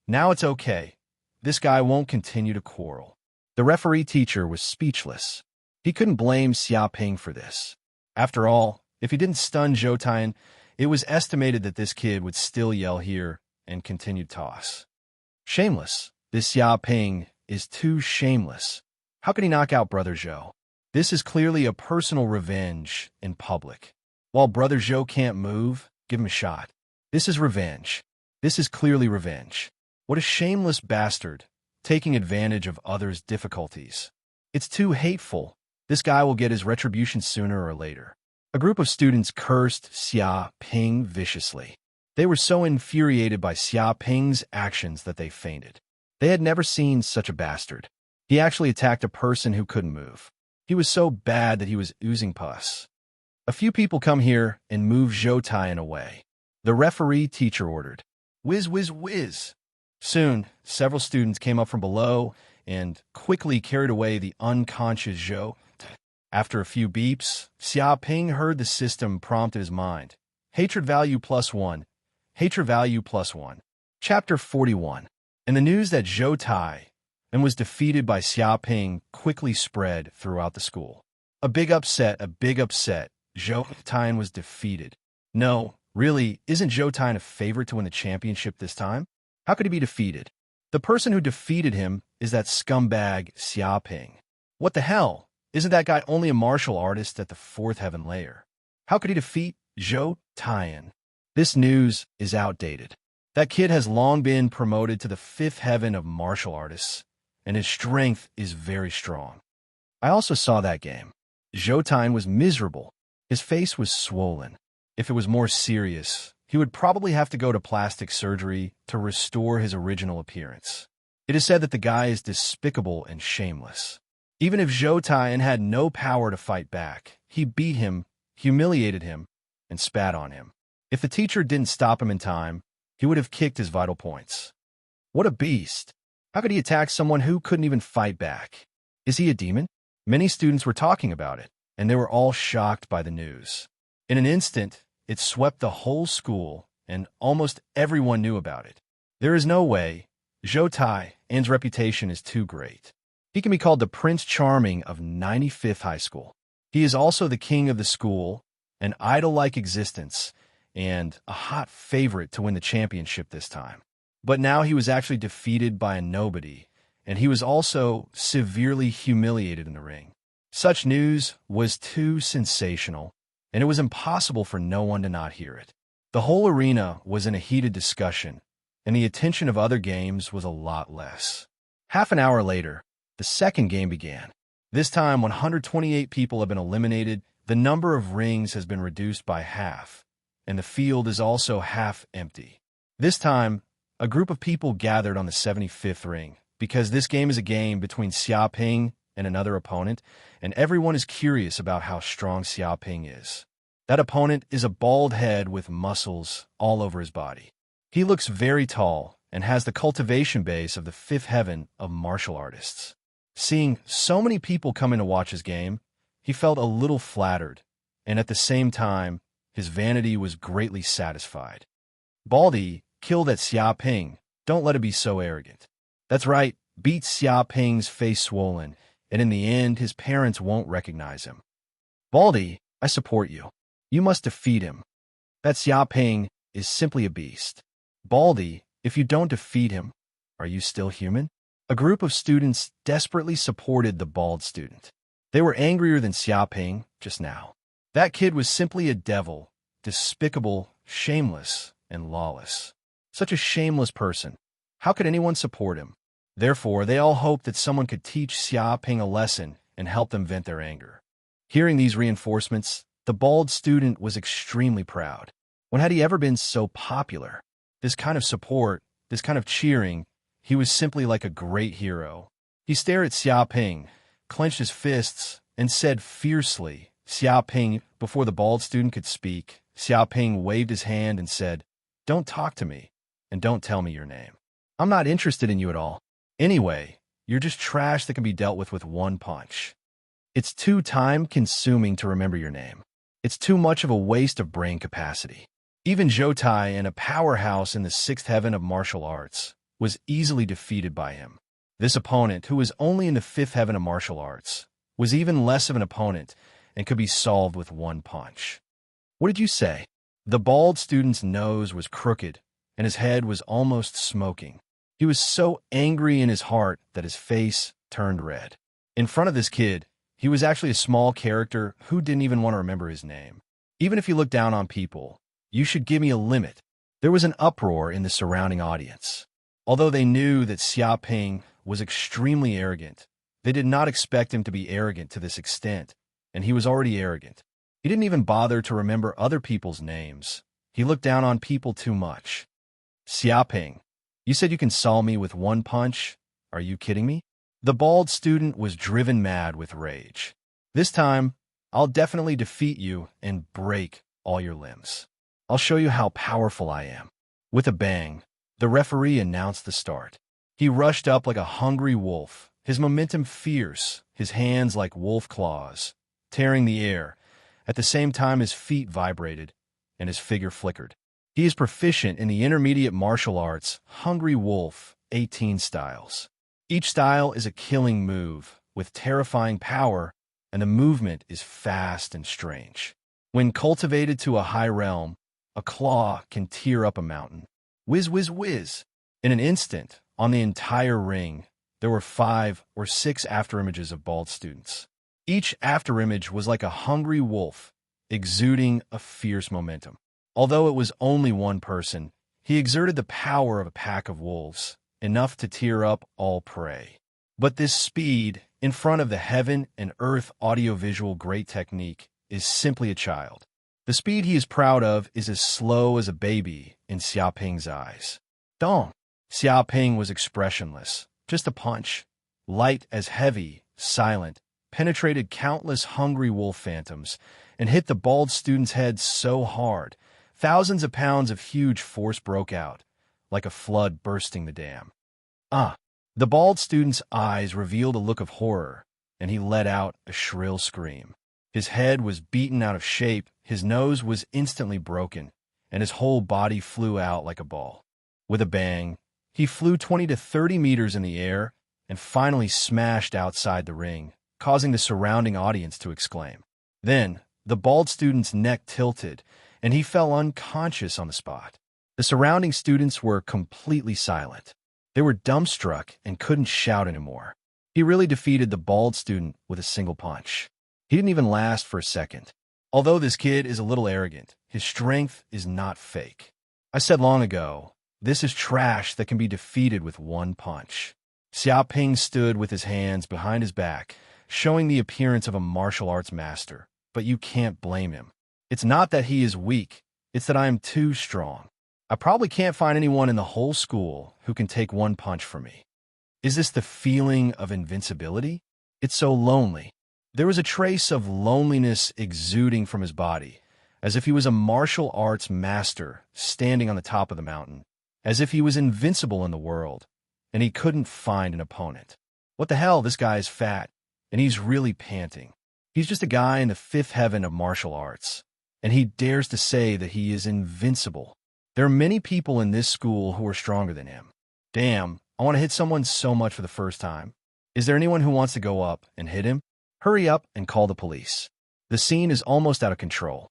Now it's okay. This guy won't continue to quarrel. The referee teacher was speechless. He couldn't blame Xiaoping for this. After all, if he didn't stun Zhou Taiyan, it was estimated that this kid would still yell here and continue toss. Shameless. This Xiaoping is too shameless. How could he knock out Brother Zhou? This is clearly a personal revenge in public. While Brother Zhou can't move, give him a shot. This is revenge. This is clearly revenge. What a shameless bastard, taking advantage of others' difficulties. It's too hateful. This guy will get his retribution sooner or later. A group of students cursed Xiaoping viciously. They were so infuriated by Xiaoping's actions that they fainted. They had never seen such a bastard. He actually attacked a person who couldn't move. He was so bad that he was oozing pus. A few people come here and move Zhou Taiyan away. The referee teacher ordered. Whiz, whiz, whiz. Soon, several students came up from below and quickly carried away the unconscious Zhou. After a few beeps, Xiaoping heard the system prompt in his mind. Hatred value +1. Hatred value +1. Chapter 41. And the news that Zhou Taiyan was defeated by Xiaoping quickly spread throughout the school. A big upset, a big upset. Zhou Taiyan was defeated. No, really, isn't Zhou Taiyan a favorite to win the championship this time? How could he be defeated? The person who defeated him is that scumbag Xiaoping. What the hell? Isn't that guy only a martial artist at the fourth heaven layer? How could he defeat Zhou Taiyan? This news is outdated. That kid has long been promoted to the fifth heaven of martial artists, and his strength is very strong. I also saw that game. Zhou Taiyan was miserable. His face was swollen. If it was more serious, he would probably have to go to plastic surgery to restore his original appearance. It is said that the guy is despicable and shameless. Even if Zhou Taiyan had no power to fight back, he beat him, humiliated him, and spat on him. If the teacher didn't stop him in time, he would have kicked his vital points. What a beast! How could he attack someone who couldn't even fight back? Is he a demon? Many students were talking about it, and they were all shocked by the news. In an instant, it swept the whole school, and almost everyone knew about it. There is no way. Zhou Taiyan's reputation is too great. He can be called the Prince Charming of 95th High School. He is also the king of the school, an idol-like existence, and a hot favorite to win the championship this time. But now he was actually defeated by a nobody, and he was also severely humiliated in the ring. Such news was too sensational, and it was impossible for no one to not hear it. The whole arena was in a heated discussion, and the attention of other games was a lot less. Half an hour later, the second game began. This time, 128 people have been eliminated, the number of rings has been reduced by half, and the field is also half empty. This time, a group of people gathered on the 75th ring, because this game is a game between Xiaoping and another opponent, and everyone is curious about how strong Xiaoping is. That opponent is a bald head with muscles all over his body. He looks very tall and has the cultivation base of the fifth heaven of martial artists. Seeing so many people come in to watch his game, he felt a little flattered, and at the same time, his vanity was greatly satisfied. Baldy, kill that Xiaoping. Don't let him be so arrogant. That's right, beat Xiaoping's face swollen, and in the end, his parents won't recognize him. Baldy, I support you. You must defeat him. That Xiaoping is simply a beast. Baldy, if you don't defeat him, are you still human? A group of students desperately supported the bald student. They were angrier than Xiaoping just now. That kid was simply a devil, despicable, shameless, and lawless. Such a shameless person. How could anyone support him? Therefore, they all hoped that someone could teach Xiaoping a lesson and help them vent their anger. Hearing these reinforcements, the bald student was extremely proud. When had he ever been so popular? This kind of support, this kind of cheering, he was simply like a great hero. He stared at Xiaoping, clenched his fists, and said fiercely, Xiaoping, before the bald student could speak, Xiaoping waved his hand and said, "Don't talk to me, and don't tell me your name. I'm not interested in you at all. Anyway, you're just trash that can be dealt with one punch. It's too time-consuming to remember your name. It's too much of a waste of brain capacity." Even Zhoutai, and a powerhouse in the sixth heaven of martial arts, was easily defeated by him. This opponent, who was only in the fifth heaven of martial arts, was even less of an opponent and could be solved with one punch. What did you say? The bald student's nose was crooked, and his head was almost smoking. He was so angry in his heart that his face turned red. In front of this kid, he was actually a small character who didn't even want to remember his name. Even if you look down on people, you should give me a limit. There was an uproar in the surrounding audience. Although they knew that Xiaoping was extremely arrogant, they did not expect him to be arrogant to this extent, and he was already arrogant. He didn't even bother to remember other people's names. He looked down on people too much. Xiaoping, you said you can solve me with one punch? Are you kidding me? The bald student was driven mad with rage. This time, I'll definitely defeat you and break all your limbs. I'll show you how powerful I am. With a bang, the referee announced the start. He rushed up like a hungry wolf, his momentum fierce, his hands like wolf claws, tearing the air. At the same time, his feet vibrated, and his figure flickered. He is proficient in the intermediate martial arts, Hungry Wolf, 18 styles. Each style is a killing move, with terrifying power, and the movement is fast and strange. When cultivated to a high realm, a claw can tear up a mountain. Whiz, whiz, whiz. In an instant, on the entire ring, there were 5 or 6 afterimages of bald students. Each afterimage was like a hungry wolf, exuding a fierce momentum. Although it was only one person, he exerted the power of a pack of wolves, enough to tear up all prey. But this speed, in front of the heaven and earth audiovisual great technique, is simply a child. The speed he is proud of is as slow as a baby in Xiaoping's eyes. Dong! Xiaoping was expressionless, just a punch, light as heavy, silent, penetrated countless hungry wolf phantoms, and hit the bald student's head so hard, thousands of pounds of huge force broke out, like a flood bursting the dam. Ah! The bald student's eyes revealed a look of horror, and he let out a shrill scream. His head was beaten out of shape, his nose was instantly broken, and his whole body flew out like a ball. With a bang, he flew 20 to 30 meters in the air and finally smashed outside the ring, causing the surrounding audience to exclaim. Then, the bald student's neck tilted, and he fell unconscious on the spot. The surrounding students were completely silent. They were dumbstruck and couldn't shout anymore. He really defeated the bald student with a single punch. He didn't even last for a second. Although this kid is a little arrogant, his strength is not fake. I said long ago, this is trash that can be defeated with one punch. Xiaoping stood with his hands behind his back, showing the appearance of a martial arts master, but you can't blame him. It's not that he is weak, it's that I am too strong. I probably can't find anyone in the whole school who can take one punch from me. Is this the feeling of invincibility? It's so lonely. There was a trace of loneliness exuding from his body, as if he was a martial arts master standing on the top of the mountain, as if he was invincible in the world, and he couldn't find an opponent. What the hell, this guy is fat, and he's really panting. He's just a guy in the fifth heaven of martial arts, and he dares to say that he is invincible. There are many people in this school who are stronger than him. Damn, I want to hit someone so much for the first time. Is there anyone who wants to go up and hit him? Hurry up and call the police. The scene is almost out of control.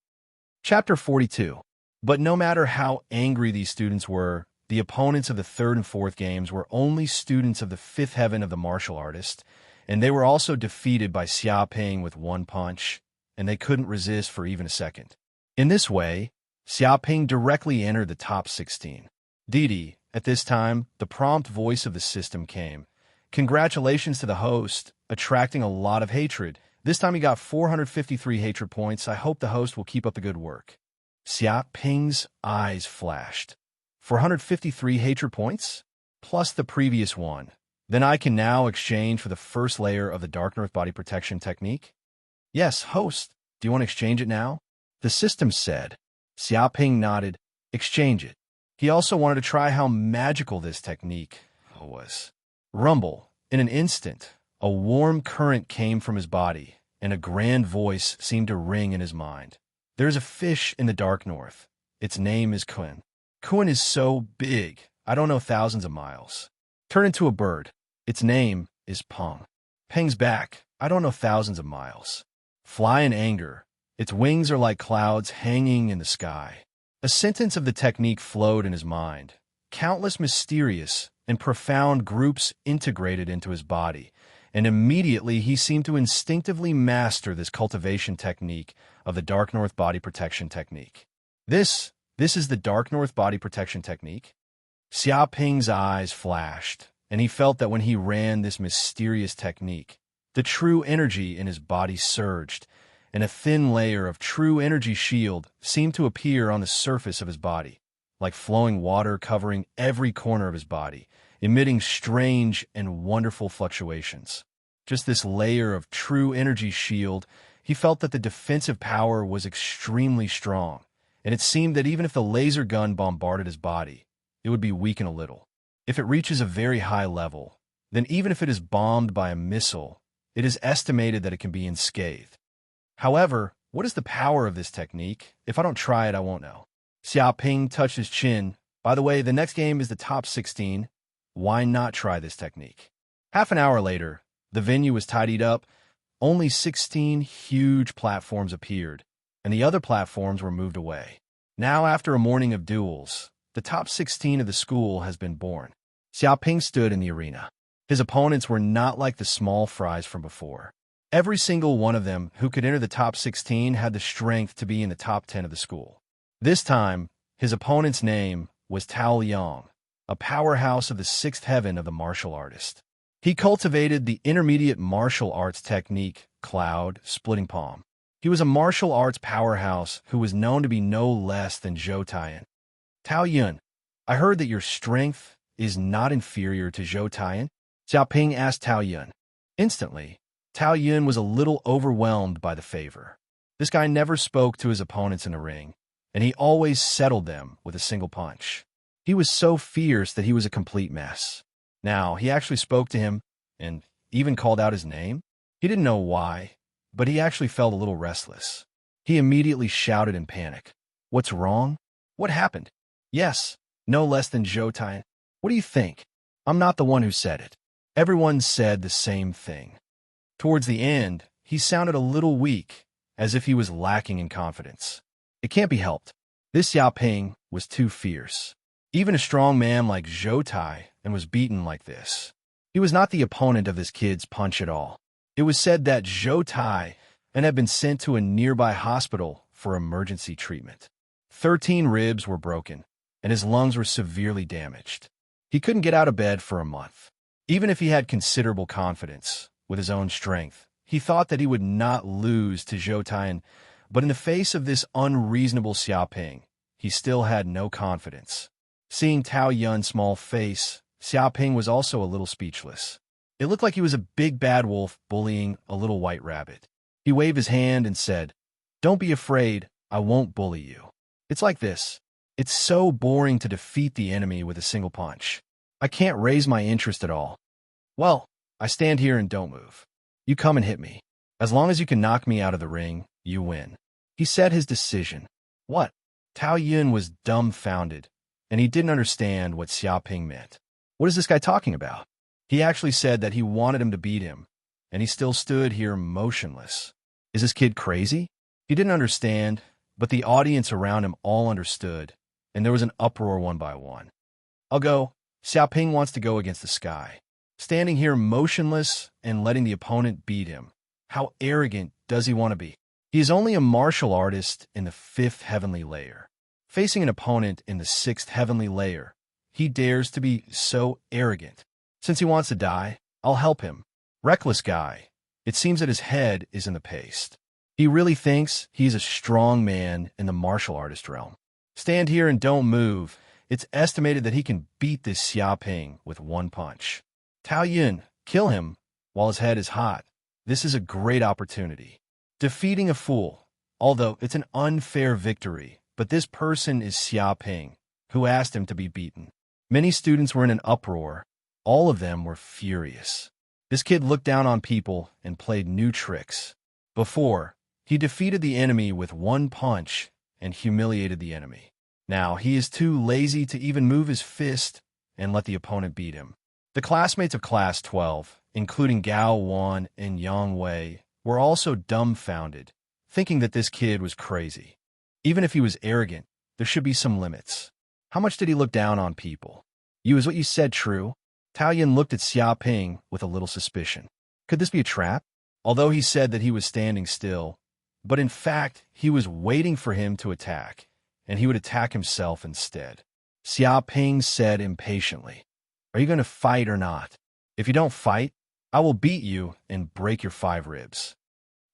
Chapter 42. But no matter how angry these students were, the opponents of the third and fourth games were only students of the fifth heaven of the martial artist, and they were also defeated by Xiaoping with one punch, and they couldn't resist for even a second. In this way, Xiaoping directly entered the top 16. Didi, at this time, the prompt voice of the system came. Congratulations to the host, attracting a lot of hatred. This time he got 453 hatred points. I hope the host will keep up the good work. Xiaoping's eyes flashed. 453 hatred points? Plus the previous one. Then I can now exchange for the first layer of the Dark North Body Protection technique? Yes, host. Do you want to exchange it now? The system said. Xiaoping nodded. Exchange it. He also wanted to try how magical this technique was. Rumble. In an instant, a warm current came from his body, and a grand voice seemed to ring in his mind. There is a fish in the Dark North. Its name is Kun. Kun is so big, I don't know thousands of miles. Turn into a bird. Its name is Peng. Peng's back, I don't know thousands of miles. Fly in anger. Its wings are like clouds hanging in the sky. A sentence of the technique flowed in his mind. Countless mysterious and profound groups integrated into his body, and immediately he seemed to instinctively master this cultivation technique of the Dark North Body Protection technique. This is the Dark North Body Protection technique? Xiaoping's eyes flashed, and he felt that when he ran this mysterious technique, the true energy in his body surged, and a thin layer of true energy shield seemed to appear on the surface of his body, like flowing water covering every corner of his body, emitting strange and wonderful fluctuations. Just this layer of true energy shield, he felt that the defensive power was extremely strong, and it seemed that even if the laser gun bombarded his body, it would be weakened a little. If it reaches a very high level, then even if it is bombed by a missile, it is estimated that it can be unscathed. However, what is the power of this technique? If I don't try it, I won't know. Xiaoping touched his chin. By the way, the next game is the top 16. Why not try this technique? Half an hour later, the venue was tidied up. Only 16 huge platforms appeared, and the other platforms were moved away. Now, after a morning of duels, the top 16 of the school has been born. Xiaoping stood in the arena. His opponents were not like the small fries from before. Every single one of them who could enter the top 16 had the strength to be in the top 10 of the school. This time, his opponent's name was Tao Liang, a powerhouse of the sixth heaven of the martial artist. He cultivated the intermediate martial arts technique, Cloud Splitting Palm. He was a martial arts powerhouse who was known to be no less than Zhou Taiyan. Tao Yun, I heard that your strength is not inferior to Zhou Taiyan? Xiaoping asked Tao Yun. Instantly, Tao Yun was a little overwhelmed by the favor. This guy never spoke to his opponents in the ring, and he always settled them with a single punch. He was so fierce that he was a complete mess. Now, he actually spoke to him and even called out his name. He didn't know why, but he actually felt a little restless. He immediately shouted in panic. What's wrong? What happened? Yes, no less than Zhou Taiyan. What do you think? I'm not the one who said it. Everyone said the same thing. Towards the end, he sounded a little weak, as if he was lacking in confidence. It can't be helped. This Xiaoping was too fierce. Even a strong man like Zhou Tai and was beaten like this. He was not the opponent of this kid's punch at all. It was said that Zhou Tai had been sent to a nearby hospital for emergency treatment. 13 ribs were broken, and his lungs were severely damaged. He couldn't get out of bed for a month. Even if he had considerable confidence with his own strength, He thought that he would not lose to Zhou Taiyan, but in the face of this unreasonable Xiaoping, he still had no confidence. Seeing Tao Yun's small face, Xiaoping was also a little speechless. It looked like he was a big bad wolf bullying a little white rabbit. He waved his hand and said, "Don't be afraid, I won't bully you. It's like this. It's so boring to defeat the enemy with a single punch. I can't raise my interest at all. Well, I stand here and don't move. You come and hit me. As long as you can knock me out of the ring, you win." He said his decision. What? Tao Yun was dumbfounded, and he didn't understand what Xiaoping meant. What is this guy talking about? He actually said that he wanted him to beat him, and he still stood here motionless. Is this kid crazy? He didn't understand, but the audience around him all understood, and there was an uproar one by one. I'll go. Xiaoping wants to go against the sky. Standing here motionless and letting the opponent beat him. How arrogant does he want to be? He is only a martial artist in the 5th heavenly layer. Facing an opponent in the 6th heavenly layer, he dares to be so arrogant. Since he wants to die, I'll help him. Reckless guy. It seems that his head is in the paste. He really thinks he's a strong man in the martial artist realm. Stand here and don't move. It's estimated that he can beat this Xiaoping with one punch. Tao Yun, kill him while his head is hot. This is a great opportunity. Defeating a fool, although it's an unfair victory, but this person is Xiaoping, who asked him to be beaten. Many students were in an uproar. All of them were furious. This kid looked down on people and played new tricks. Before, he defeated the enemy with one punch and humiliated the enemy. Now, he is too lazy to even move his fist and let the opponent beat him. The classmates of Class 12, including Gao Wan and Yang Wei, were also dumbfounded, thinking that this kid was crazy. Even if he was arrogant, there should be some limits. How much did he look down on people? Is what you said true? Tao Yun looked at Xiaoping with a little suspicion. Could this be a trap? Although he said that he was standing still, but in fact, he was waiting for him to attack, and he would attack himself instead. Xiaoping said impatiently, "Are you going to fight or not? If you don't fight, I will beat you and break your 5 ribs."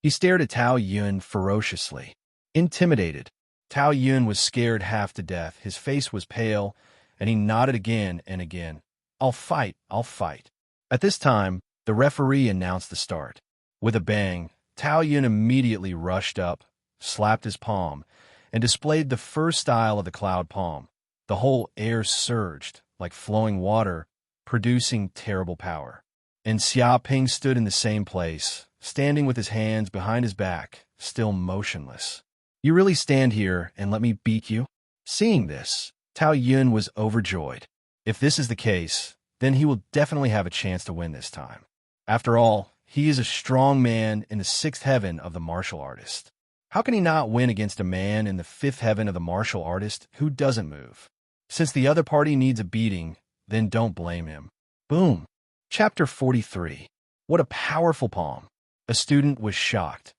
He stared at Tao Yun ferociously. Intimidated, Tao Yun was scared half to death. His face was pale, and he nodded again and again. I'll fight, I'll fight." At this time, the referee announced the start. With a bang, Tao Yun immediately rushed up, slapped his palm, and displayed the first style of the cloud palm. The whole air surged, like flowing water, producing terrible power. And Xiaoping stood in the same place, standing with his hands behind his back, still motionless. You really stand here and let me beat you? Seeing this, Tao Yun was overjoyed. If this is the case, then he will definitely have a chance to win this time. After all, he is a strong man in the 6th heaven of the martial artist. How can he not win against a man in the 5th heaven of the martial artist who doesn't move? Since the other party needs a beating, then don't blame him. Boom. Chapter 43. What a powerful palm. A student was shocked.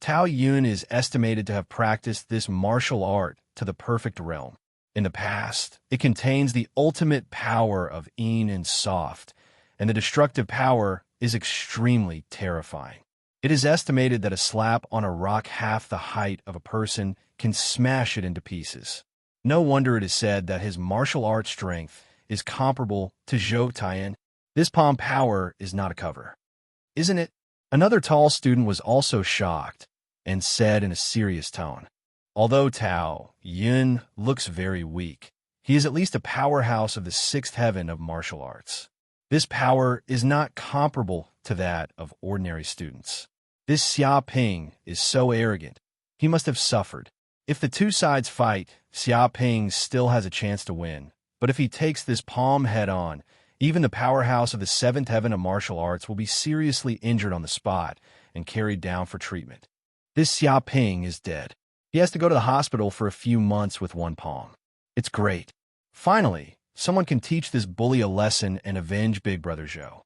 Tao Yun is estimated to have practiced this martial art to the perfect realm. In the past, it contains the ultimate power of Yin and Soft, and the destructive power is extremely terrifying. It is estimated that a slap on a rock half the height of a person can smash it into pieces. No wonder it is said that his martial arts strength is comparable to Zhou Taiyan. This palm power is not a cover, isn't it? Another tall student was also shocked and said in a serious tone, although Tao Yun looks very weak, he is at least a powerhouse of the 6th heaven of martial arts. This power is not comparable to that of ordinary students. This Xiaoping is so arrogant. He must have suffered. If the two sides fight, Xiaoping still has a chance to win. But if he takes this palm head on, even the powerhouse of the 7th heaven of martial arts will be seriously injured on the spot and carried down for treatment. This Xiaoping is dead. He has to go to the hospital for a few months with one palm. It's great. Finally, someone can teach this bully a lesson and avenge Big Brother Zhou.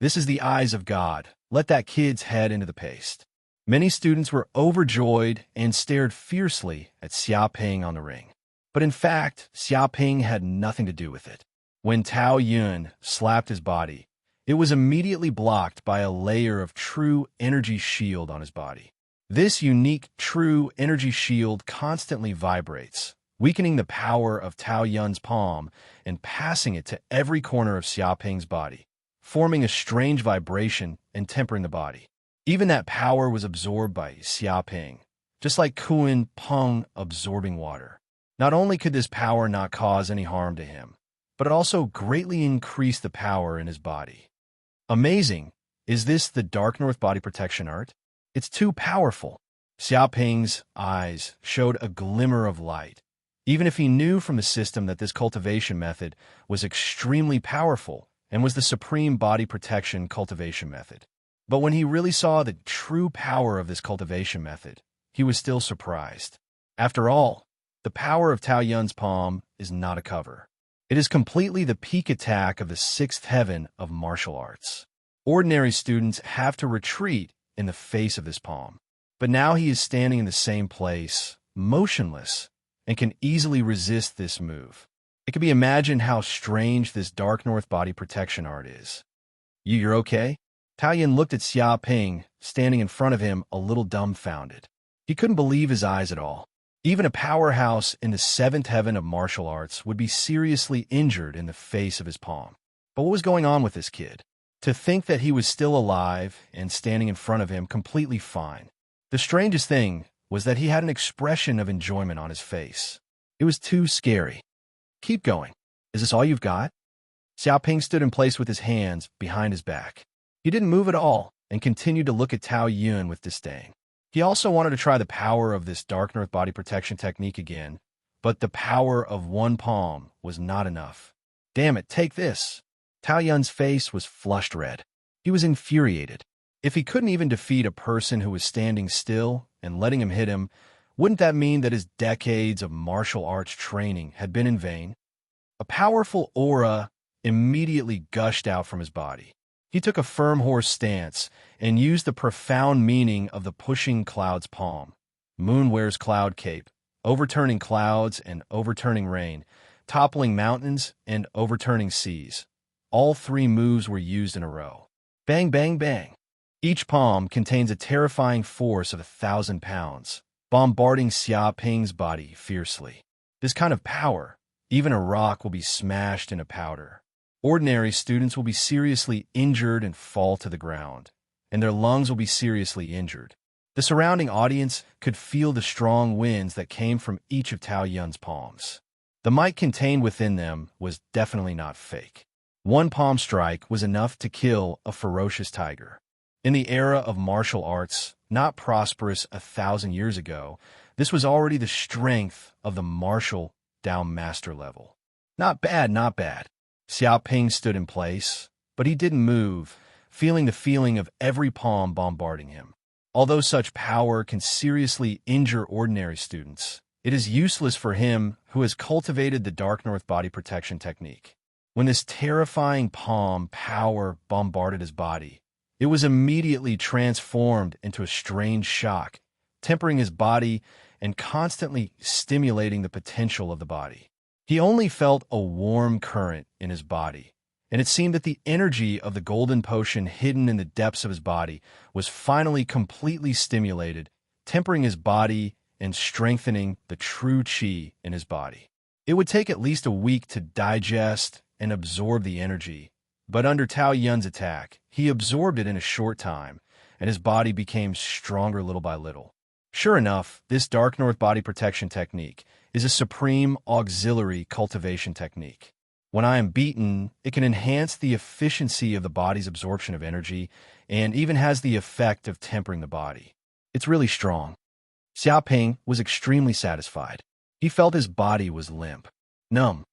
This is the eyes of God. Let that kid's head into the paste. Many students were overjoyed and stared fiercely at Xiaoping on the ring. But in fact, Xiaoping had nothing to do with it. When Tao Yun slapped his body, It was immediately blocked by a layer of true energy shield on his body. This unique true energy shield constantly vibrates, weakening the power of Tao Yun's palm and passing it to every corner of Xiaoping's body, forming a strange vibration and tempering the body. Even that power was absorbed by Xiaoping, just like Kuan Peng absorbing water. Not only could this power not cause any harm to him, but it also greatly increased the power in his body. Amazing! Is this the Dark North body protection art? It's too powerful. Xiaoping's eyes showed a glimmer of light. Even if he knew from the system that this cultivation method was extremely powerful and was the supreme body protection cultivation method. But when he really saw the true power of this cultivation method, he was still surprised. After all, the power of Tao Yun's palm is not a cover. It is completely the peak attack of the sixth heaven of martial arts. Ordinary students have to retreat in the face of this palm. But now he is standing in the same place, motionless, and can easily resist this move. It can be imagined how strange this Dark North body protection art is. You're okay? Tao Yun looked at Xiaoping, standing in front of him, a little dumbfounded. He couldn't believe his eyes at all. Even a powerhouse in the seventh heaven of martial arts would be seriously injured in the face of his palm. But what was going on with this kid? To think that he was still alive and standing in front of him completely fine. The strangest thing was that he had an expression of enjoyment on his face. It was too scary. Keep going. Is this all you've got? Xiaoping stood in place with his hands behind his back. He didn't move at all and continued to look at Tao Yun with disdain. He also wanted to try the power of this Dark North body protection technique again, but the power of one palm was not enough. Damn it, take this. Tao Yun's face was flushed red. He was infuriated. If he couldn't even defeat a person who was standing still and letting him hit him, wouldn't that mean that his decades of martial arts training had been in vain? A powerful aura immediately gushed out from his body. He took a firm horse stance and used the profound meaning of the pushing cloud's palm. Moon wears cloud cape, overturning clouds and overturning rain, toppling mountains and overturning seas. All three moves were used in a row. Bang, bang, bang. Each palm contains a terrifying force of 1,000 pounds, bombarding Xiaoping's body fiercely. This kind of power, even a rock will be smashed into powder. Ordinary students will be seriously injured and fall to the ground, and their lungs will be seriously injured. The surrounding audience could feel the strong winds that came from each of Tao Yun's palms. The might contained within them was definitely not fake. One palm strike was enough to kill a ferocious tiger. In the era of martial arts, not prosperous 1,000 years ago, this was already the strength of the martial Dao master level. Not bad, not bad. Xiaoping stood in place, but he didn't move, feeling the feeling of every palm bombarding him. Although such power can seriously injure ordinary students, it is useless for him who has cultivated the Dark North body protection technique. When this terrifying palm power bombarded his body, it was immediately transformed into a strange shock, tempering his body and constantly stimulating the potential of the body. He only felt a warm current in his body, and it seemed that the energy of the golden potion hidden in the depths of his body was finally completely stimulated, tempering his body and strengthening the true qi in his body. It would take at least a week to digest and absorb the energy, but under Tao Yun's attack, he absorbed it in a short time, and his body became stronger little by little. Sure enough, this Dark North body protection technique is a supreme auxiliary cultivation technique. When I am beaten, it can enhance the efficiency of the body's absorption of energy and even has the effect of tempering the body. It's really strong. Xiaoping was extremely satisfied. He felt his body was limp. Numb.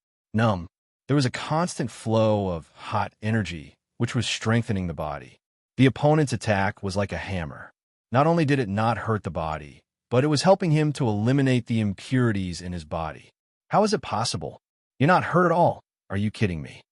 There was a constant flow of hot energy, which was strengthening the body. The opponent's attack was like a hammer. Not only did it not hurt the body, but it was helping him to eliminate the impurities in his body. How is it possible? You're not hurt at all. Are you kidding me?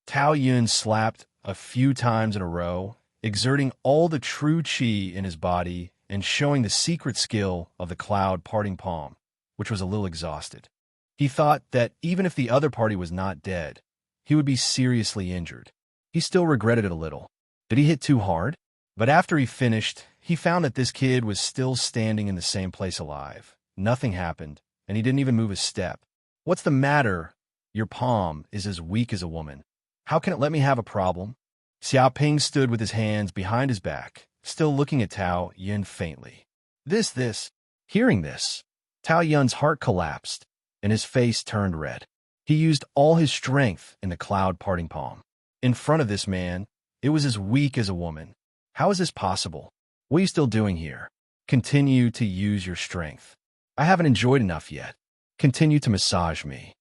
Tao Yun slapped a few times in a row, exerting all the true qi in his body and showing the secret skill of the cloud parting palm, which was a little exhausted. He thought that even if the other party was not dead, he would be seriously injured. He still regretted it a little. Did he hit too hard? But after he finished, he found that this kid was still standing in the same place alive. Nothing happened, and he didn't even move a step. What's the matter? Your palm is as weak as a woman. How can it let me have a problem? Xiaoping stood with his hands behind his back, still looking at Tao Yin faintly. This. Hearing this, Tao Yun's heart collapsed, and his face turned red. He used all his strength in the cloud-parting palm. In front of this man, it was as weak as a woman. How is this possible? What are you still doing here? Continue to use your strength. I haven't enjoyed enough yet. Continue to massage me.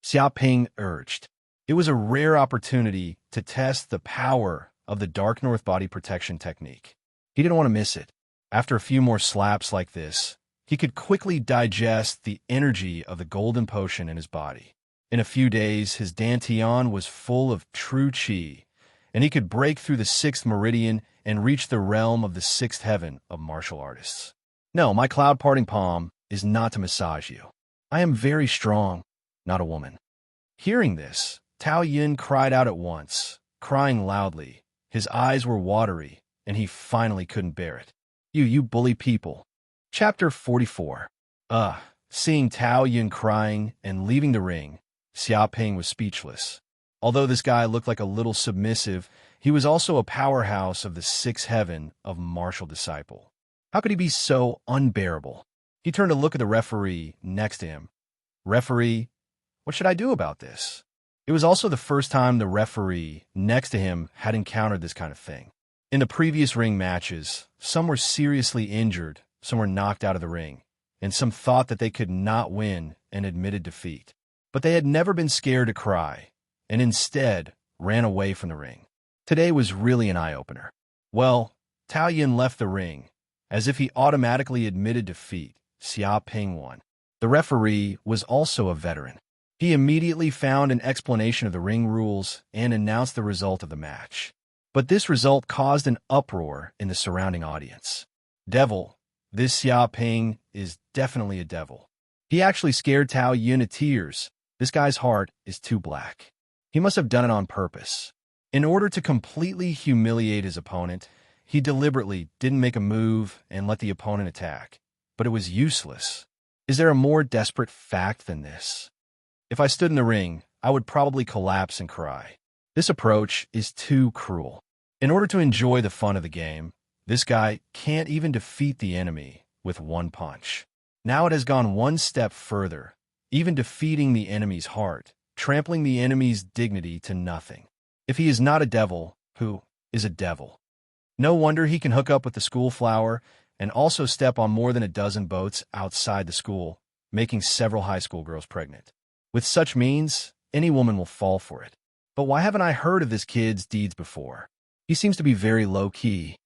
Xiaoping urged. It was a rare opportunity to test the power of the Dark North body protection technique. He didn't want to miss it. After a few more slaps like this, he could quickly digest the energy of the golden potion in his body. In a few days, his dantian was full of true qi, and he could break through the 6th meridian and reach the realm of the 6th heaven of martial artists. No, my cloud-parting palm is not to massage you. I am very strong, not a woman. Hearing this, Tao Yin cried out at once, crying loudly. His eyes were watery, and he finally couldn't bear it. You bully people. Chapter 44. Seeing Tao Yin crying and leaving the ring, Xiaoping was speechless. Although this guy looked like a little submissive, he was also a powerhouse of the 6th heaven of martial disciple. How could he be so unbearable? He turned to look at the referee next to him. Referee, what should I do about this? It was also the first time the referee next to him had encountered this kind of thing. In the previous ring matches, some were seriously injured, some were knocked out of the ring, and some thought that they could not win and admitted defeat. But they had never been scared to cry, and instead ran away from the ring. Today was really an eye-opener. Well, Tao Yin left the ring. As if he automatically admitted defeat, Xiaoping won. The referee was also a veteran. He immediately found an explanation of the ring rules and announced the result of the match. But this result caused an uproar in the surrounding audience. Devil, this Xiaoping is definitely a devil. He actually scared Tao Yin to tears. This guy's heart is too black. He must have done it on purpose. In order to completely humiliate his opponent, he deliberately didn't make a move and let the opponent attack. But it was useless. Is there a more desperate fact than this? If I stood in the ring, I would probably collapse and cry. This approach is too cruel. In order to enjoy the fun of the game, this guy can't even defeat the enemy with one punch. Now it has gone one step further, even defeating the enemy's heart, trampling the enemy's dignity to nothing. If he is not a devil, who is a devil? No wonder he can hook up with the school flower and also step on more than a dozen boats outside the school, making several high school girls pregnant. With such means, any woman will fall for it. But why haven't I heard of this kid's deeds before? He seems to be very low-key.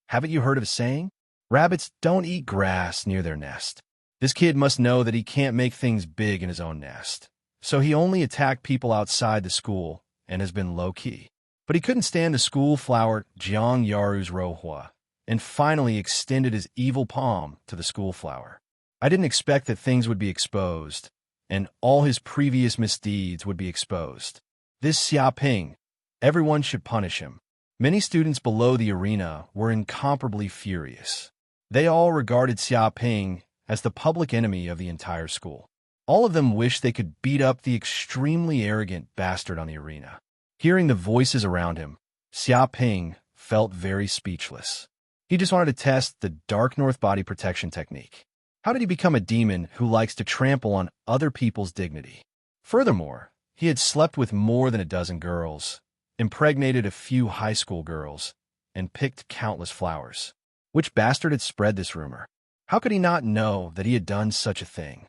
Haven't you heard of a saying? Rabbits don't eat grass near their nest. This kid must know that he can't make things big in his own nest. So he only attacked people outside the school and has been low-key. But he couldn't stand the school flower Jiang Yaru's rohua, and finally extended his evil palm to the school flower. I didn't expect that things would be exposed, and all his previous misdeeds would be exposed. This Xiaoping, everyone should punish him. Many students below the arena were incomparably furious. They all regarded Xiaoping as the public enemy of the entire school. All of them wished they could beat up the extremely arrogant bastard on the arena. Hearing the voices around him, Xiaoping felt very speechless. He just wanted to test the Dark North body protection technique. How did he become a demon who likes to trample on other people's dignity? Furthermore, he had slept with more than a dozen girls, impregnated a few high school girls, and picked countless flowers. Which bastard had spread this rumor? How could he not know that he had done such a thing?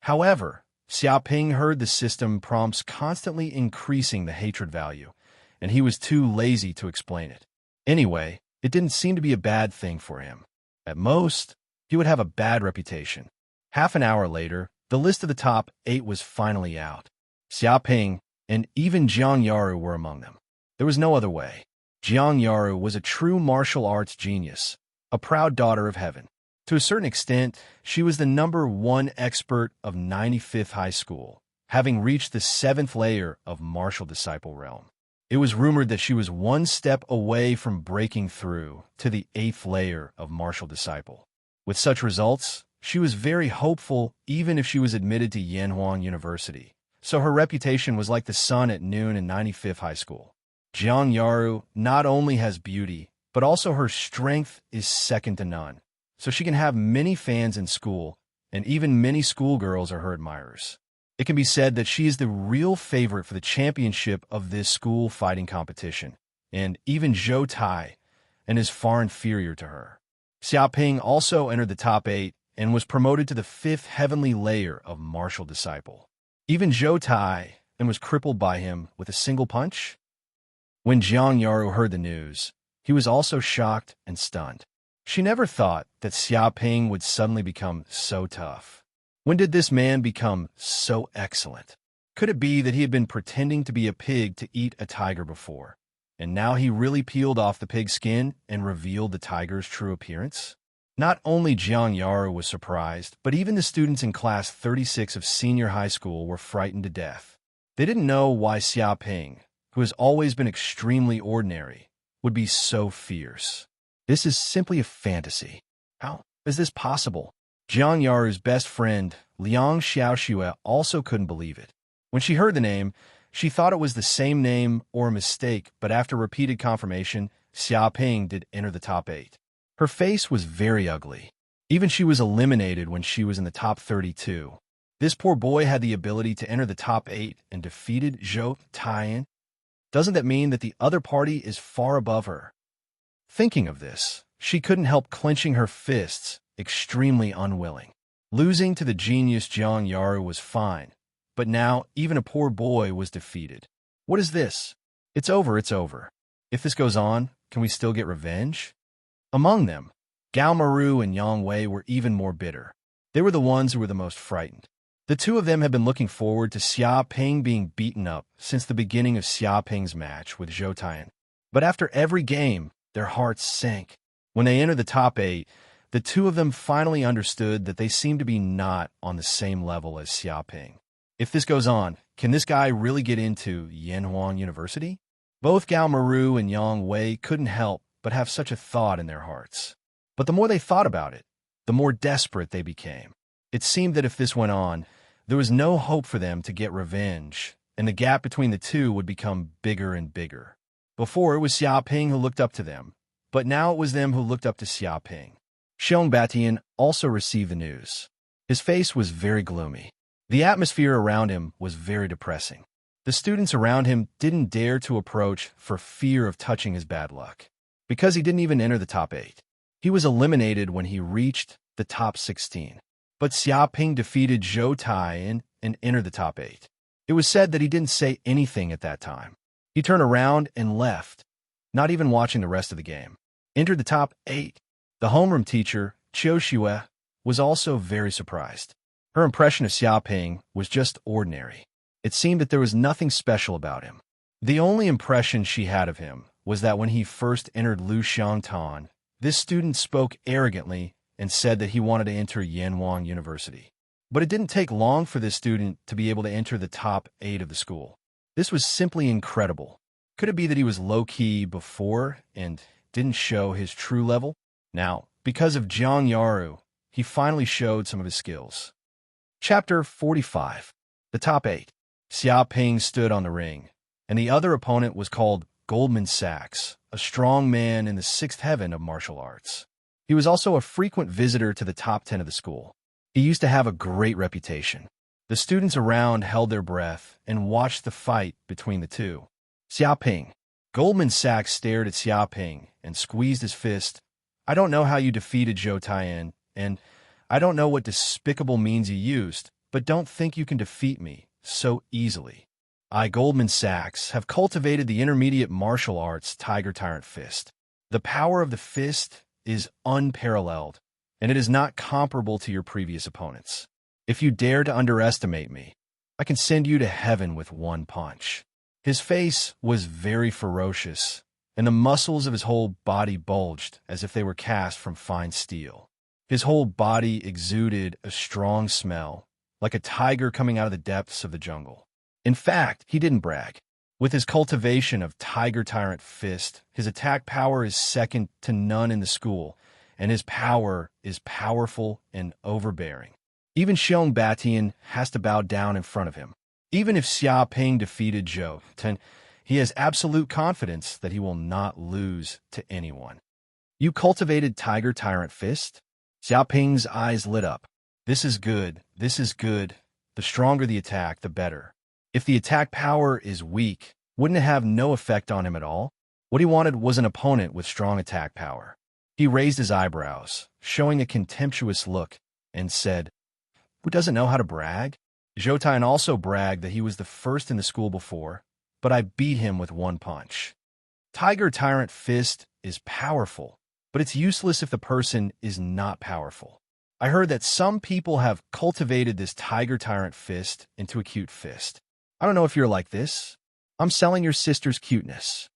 However, Xiaoping heard the system prompts constantly increasing the hatred value, and he was too lazy to explain it. Anyway, it didn't seem to be a bad thing for him. At most, he would have a bad reputation. Half an hour later, the list of the top 8 was finally out. Xiaoping and even Jiang Yaru were among them. There was no other way. Jiang Yaru was a true martial arts genius, a proud daughter of heaven. To a certain extent, she was the #1 expert of 95th High School, having reached the 7th layer of martial disciple realm. It was rumored that she was one step away from breaking through to the 8th layer of martial disciple. With such results, she was very hopeful even if she was admitted to Yanhuang University, so her reputation was like the sun at noon in 95th High School. Jiang Yaru not only has beauty, but also her strength is second to none, so she can have many fans in school, and even many schoolgirls are her admirers. It can be said that she is the real favorite for the championship of this school fighting competition, and even Zhou Tai, and is far inferior to her. Xiaoping also entered the top 8 and was promoted to the 5th heavenly layer of martial disciple. Even Zhou Tai and was crippled by him with a single punch. When Jiang Yaru heard the news, he was also shocked and stunned. She never thought that Xiaoping would suddenly become so tough. When did this man become so excellent? Could it be that he had been pretending to be a pig to eat a tiger before, and now he really peeled off the pig's skin and revealed the tiger's true appearance? Not only Jiang Yaru was surprised, but even the students in class 36 of senior high school were frightened to death. They didn't know why Xiaoping, who has always been extremely ordinary, would be so fierce. This is simply a fantasy. How is this possible? Jiang Yaru's best friend, Liang Xiaoxue, also couldn't believe it. When she heard the name, she thought it was the same name or a mistake, but after repeated confirmation, Xiaoping did enter the top 8. Her face was very ugly. Even she was eliminated when she was in the top 32. This poor boy had the ability to enter the top 8 and defeated Zhou Tai. Doesn't that mean that the other party is far above her? Thinking of this, she couldn't help clenching her fists, extremely unwilling. Losing to the genius Jiang Yaru was fine, but now even a poor boy was defeated. What is this? It's over, it's over. If this goes on, can we still get revenge? Among them, Gao Maru and Yang Wei were even more bitter. They were the ones who were the most frightened. The two of them had been looking forward to Xiaoping being beaten up since the beginning of Xiaoping's match with Zhou Tai. But after every game, their hearts sank. When they entered the top 8, the two of them finally understood that they seemed to be not on the same level as Xiaoping. If this goes on, can this guy really get into Yanhuang University? Both Gao Maru and Yang Wei couldn't help but have such a thought in their hearts. But the more they thought about it, the more desperate they became. It seemed that if this went on, there was no hope for them to get revenge, and the gap between the two would become bigger and bigger. Before, it was Xiaoping who looked up to them, but now it was them who looked up to Xiaoping. Xiong Batian also received the news. His face was very gloomy. The atmosphere around him was very depressing. The students around him didn't dare to approach for fear of touching his bad luck, because he didn't even enter the top 8. He was eliminated when he reached the top 16. But Xiaoping defeated Zhou Tai and entered the top 8. It was said that he didn't say anything at that time. He turned around and left, not even watching the rest of the game. Entered the top 8. The homeroom teacher, Qiu Xue, was also very surprised. Her impression of Xiaoping was just ordinary. It seemed that there was nothing special about him. The only impression she had of him was that when he first entered Lu Xiangtan, this student spoke arrogantly and said that he wanted to enter Yanhuang University. But it didn't take long for this student to be able to enter the top 8 of the school. This was simply incredible. Could it be that he was low-key before and didn't show his true level? Now, because of Jiang Yaru, he finally showed some of his skills. Chapter 45. The top 8. Xiaoping stood on the ring, and the other opponent was called Goldman Sachs, a strong man in the 6th heaven of martial arts. He was also a frequent visitor to the top 10 of the school. He used to have a great reputation. The students around held their breath and watched the fight between the two. Xiaoping. Goldman Sachs stared at Xiaoping and squeezed his fist. I don't know how you defeated Zhou Tai, and I don't know what despicable means you used, but don't think you can defeat me so easily. I, Goldman Sachs, have cultivated the intermediate martial arts Tiger Tyrant Fist. The power of the fist is unparalleled, and it is not comparable to your previous opponents. If you dare to underestimate me, I can send you to heaven with one punch. His face was very ferocious, and the muscles of his whole body bulged as if they were cast from fine steel. His whole body exuded a strong smell, like a tiger coming out of the depths of the jungle. In fact, he didn't brag. With his cultivation of Tiger Tyrant Fist, his attack power is second to none in the school, and his power is powerful and overbearing. Even Xiong Batian has to bow down in front of him. Even if Xia Ping defeated Zhou Ten, he has absolute confidence that he will not lose to anyone. You cultivated Tiger Tyrant Fist? Xia Ping's eyes lit up. This is good. This is good. The stronger the attack, the better. If the attack power is weak, wouldn't it have no effect on him at all? What he wanted was an opponent with strong attack power. He raised his eyebrows, showing a contemptuous look, and said, "Who doesn't know how to brag?" Zhou Taian also bragged that he was the first in the school before, but I beat him with one punch. Tiger Tyrant Fist is powerful, but it's useless if the person is not powerful. I heard that some people have cultivated this Tiger Tyrant Fist into a cute fist. I don't know if you're like this. I'm selling your sister's cuteness.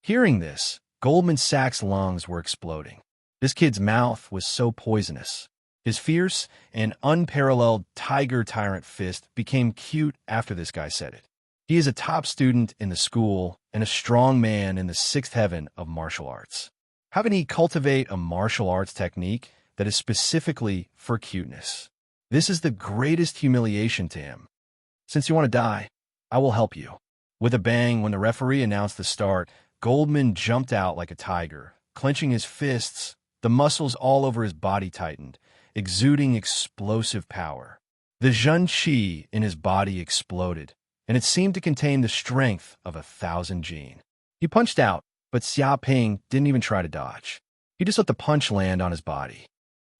Hearing this, Goldman Sachs' lungs were exploding. This kid's mouth was so poisonous. His fierce and unparalleled Tiger Tyrant Fist became cute after this guy said it. He is a top student in the school and a strong man in the sixth heaven of martial arts. How can he cultivate a martial arts technique that is specifically for cuteness? This is the greatest humiliation to him. Since you want to die, I will help you. With a bang, when the referee announced the start, Goldman jumped out like a tiger, clenching his fists. The muscles all over his body tightened, exuding explosive power. The Zhen Qi in his body exploded, and it seemed to contain the strength of 1,000 Jin. He punched out, but Xia Ping didn't even try to dodge. He just let the punch land on his body.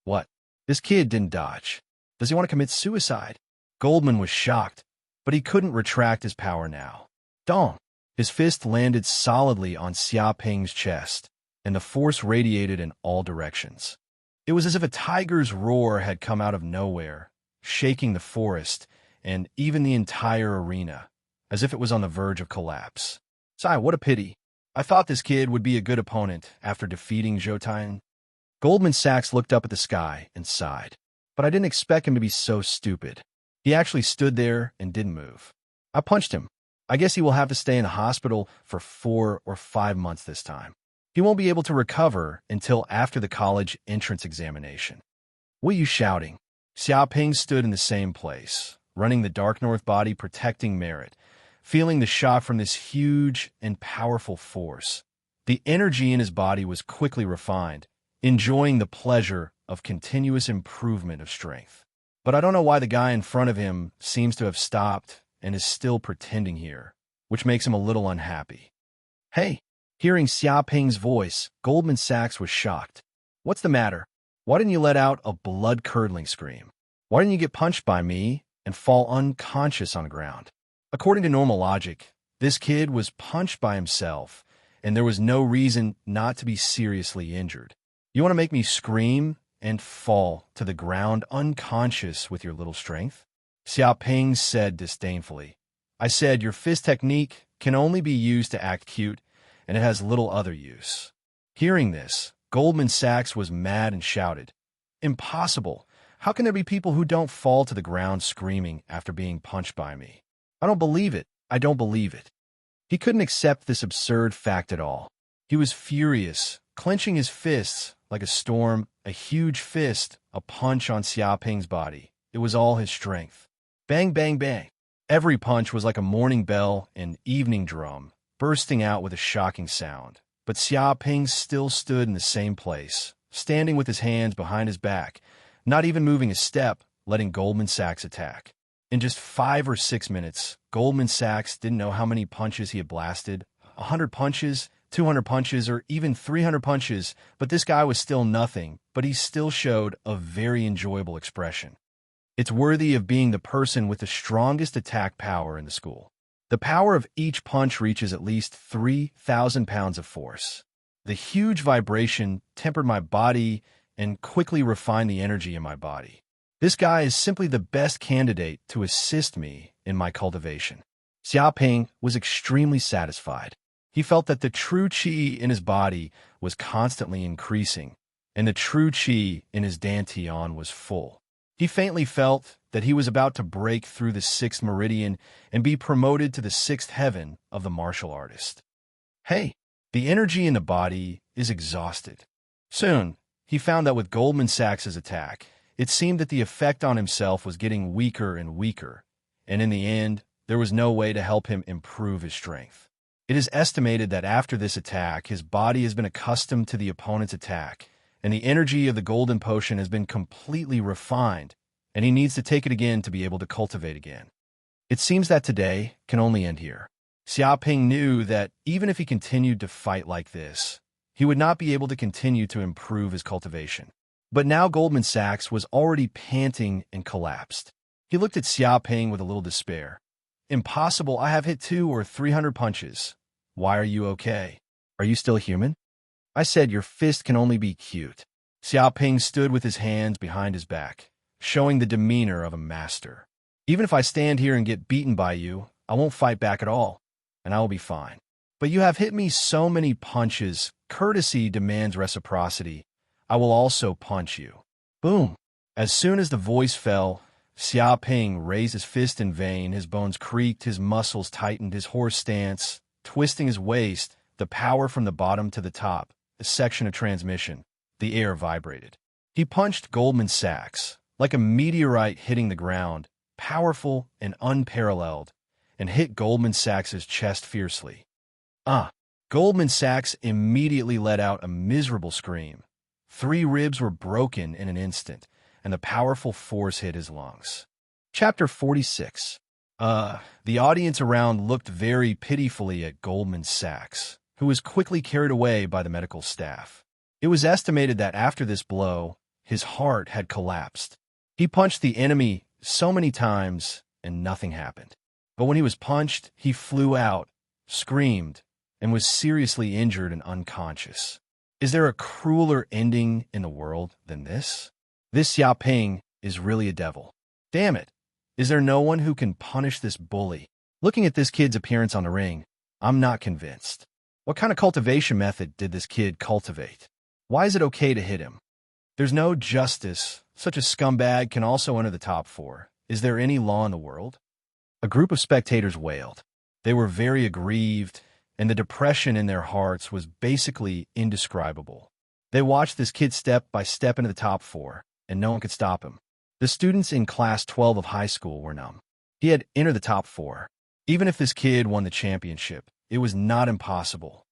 What? This kid didn't dodge. Does he want to commit suicide? Goldman was shocked, but he couldn't retract his power now. Dong! His fist landed solidly on Xia Ping's chest, and the force radiated in all directions. It was as if a tiger's roar had come out of nowhere, shaking the forest and even the entire arena, as if it was on the verge of collapse. Sigh, what a pity. I thought this kid would be a good opponent after defeating Zhou Taian. Goldman Sachs looked up at the sky and sighed. But I didn't expect him to be so stupid. He actually stood there and didn't move. I punched him. I guess he will have to stay in the hospital for 4 or 5 months this time. He won't be able to recover until after the college entrance examination. What are you shouting? Xia Ping stood in the same place, running the Dark North body protecting Merit, feeling the shock from this huge and powerful force. The energy in his body was quickly refined, enjoying the pleasure of continuous improvement of strength. But I don't know why the guy in front of him seems to have stopped and is still pretending here, which makes him a little unhappy. Hey! Hearing Xia Ping's voice, Goldman Sachs was shocked. What's the matter? Why didn't you let out a blood-curdling scream? Why didn't you get punched by me and fall unconscious on the ground? According to normal logic, this kid was punched by himself, and there was no reason not to be seriously injured. You want to make me scream and fall to the ground unconscious with your little strength? Xia Ping said disdainfully. I said your fist technique can only be used to act cute, and it has little other use. Hearing this, Goldman Sachs was mad and shouted, Impossible! How can there be people who don't fall to the ground screaming after being punched by me? I don't believe it. I don't believe it. He couldn't accept this absurd fact at all. He was furious, clenching his fists like a storm, a huge fist, a punch on Xia Ping's body. It was all his strength. Bang, bang, bang. Every punch was like a morning bell and evening drum, bursting out with a shocking sound. But Xia Ping still stood in the same place, standing with his hands behind his back, not even moving a step, letting Goldman Sachs attack. In just 5 or 6 minutes, Goldman Sachs didn't know how many punches he had blasted. 100 punches, 200 punches, or even 300 punches, but this guy was still nothing, but he still showed a very enjoyable expression. It's worthy of being the person with the strongest attack power in the school. The power of each punch reaches at least 3,000 pounds of force. The huge vibration tempered my body and quickly refined the energy in my body. This guy is simply the best candidate to assist me in my cultivation. Xia Ping was extremely satisfied. He felt that the true qi in his body was constantly increasing, and the true qi in his dantian was full. He faintly felt that he was about to break through the sixth meridian and be promoted to the sixth heaven of the martial artist. Hey, the energy in the body is exhausted. Soon, he found that with Goldman Sachs's attack, it seemed that the effect on himself was getting weaker and weaker, and in the end, there was no way to help him improve his strength. It is estimated that after this attack, his body has been accustomed to the opponent's attack, and the energy of the golden potion has been completely refined, and he needs to take it again to be able to cultivate again. It seems that today can only end here. Xiaoping knew that even if he continued to fight like this, he would not be able to continue to improve his cultivation. But now Goldman Sachs was already panting and collapsed. He looked at Xiaoping with a little despair. Impossible, I have hit 200 or 300 punches. Why are you okay? Are you still human? I said your fist can only be cute. Xiaoping stood with his hands behind his back, showing the demeanor of a master. Even if I stand here and get beaten by you, I won't fight back at all, and I will be fine. But you have hit me so many punches. Courtesy demands reciprocity. I will also punch you. Boom. As soon as the voice fell, Xiaoping raised his fist in vain. His bones creaked, his muscles tightened, his horse stance, twisting his waist, the power from the bottom to the top, a section of transmission. The air vibrated. He punched Goldman Sachs, like a meteorite hitting the ground, powerful and unparalleled, and hit Goldman Sachs's chest fiercely. Goldman Sachs immediately let out a miserable scream. 3 ribs were broken in an instant, and the powerful force hit his lungs. Chapter 46. The audience around looked very pitifully at Goldman Sachs, who was quickly carried away by the medical staff. It was estimated that after this blow, his heart had collapsed. He punched the enemy so many times, and nothing happened. But when he was punched, he flew out, screamed, and was seriously injured and unconscious. Is there a crueler ending in the world than this? This Xiaoping is really a devil. Damn it! Is there no one who can punish this bully? Looking at this kid's appearance on the ring, I'm not convinced. What kind of cultivation method did this kid cultivate? Why is it okay to hit him? There's no justice. Such a scumbag can also enter the top 4. Is there any law in the world? A group of spectators wailed. They were very aggrieved, and the depression in their hearts was basically indescribable. They watched this kid step by step into the top 4, and no one could stop him. The students in class 12 of high school were numb. He had entered the top 4. Even if this kid won the championship, it was not impossible.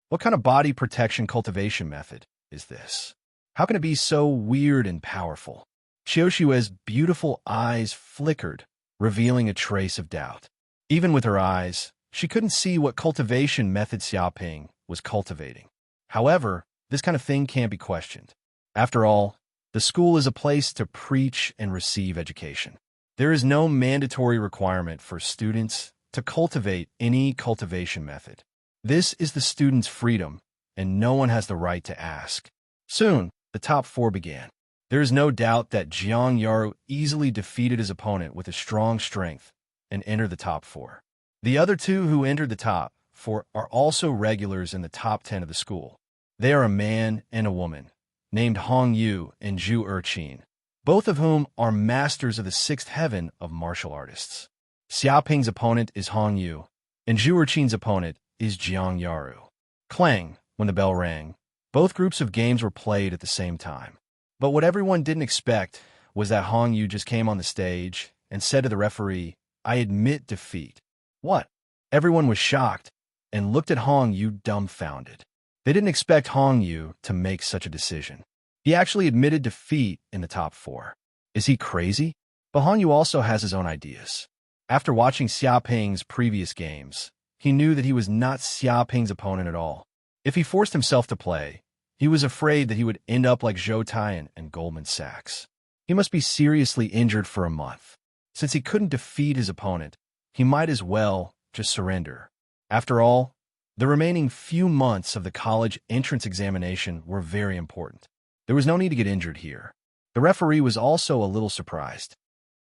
What kind of body protection cultivation method is this? How can it be so weird and powerful? Xiaoshui's beautiful eyes flickered, revealing a trace of doubt. Even with her eyes, she couldn't see what cultivation method Xiaoping was cultivating. However, this kind of thing can't be questioned. After all, the school is a place to preach and receive education. There is no mandatory requirement for students to cultivate any cultivation method. This is the student's freedom, and no one has the right to ask. Soon, the top 4 began. There is no doubt that Jiang Yaru easily defeated his opponent with a strong strength and entered the top 4. The other 2 who entered the top 4 are also regulars in the top 10 of the school. They are a man and a woman, named Hong Yu and Zhu Erqin, both of whom are masters of the 6th heaven of martial artists. Xiaoping's opponent is Hong Yu, and Zhu Erqin's opponent is Jiang Yaru. Clang, when the bell rang, both groups of games were played at the same time. But what everyone didn't expect was that Hong Yu just came on the stage and said to the referee, "I admit defeat." What? Everyone was shocked and looked at Hong Yu dumbfounded. They didn't expect Hong Yu to make such a decision. He actually admitted defeat in the top 4. Is he crazy? But Hong Yu also has his own ideas. After watching Xiaoping's previous games, he knew that he was not Xiaoping's opponent at all. If he forced himself to play, he was afraid that he would end up like Zhou Taiyan and Goldman Sachs. He must be seriously injured for a month. Since he couldn't defeat his opponent, he might as well just surrender. After all, the remaining few months of the college entrance examination were very important. There was no need to get injured here. The referee was also a little surprised.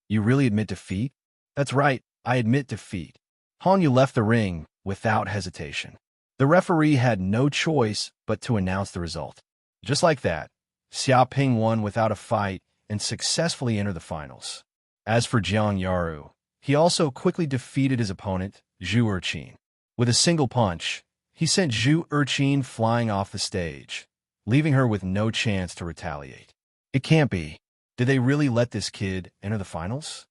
You really admit defeat? That's right, I admit defeat. Hong Yu left the ring without hesitation. The referee had no choice but to announce the result. Just like that, Xiaoping won without a fight and successfully enter the finals. As for Jiang Yaru, he also quickly defeated his opponent, Zhu Urqin. With a single punch, he sent Zhu Urqin flying off the stage, leaving her with no chance to retaliate. It can't be. Did they really let this kid enter the finals?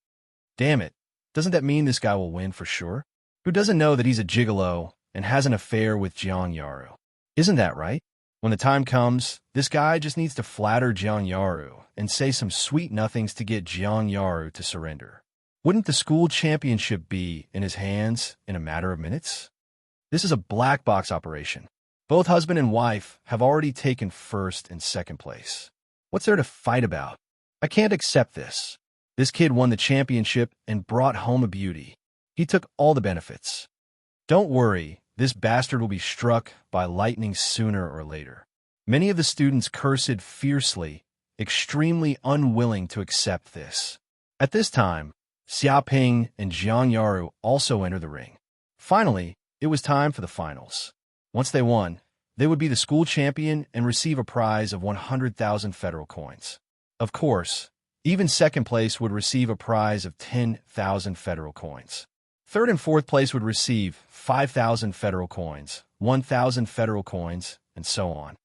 Damn it. Doesn't that mean this guy will win for sure? Who doesn't know that he's a gigolo and has an affair with Jiang Yaru? Isn't that right? When the time comes, this guy just needs to flatter Jiang Yaru and say some sweet nothings to get Jiang Yaru to surrender. Wouldn't the school championship be in his hands in a matter of minutes? This is a black box operation. Both husband and wife have already taken first and second place. What's there to fight about? I can't accept this. This kid won the championship and brought home a beauty. He took all the benefits. Don't worry, this bastard will be struck by lightning sooner or later. Many of the students cursed fiercely, extremely unwilling to accept this. At this time, Xiaoping and Jiang Yaru also enter the ring. Finally, it was time for the finals. Once they won, they would be the school champion and receive a prize of 100,000 federal coins. Of course, even second place would receive a prize of 10,000 federal coins. Third and fourth place would receive 5,000 federal coins, 1,000 federal coins, and so on.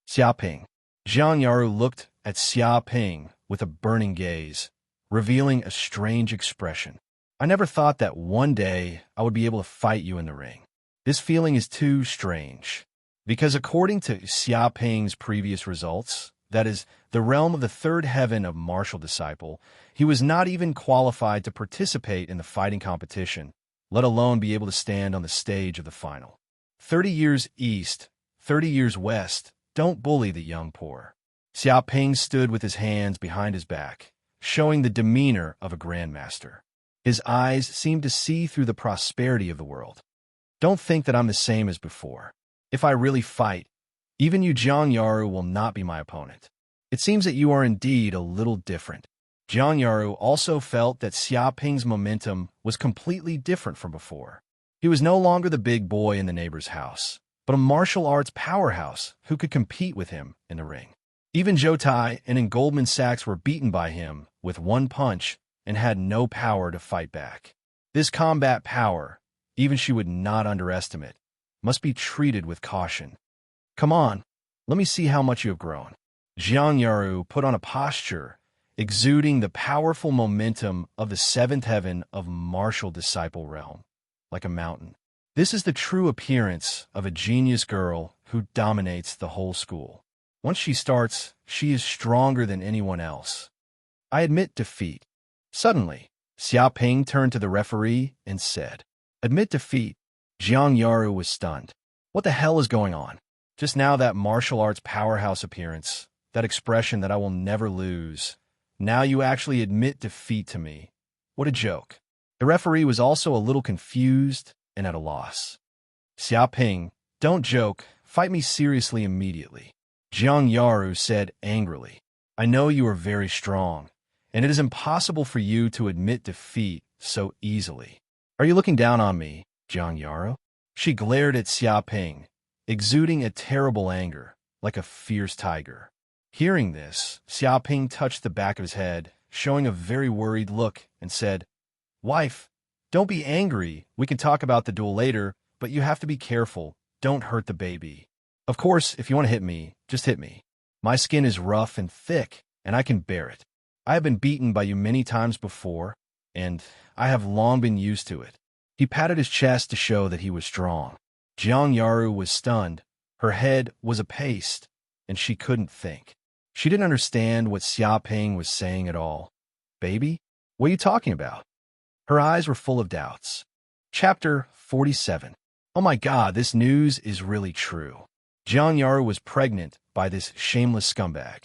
Xiaoping. Jiang Yaru looked at Xiaoping with a burning gaze, revealing a strange expression. I never thought that one day I would be able to fight you in the ring. This feeling is too strange. Because according to Xiaoping's previous results, that is, the realm of the third heaven of martial disciple, he was not even qualified to participate in the fighting competition, let alone be able to stand on the stage of the final. 30 years east, 30 years west, don't bully the young poor. Xiaoping stood with his hands behind his back, showing the demeanor of a grandmaster. His eyes seemed to see through the prosperity of the world. Don't think that I'm the same as before. If I really fight, even you Jiang Yaru will not be my opponent. It seems that you are indeed a little different. Jiang Yaru also felt that Xiaoping's momentum was completely different from before. He was no longer the big boy in the neighbor's house, but a martial arts powerhouse who could compete with him in the ring. Even Zhou Tai and in Goldman Sachs were beaten by him with one punch and had no power to fight back. This combat power, even she would not underestimate, must be treated with caution. Come on, let me see how much you have grown. Jiang Yaru put on a posture, exuding the powerful momentum of the seventh heaven of martial disciple realm, like a mountain. This is the true appearance of a genius girl who dominates the whole school. Once she starts, she is stronger than anyone else. I admit defeat. Suddenly, Xiaoping turned to the referee and said, "Admit defeat." Jiang Yaru was stunned. What the hell is going on? Just now that martial arts powerhouse appearance, that expression that I will never lose. Now you actually admit defeat to me. What a joke. The referee was also a little confused and at a loss. Xiaoping, don't joke. Fight me seriously immediately. Jiang Yaru said angrily. I know you are very strong, and it is impossible for you to admit defeat so easily. Are you looking down on me, Jiang Yaru? She glared at Xiaoping, exuding a terrible anger, like a fierce tiger. Hearing this, Xiaoping touched the back of his head, showing a very worried look, and said, Wife, don't be angry. We can talk about the duel later, but you have to be careful. Don't hurt the baby. Of course, if you want to hit me, just hit me. My skin is rough and thick, and I can bear it. I have been beaten by you many times before, and I have long been used to it. He patted his chest to show that he was strong. Jiang Yaru was stunned. Her head was a paste, and she couldn't think. She didn't understand what Xiaoping was saying at all. Baby? What are you talking about? Her eyes were full of doubts. Chapter 47. Oh my God, this news is really true. Jiang Yaru was pregnant by this shameless scumbag.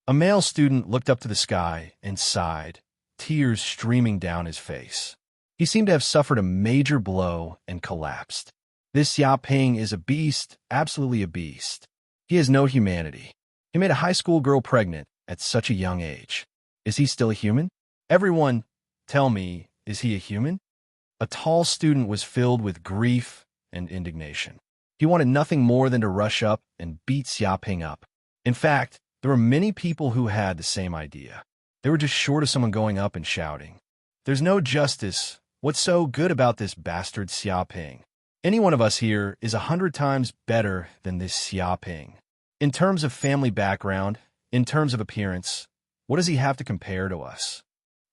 A male student looked up to the sky and sighed, tears streaming down his face. He seemed to have suffered a major blow and collapsed. This Xiaoping is a beast, absolutely a beast. He has no humanity. He made a high school girl pregnant at such a young age. Is he still a human? Everyone, tell me, is he a human? A tall student was filled with grief and indignation. He wanted nothing more than to rush up and beat Xiaoping up. In fact, there were many people who had the same idea. They were just short of someone going up and shouting, "There's no justice. What's so good about this bastard Xiaoping? Any one of us here is 100 times better than this Xiaoping. In terms of family background, in terms of appearance, what does he have to compare to us?"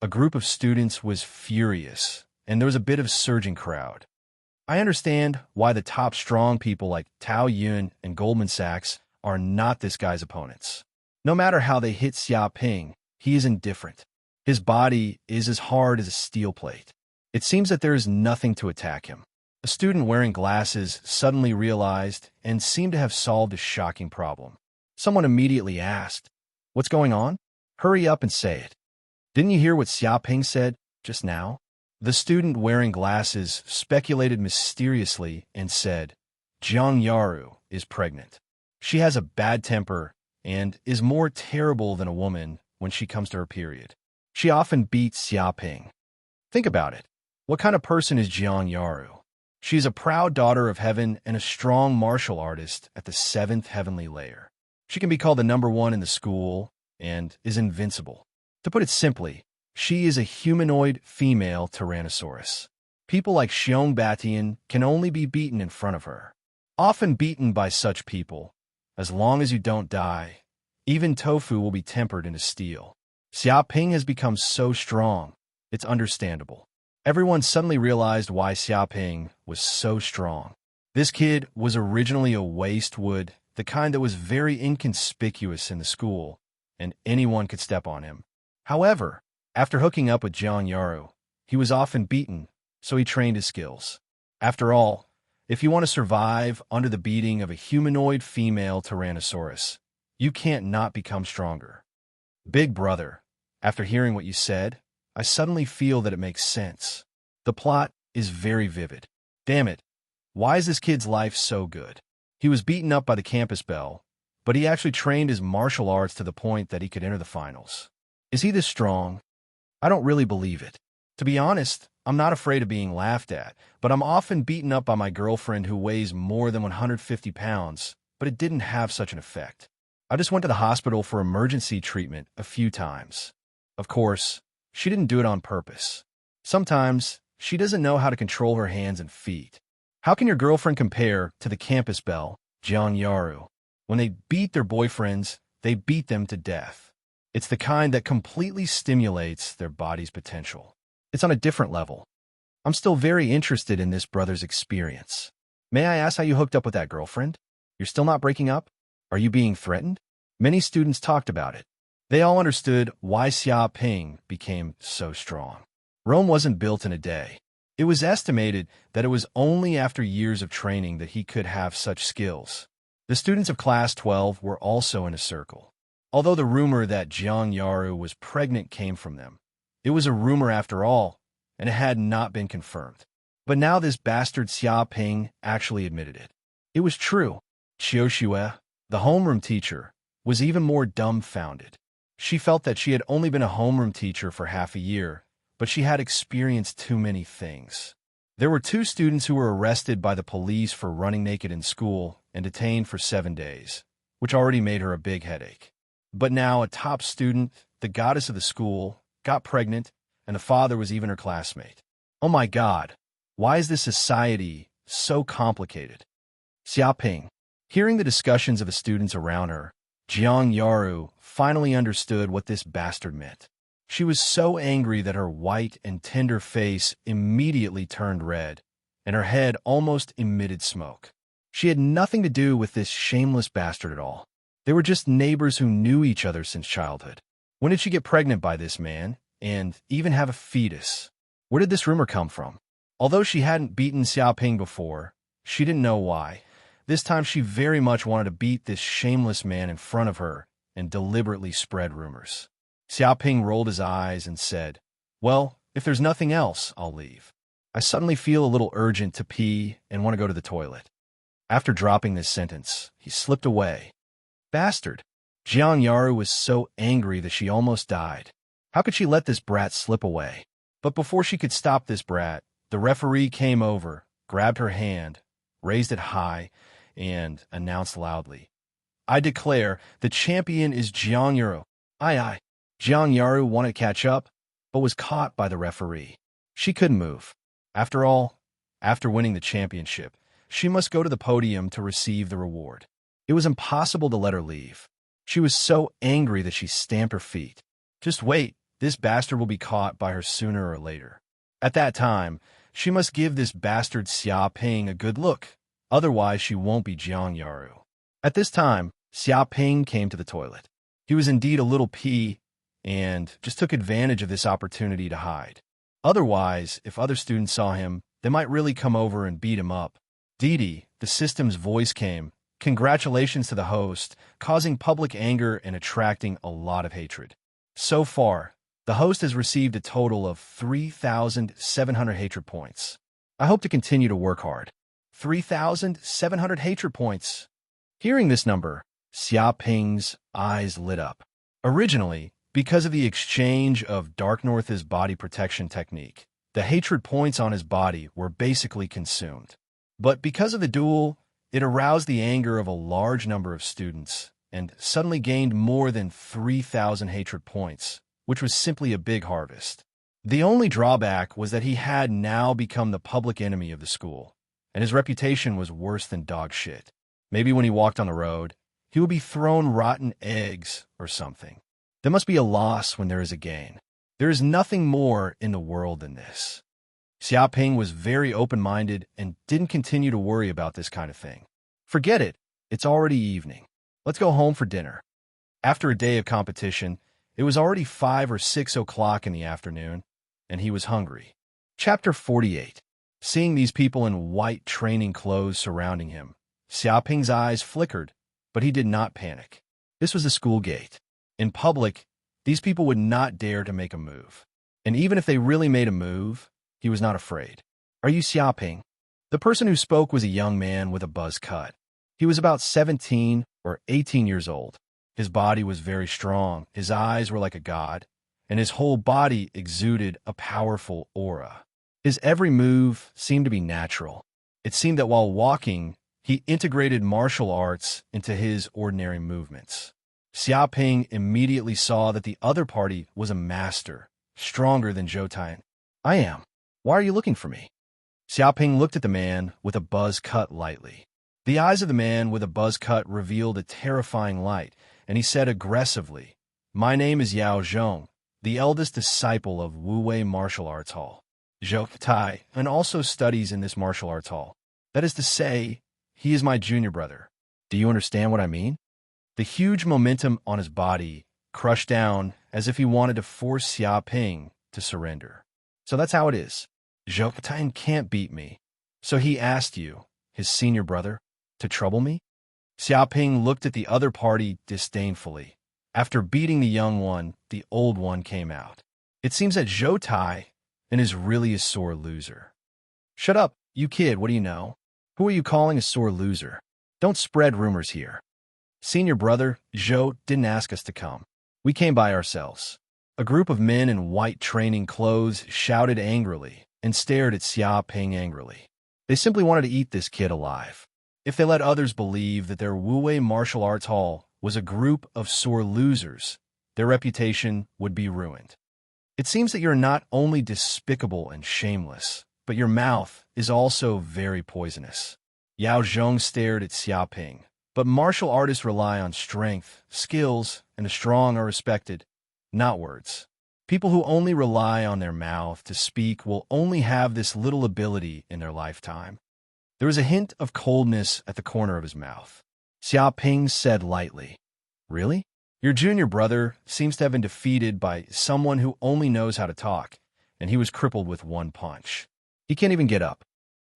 A group of students was furious, and there was a bit of surging crowd. I understand why the top strong people like Tao Yun and Goldman Sachs are not this guy's opponents. No matter how they hit Xiaoping, he is indifferent. His body is as hard as a steel plate. It seems that there is nothing to attack him. A student wearing glasses suddenly realized and seemed to have solved a shocking problem. Someone immediately asked, "What's going on? Hurry up and say it. Didn't you hear what Xiaoping said just now?" The student wearing glasses speculated mysteriously and said, "Jiang Yaru is pregnant. She has a bad temper and is more terrible than a woman when she comes to her period. She often beats Xiaoping." Think about it. What kind of person is Jiang Yaru? She is a proud daughter of heaven and a strong martial artist at the 7th heavenly layer. She can be called the #1 in the school and is invincible. To put it simply, she is a humanoid female Tyrannosaurus. People like Xiong Batian can only be beaten in front of her. Often beaten by such people, as long as you don't die, even tofu will be tempered into steel. Xiaoping has become so strong, it's understandable. Everyone suddenly realized why Xiaoping was so strong. This kid was originally a waste wood, the kind that was very inconspicuous in the school, and anyone could step on him. However, after hooking up with Jiang Yaru, he was often beaten, so he trained his skills. After all, if you want to survive under the beating of a humanoid female Tyrannosaurus, you can't not become stronger. Big brother, after hearing what you said, I suddenly feel that it makes sense. The plot is very vivid. Damn it, why is this kid's life so good? He was beaten up by the campus belle, but he actually trained his martial arts to the point that he could enter the finals. Is he this strong? I don't really believe it. To be honest, I'm not afraid of being laughed at, but I'm often beaten up by my girlfriend who weighs more than 150 pounds, but it didn't have such an effect. I just went to the hospital for emergency treatment a few times. Of course, she didn't do it on purpose. Sometimes, she doesn't know how to control her hands and feet. How can your girlfriend compare to the campus belle, Jiang Yaru? When they beat their boyfriends, they beat them to death. It's the kind that completely stimulates their body's potential. It's on a different level. I'm still very interested in this brother's experience. May I ask how you hooked up with that girlfriend? You're still not breaking up? Are you being threatened? Many students talked about it. They all understood why Xiaoping became so strong. Rome wasn't built in a day. It was estimated that it was only after years of training that he could have such skills. The students of Class 12 were also in a circle. Although the rumor that Jiang Yaru was pregnant came from them, it was a rumor after all, and it had not been confirmed. But now this bastard Xiaoping actually admitted it. It was true. Qiu Xue, the homeroom teacher, was even more dumbfounded. She felt that she had only been a homeroom teacher for half a year, but she had experienced too many things. There were 2 students who were arrested by the police for running naked in school and detained for 7 days, which already made her a big headache. But now a top student, the goddess of the school, got pregnant, and the father was even her classmate. Oh my God, why is this society so complicated? Xiaoping, hearing the discussions of the students around her, Jiang Yaru finally understood what this bastard meant. She was so angry that her white and tender face immediately turned red, and her head almost emitted smoke. She had nothing to do with this shameless bastard at all. They were just neighbors who knew each other since childhood. When did she get pregnant by this man, and even have a fetus? Where did this rumor come from? Although she hadn't beaten Xiaoping before, she didn't know why. This time she very much wanted to beat this shameless man in front of her and deliberately spread rumors. Xiaoping rolled his eyes and said, "Well, if there's nothing else, I'll leave. I suddenly feel a little urgent to pee and want to go to the toilet." After dropping this sentence, he slipped away. Bastard! Jiang Yaru was so angry that she almost died. How could she let this brat slip away? But before she could stop this brat, the referee came over, grabbed her hand, raised it high, and announced loudly, "I declare the champion is Jiang Yaru." Aye. Jiang Yaru wanted to catch up, but was caught by the referee. She couldn't move. After all, after winning the championship, she must go to the podium to receive the reward. It was impossible to let her leave. She was so angry that she stamped her feet. Just wait, this bastard will be caught by her sooner or later. At that time, she must give this bastard Xia Ping a good look, otherwise she won't be Jiang Yaru. At this time, Xia Ping came to the toilet. He was indeed a little pee and just took advantage of this opportunity to hide. Otherwise, if other students saw him, they might really come over and beat him up. Didi, the system's voice, came. Congratulations to the host, causing public anger and attracting a lot of hatred. So far, the host has received a total of 3,700 hatred points. I hope to continue to work hard. 3,700 hatred points. Hearing this number, Xia Ping's eyes lit up. Originally, because of the exchange of Dark North's body protection technique, the hatred points on his body were basically consumed. But because of the duel, it aroused the anger of a large number of students and suddenly gained more than 3,000 hatred points, which was simply a big harvest. The only drawback was that he had now become the public enemy of the school, and his reputation was worse than dog shit. Maybe when he walked on the road, he would be thrown rotten eggs or something. There must be a loss when there is a gain. There is nothing more in the world than this. Xia Ping was very open-minded and didn't continue to worry about this kind of thing. Forget it. It's already evening. Let's go home for dinner. After a day of competition, it was already 5 or 6 o'clock in the afternoon, and he was hungry. Chapter 48. Seeing these people in white training clothes surrounding him, Xia Ping's eyes flickered, but he did not panic. This was the school gate. In public, these people would not dare to make a move. And even if they really made a move, he was not afraid. Are you Xia Ping? The person who spoke was a young man with a buzz cut. He was about 17 or 18 years old. His body was very strong, his eyes were like a god, and his whole body exuded a powerful aura. His every move seemed to be natural. It seemed that while walking, he integrated martial arts into his ordinary movements. Xia Ping immediately saw that the other party was a master, stronger than Zhou Tai. I am. Why are you looking for me? Xia Ping looked at the man with a buzz cut lightly. The eyes of the man with a buzz cut revealed a terrifying light, and he said aggressively, My name is Yao Zhong, the eldest disciple of Wu Wei Martial Arts Hall. Zhou Tai, and also studies in this martial arts hall. That is to say, he is my junior brother. Do you understand what I mean? The huge momentum on his body crushed down as if he wanted to force Xia Ping to surrender. So that's how it is. Zhou Tai can't beat me. So he asked you, his senior brother, to trouble me? Xia Ping looked at the other party disdainfully. After beating the young one, the old one came out. It seems that Zhou Tai is really a sore loser. Shut up, you kid, what do you know? Who are you calling a sore loser? Don't spread rumors here. Senior brother, Zhou didn't ask us to come. We came by ourselves. A group of men in white training clothes shouted angrily and stared at Xia Ping angrily. They simply wanted to eat this kid alive. If they let others believe that their Wu Wei Martial Arts Hall was a group of sore losers, their reputation would be ruined. It seems that you're not only despicable and shameless, but your mouth is also very poisonous. Yao Zhong stared at Xia Ping. But martial artists rely on strength, skills, and the strong are respected, not words. People who only rely on their mouth to speak will only have this little ability in their lifetime. There was a hint of coldness at the corner of his mouth. Xia Ping said lightly, Really? Your junior brother seems to have been defeated by someone who only knows how to talk, and he was crippled with one punch. He can't even get up.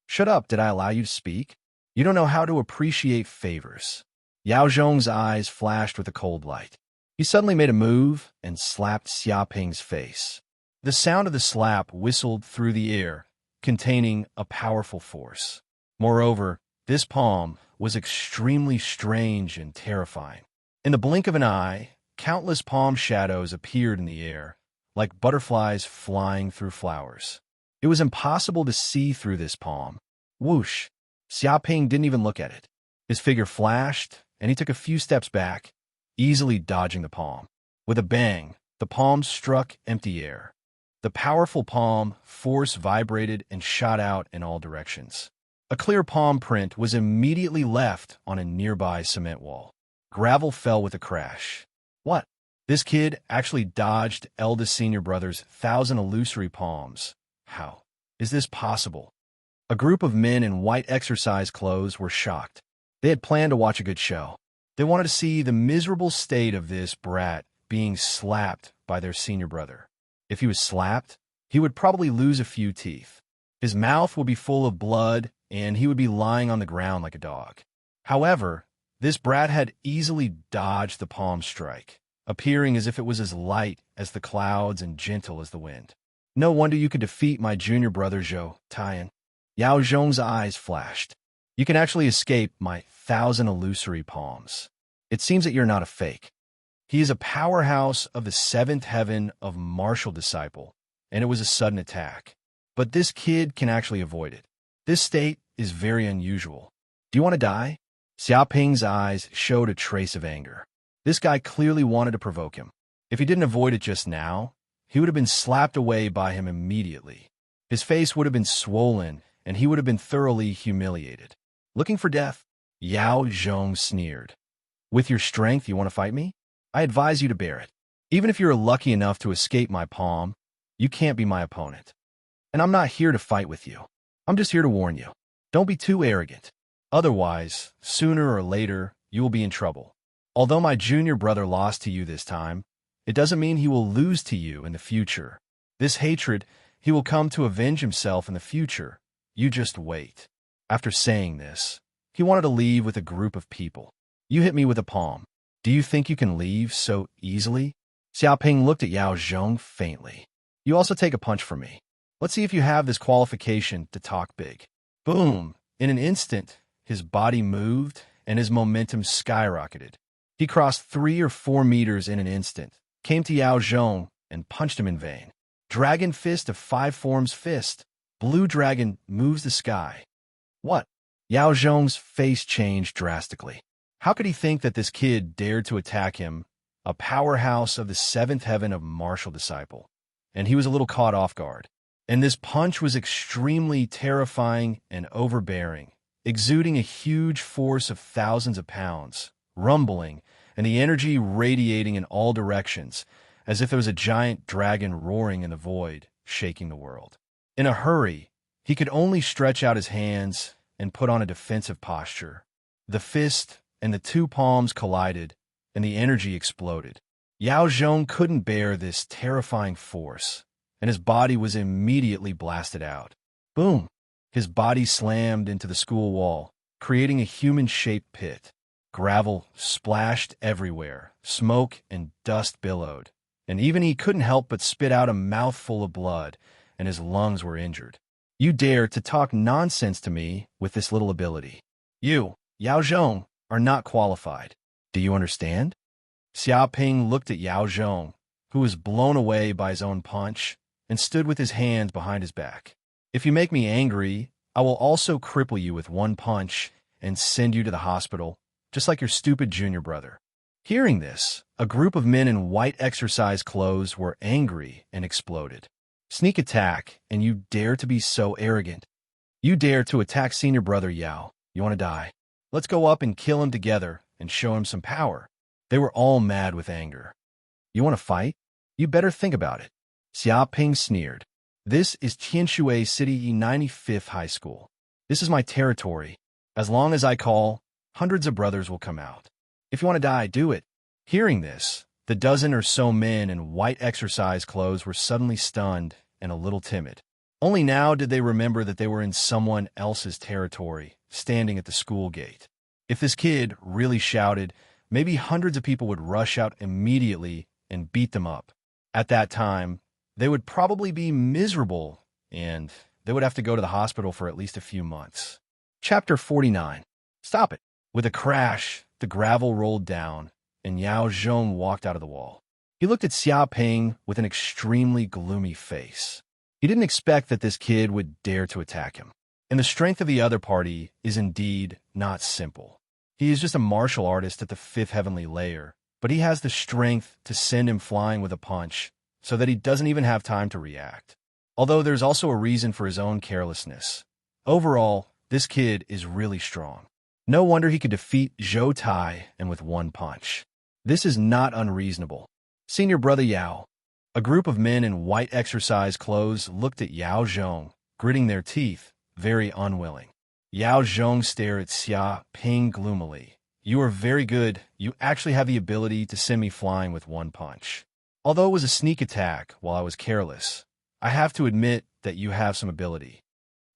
Shut up, did I allow you to speak? You don't know how to appreciate favors. Yao Zhong's eyes flashed with a cold light. He suddenly made a move and slapped Xia Ping's face. The sound of the slap whistled through the air, containing a powerful force. Moreover, this palm was extremely strange and terrifying. In the blink of an eye, countless palm shadows appeared in the air, like butterflies flying through flowers. It was impossible to see through this palm. Whoosh! Xia Ping didn't even look at it. His figure flashed, and he took a few steps back, easily dodging the palm. With a bang, The palm struck empty air. The powerful palm force vibrated and shot out in all directions. A clear palm print was immediately left on a nearby cement wall. Gravel fell with a crash. What? This kid actually dodged eldest senior brother's 1,000 illusory palms. How is this possible? A group of men in white exercise clothes were shocked. They had planned to watch a good show. They wanted to see the miserable state of this brat being slapped by their senior brother. If he was slapped, he would probably lose a few teeth. His mouth would be full of blood, and he would be lying on the ground like a dog. However, this brat had easily dodged the palm strike, appearing as if it was as light as the clouds and gentle as the wind. No wonder you could defeat my junior brother Zhou Tian. Yao Zhong's eyes flashed. You can actually escape my 1,000 illusory palms. It seems that you're not a fake. He is a powerhouse of the seventh heaven of martial disciple, and it was a sudden attack. But this kid can actually avoid it. This state is very unusual. Do you want to die? Xiaoping's eyes showed a trace of anger. This guy clearly wanted to provoke him. If he didn't avoid it just now, he would have been slapped away by him immediately. His face would have been swollen, and he would have been thoroughly humiliated. Looking for death? Yao Zhong sneered. With your strength, you want to fight me? I advise you to bear it. Even if you're lucky enough to escape my palm, you can't be my opponent. And I'm not here to fight with you. I'm just here to warn you. Don't be too arrogant. Otherwise, sooner or later, you will be in trouble. Although my junior brother lost to you this time, it doesn't mean he will lose to you in the future. This hatred, he will come to avenge himself in the future. You just wait. After saying this, he wanted to leave with a group of people. You hit me with a palm. Do you think you can leave so easily? Xiaoping looked at Yao Zhong faintly. You also take a punch from me. Let's see if you have this qualification to talk big. Boom! In an instant, his body moved and his momentum skyrocketed. He crossed 3 or 4 meters in an instant, came to Yao Zhong, and punched him in vain. Dragon Fist of 5 forms fist. Blue Dragon moves the sky. What? Yao Zhong's face changed drastically. How could he think that this kid dared to attack him, a powerhouse of the seventh heaven of martial disciple? And he was a little caught off guard. And this punch was extremely terrifying and overbearing, exuding a huge force of thousands of pounds, rumbling, and the energy radiating in all directions, as if there was a giant dragon roaring in the void, shaking the world. In a hurry, he could only stretch out his hands and put on a defensive posture. The fist and the 2 palms collided, and the energy exploded. Yao Zhong couldn't bear this terrifying force, and his body was immediately blasted out. Boom! His body slammed into the school wall, creating a human-shaped pit. Gravel splashed everywhere, smoke and dust billowed, and even he couldn't help but spit out a mouthful of blood, and his lungs were injured. You dare to talk nonsense to me with this little ability. You, Yao Zhong, are not qualified. Do you understand? Xiaoping looked at Yao Zhong, who was blown away by his own punch, and stood with his hands behind his back. If you make me angry, I will also cripple you with 1 punch and send you to the hospital, just like your stupid junior brother. Hearing this, a group of men in white exercise clothes were angry and exploded. Sneak attack, and you dare to be so arrogant. You dare to attack senior brother Yao. You want to die? Let's go up and kill him together and show him some power. They were all mad with anger. You want to fight? You better think about it. Xiaoping sneered. This is Tianshui City 95th High School. This is my territory. As long as I call, hundreds of brothers will come out. If you want to die, do it. Hearing this, the dozen or so men in white exercise clothes were suddenly stunned and a little timid. Only now did they remember that they were in someone else's territory, standing at the school gate. If this kid really shouted, maybe hundreds of people would rush out immediately and beat them up. At that time, they would probably be miserable, and they would have to go to the hospital for at least a few months. Chapter 49. Stop it. With a crash, the gravel rolled down, and Yao Zhong walked out of the wall. He looked at Xiaoping with an extremely gloomy face. He didn't expect that this kid would dare to attack him. And the strength of the other party is indeed not simple. He is just a martial artist at the 5th heavenly layer, but he has the strength to send him flying with a punch so that he doesn't even have time to react. Although there's also a reason for his own carelessness. Overall, this kid is really strong. No wonder he could defeat Zhou Tai and with one punch. This is not unreasonable. Senior Brother Yao. A group of men in white exercise clothes looked at Yao Zhong, gritting their teeth, very unwilling. Yao Zhong stared at Xia Ping gloomily. You are very good. You actually have the ability to send me flying with one punch. Although it was a sneak attack while I was careless, I have to admit that you have some ability.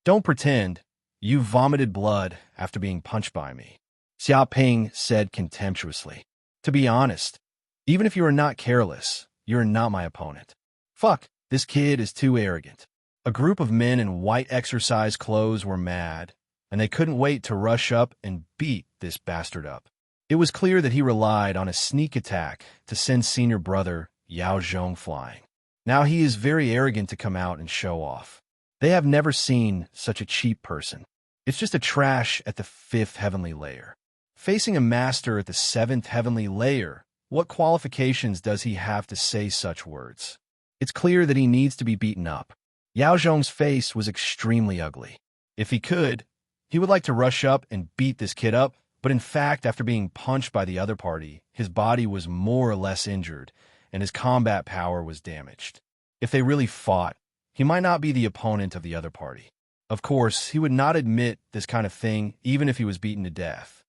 Don't pretend. You vomited blood after being punched by me, Xia Ping said contemptuously. To be honest, even if you are not careless, you are not my opponent. Fuck, this kid is too arrogant. A group of men in white exercise clothes were mad, and they couldn't wait to rush up and beat this bastard up. It was clear that he relied on a sneak attack to send senior brother Yao Zhong flying. Now he is very arrogant to come out and show off. They have never seen such a cheap person. It's just a trash at the 5th heavenly layer. Facing a master at the 7th heavenly layer, what qualifications does he have to say such words? It's clear that he needs to be beaten up. Yao Zhong's face was extremely ugly. If he could, he would like to rush up and beat this kid up, but in fact, after being punched by the other party, his body was more or less injured, and his combat power was damaged. If they really fought, he might not be the opponent of the other party. Of course, he would not admit this kind of thing even if he was beaten to death.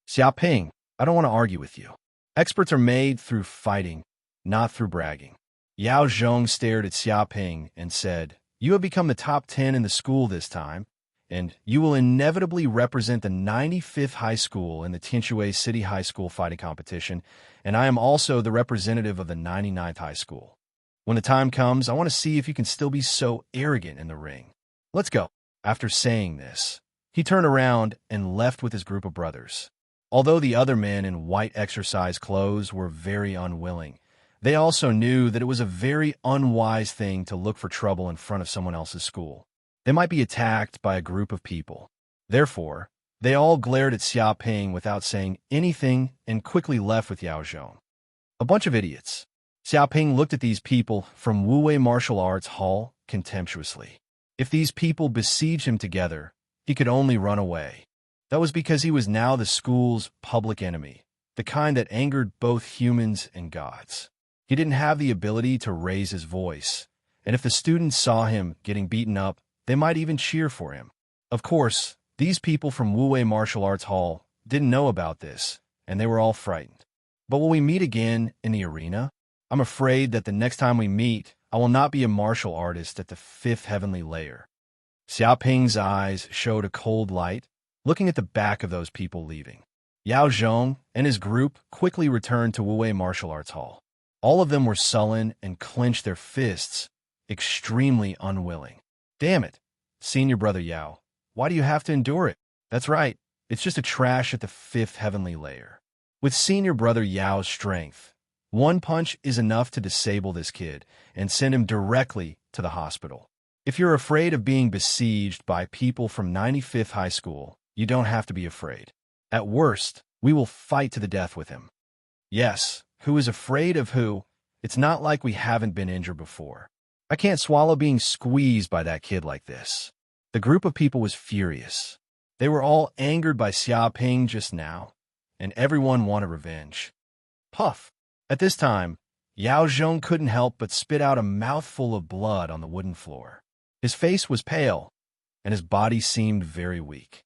Xia Ping, I don't want to argue with you. Experts are made through fighting, not through bragging. Yao Zhong stared at Xia Ping and said, You have become the top 10 in the school this time, and you will inevitably represent the 95th high school in the Tianshui City High School fighting competition, and I am also the representative of the 99th high school. When the time comes, I want to see if you can still be so arrogant in the ring. Let's go. After saying this, he turned around and left with his group of brothers. Although the other men in white exercise clothes were very unwilling, they also knew that it was a very unwise thing to look for trouble in front of someone else's school. They might be attacked by a group of people. Therefore, they all glared at Xia Ping without saying anything and quickly left with Yao Zhong. A bunch of idiots. Xia Ping looked at these people from Wu Wei Martial Arts Hall contemptuously. If these people besieged him together, he could only run away. That was because he was now the school's public enemy, the kind that angered both humans and gods. He didn't have the ability to raise his voice, and if the students saw him getting beaten up, they might even cheer for him. Of course, these people from Wu Wei Martial Arts Hall didn't know about this, and they were all frightened. But will we meet again in the arena? I'm afraid that the next time we meet, I will not be a martial artist at the 5th heavenly layer. Xia Ping's eyes showed a cold light, looking at the back of those people leaving. Yao Zhong and his group quickly returned to Wu Wei Martial Arts Hall. All of them were sullen and clenched their fists, extremely unwilling. Damn it, Senior Brother Yao, why do you have to endure it? That's right, it's just a trash at the 5th heavenly layer. With Senior Brother Yao's strength, one punch is enough to disable this kid and send him directly to the hospital. If you're afraid of being besieged by people from 95th High School, you don't have to be afraid. At worst, we will fight to the death with him. Yes, who is afraid of who? It's not like we haven't been injured before. I can't swallow being squeezed by that kid like this. The group of people was furious. They were all angered by Xia Ping just now, and everyone wanted revenge. Puff! At this time, Yao Zhong couldn't help but spit out a mouthful of blood on the wooden floor. His face was pale, and his body seemed very weak.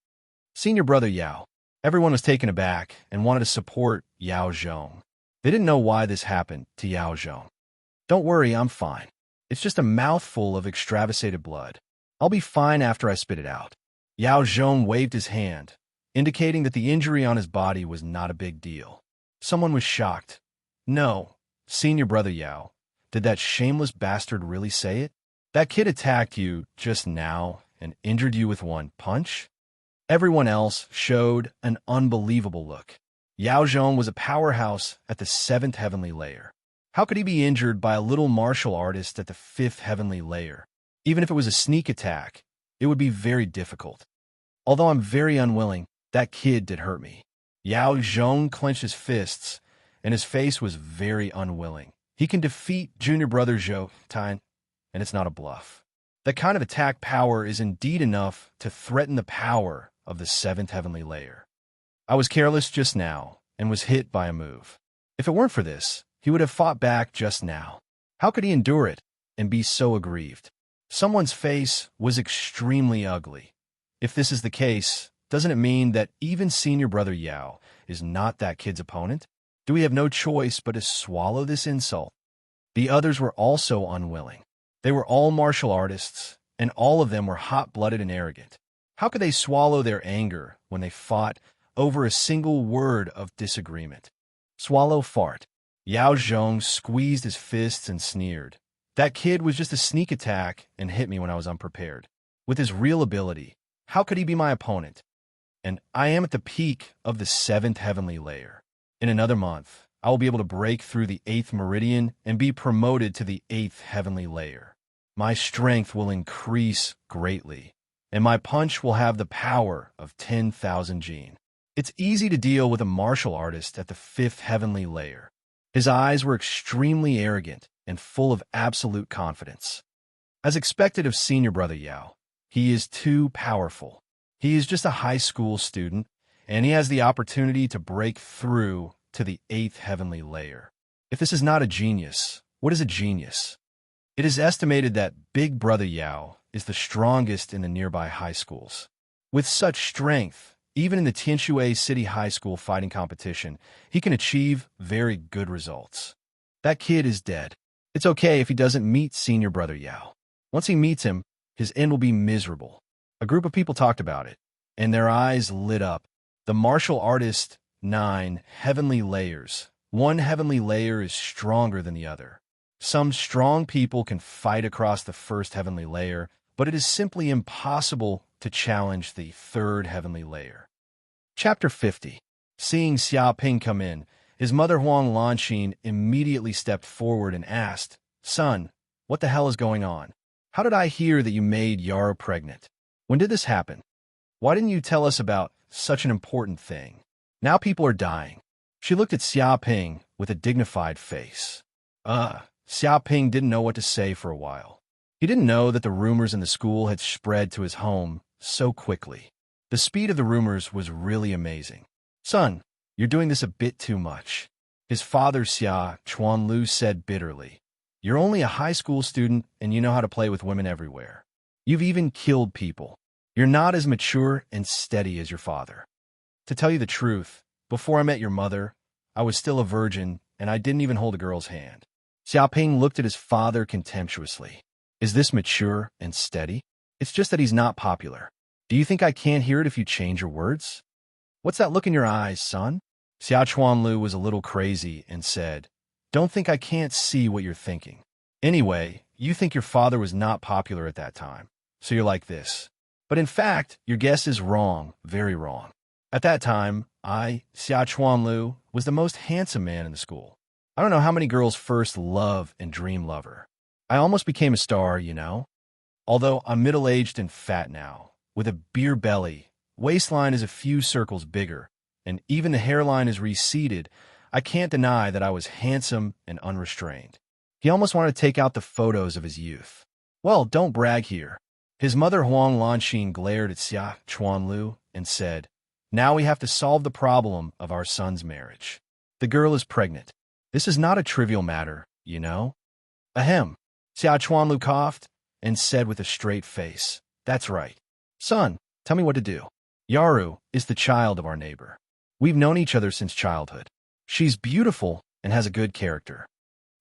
Senior Brother Yao. Everyone was taken aback and wanted to support Yao Zhong. They didn't know why this happened to Yao Zhong. Don't worry, I'm fine. It's just a mouthful of extravasated blood. I'll be fine after I spit it out. Yao Zhong waved his hand, indicating that the injury on his body was not a big deal. Someone was shocked. No, Senior Brother Yao, did that shameless bastard really say it? That kid attacked you just now and injured you with one punch? Everyone else showed an unbelievable look. Yao Zhong was a powerhouse at the 7th heavenly layer. How could he be injured by a little martial artist at the 5th heavenly layer? Even if it was a sneak attack, it would be very difficult. Although I'm very unwilling, that kid did hurt me. Yao Zhong clenched his fists and his face was very unwilling. He can defeat junior brother Zhou Tine, and it's not a bluff. That kind of attack power is indeed enough to threaten the power of the seventh heavenly layer. I was careless just now and was hit by a move. If it weren't for this, he would have fought back just now. How could he endure it and be so aggrieved? Someone's face was extremely ugly. If this is the case, doesn't it mean that even senior brother Yao is not that kid's opponent? Do we have no choice but to swallow this insult? The others were also unwilling. They were all martial artists, and all of them were hot-blooded and arrogant. How could they swallow their anger when they fought over a single word of disagreement? Swallow fart. Yao Zhong squeezed his fists and sneered. That kid was just a sneak attack and hit me when I was unprepared. With his real ability, how could he be my opponent? And I am at the peak of the seventh heavenly layer. In another month, I will be able to break through the 8th meridian and be promoted to the 8th heavenly layer. My strength will increase greatly, and my punch will have the power of 10,000 Jin. It's easy to deal with a martial artist at the 5th heavenly layer. His eyes were extremely arrogant and full of absolute confidence. As expected of senior brother Yao, he is too powerful. He is just a high school student, and he has the opportunity to break through to the 8th heavenly layer. If this is not a genius, what is a genius? It is estimated that big brother Yao is the strongest in the nearby high schools. With such strength, even in the Tianshui City High School fighting competition, he can achieve very good results. That kid is dead. It's okay if he doesn't meet senior brother Yao. Once he meets him, his end will be miserable. A group of people talked about it, and their eyes lit up. The martial artist 9 heavenly layers. One heavenly layer is stronger than the other. Some strong people can fight across the 1st heavenly layer, but it is simply impossible to challenge the 3rd heavenly layer. Chapter 50. Seeing Xiaoping come in, his mother Huang Lanxin immediately stepped forward and asked, "Son, what the hell is going on? How did I hear that you made Yara pregnant? When did this happen? Why didn't you tell us about such an important thing? Now people are dying." She looked at Xiaoping with a dignified face. Xiaoping didn't know what to say for a while. He didn't know that the rumors in the school had spread to his home so quickly. The speed of the rumors was really amazing. "Son, you're doing this a bit too much," his father Xia Chuanlu said bitterly. "You're only a high school student and you know how to play with women everywhere. You've even killed people. You're not as mature and steady as your father. To tell you the truth, before I met your mother, I was still a virgin and I didn't even hold a girl's hand." Xiaoping looked at his father contemptuously. "Is this mature and steady? It's just that he's not popular. Do you think I can't hear it if you change your words? What's that look in your eyes, son?" Xia Chuanlu was a little crazy and said, "Don't think I can't see what you're thinking. Anyway, you think your father was not popular at that time, so you're like this. But in fact, your guess is wrong, very wrong. At that time, I, Xia Chuanlu, was the most handsome man in the school. I don't know how many girls first love and dream love her. I almost became a star, you know? Although I'm middle-aged and fat now, with a beer belly, waistline is a few circles bigger, and even the hairline is receded, I can't deny that I was handsome and unrestrained." He almost wanted to take out the photos of his youth. "Well, don't brag here." His mother Huang Lanxin glared at Xia Chuanlu and said, "Now we have to solve the problem of our son's marriage. The girl is pregnant. This is not a trivial matter, you know." "Ahem." Xia Chuanlu coughed and said with a straight face, "That's right. Son, tell me what to do. Yaru is the child of our neighbor. We've known each other since childhood. She's beautiful and has a good character.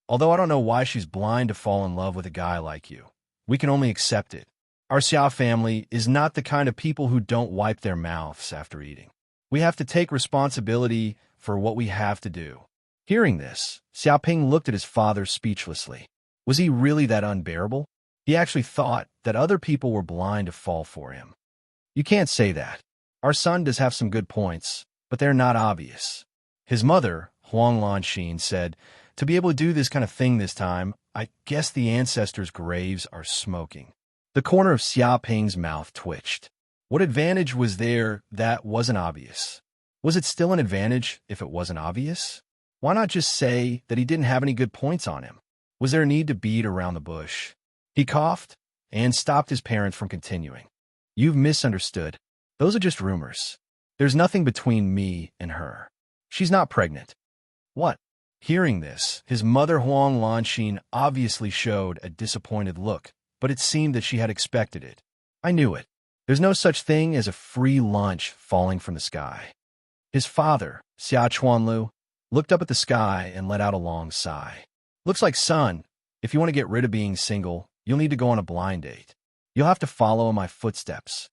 Although I don't know why she's blind to fall in love with a guy like you. We can only accept it. Our Xia family is not the kind of people who don't wipe their mouths after eating. We have to take responsibility for what we have to do." Hearing this, Xiaoping looked at his father speechlessly. Was he really that unbearable? He actually thought that other people were blind to fall for him. "You can't say that. Our son does have some good points, but they're not obvious." His mother, Huang Lanxin, said, "To be able to do this kind of thing this time, I guess the ancestors' graves are smoking." The corner of Xiaoping's mouth twitched. What advantage was there that wasn't obvious? Was it still an advantage if it wasn't obvious? Why not just say that he didn't have any good points on him? Was there a need to beat around the bush? He coughed and stopped his parents from continuing. You've misunderstood. Those are just rumors. There's nothing between me and her. She's not pregnant. What? Hearing this, his mother Huang Lanxin obviously showed a disappointed look, but it seemed that she had expected it. I knew it. There's no such thing as a free lunch falling from the sky. His father, Xia Chuanlu, looked up at the sky and let out a long sigh. Looks like, son, if you want to get rid of being single, you'll need to go on a blind date. You'll have to follow in my footsteps.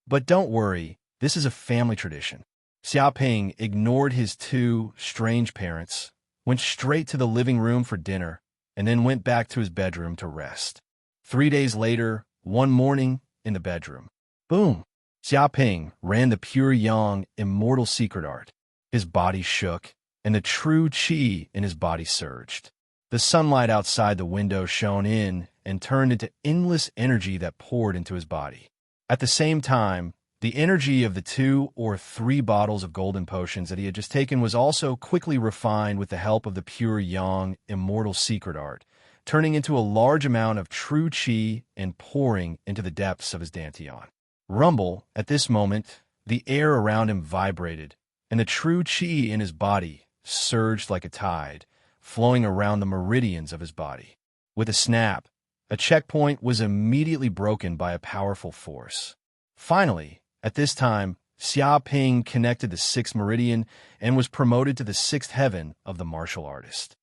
But don't worry, this is a family tradition. Xiaoping ignored his two strange parents, went straight to the living room for dinner, and then went back to his bedroom to rest. 3 days later, one morning, in the bedroom, boom! Xiaoping ran the pure yang immortal secret art. His body shook, and the true qi in his body surged. The sunlight outside the window shone in and turned into endless energy that poured into his body. At the same time, the energy of the 2 or 3 bottles of golden potions that he had just taken was also quickly refined with the help of the pure yang immortal secret art, turning into a large amount of true qi and pouring into the depths of his dantian. Rumble, at this moment, the air around him vibrated, and the true qi in his body surged like a tide, flowing around the meridians of his body. With a snap, a checkpoint was immediately broken by a powerful force. Finally, at this time, Xiaoping connected the 6th meridian and was promoted to the 6th heaven of the martial artist.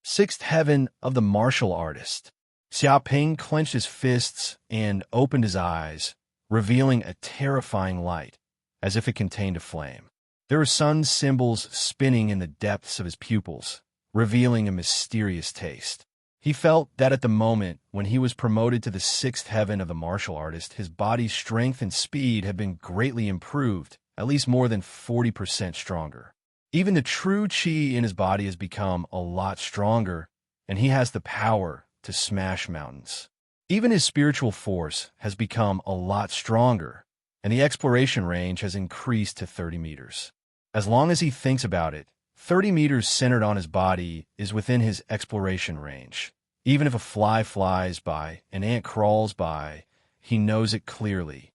6th heaven of the martial artist. Xiaoping clenched his fists and opened his eyes, revealing a terrifying light, as if it contained a flame. There were sun symbols spinning in the depths of his pupils, revealing a mysterious taste. He felt that at the moment when he was promoted to the 6th heaven of the martial artist, his body's strength and speed had been greatly improved, at least more than 40% stronger. Even the true qi in his body has become a lot stronger, and he has the power to smash mountains. Even his spiritual force has become a lot stronger, and the exploration range has increased to 30 meters. As long as he thinks about it, 30 meters centered on his body is within his exploration range. Even if a fly flies by, an ant crawls by, he knows it clearly.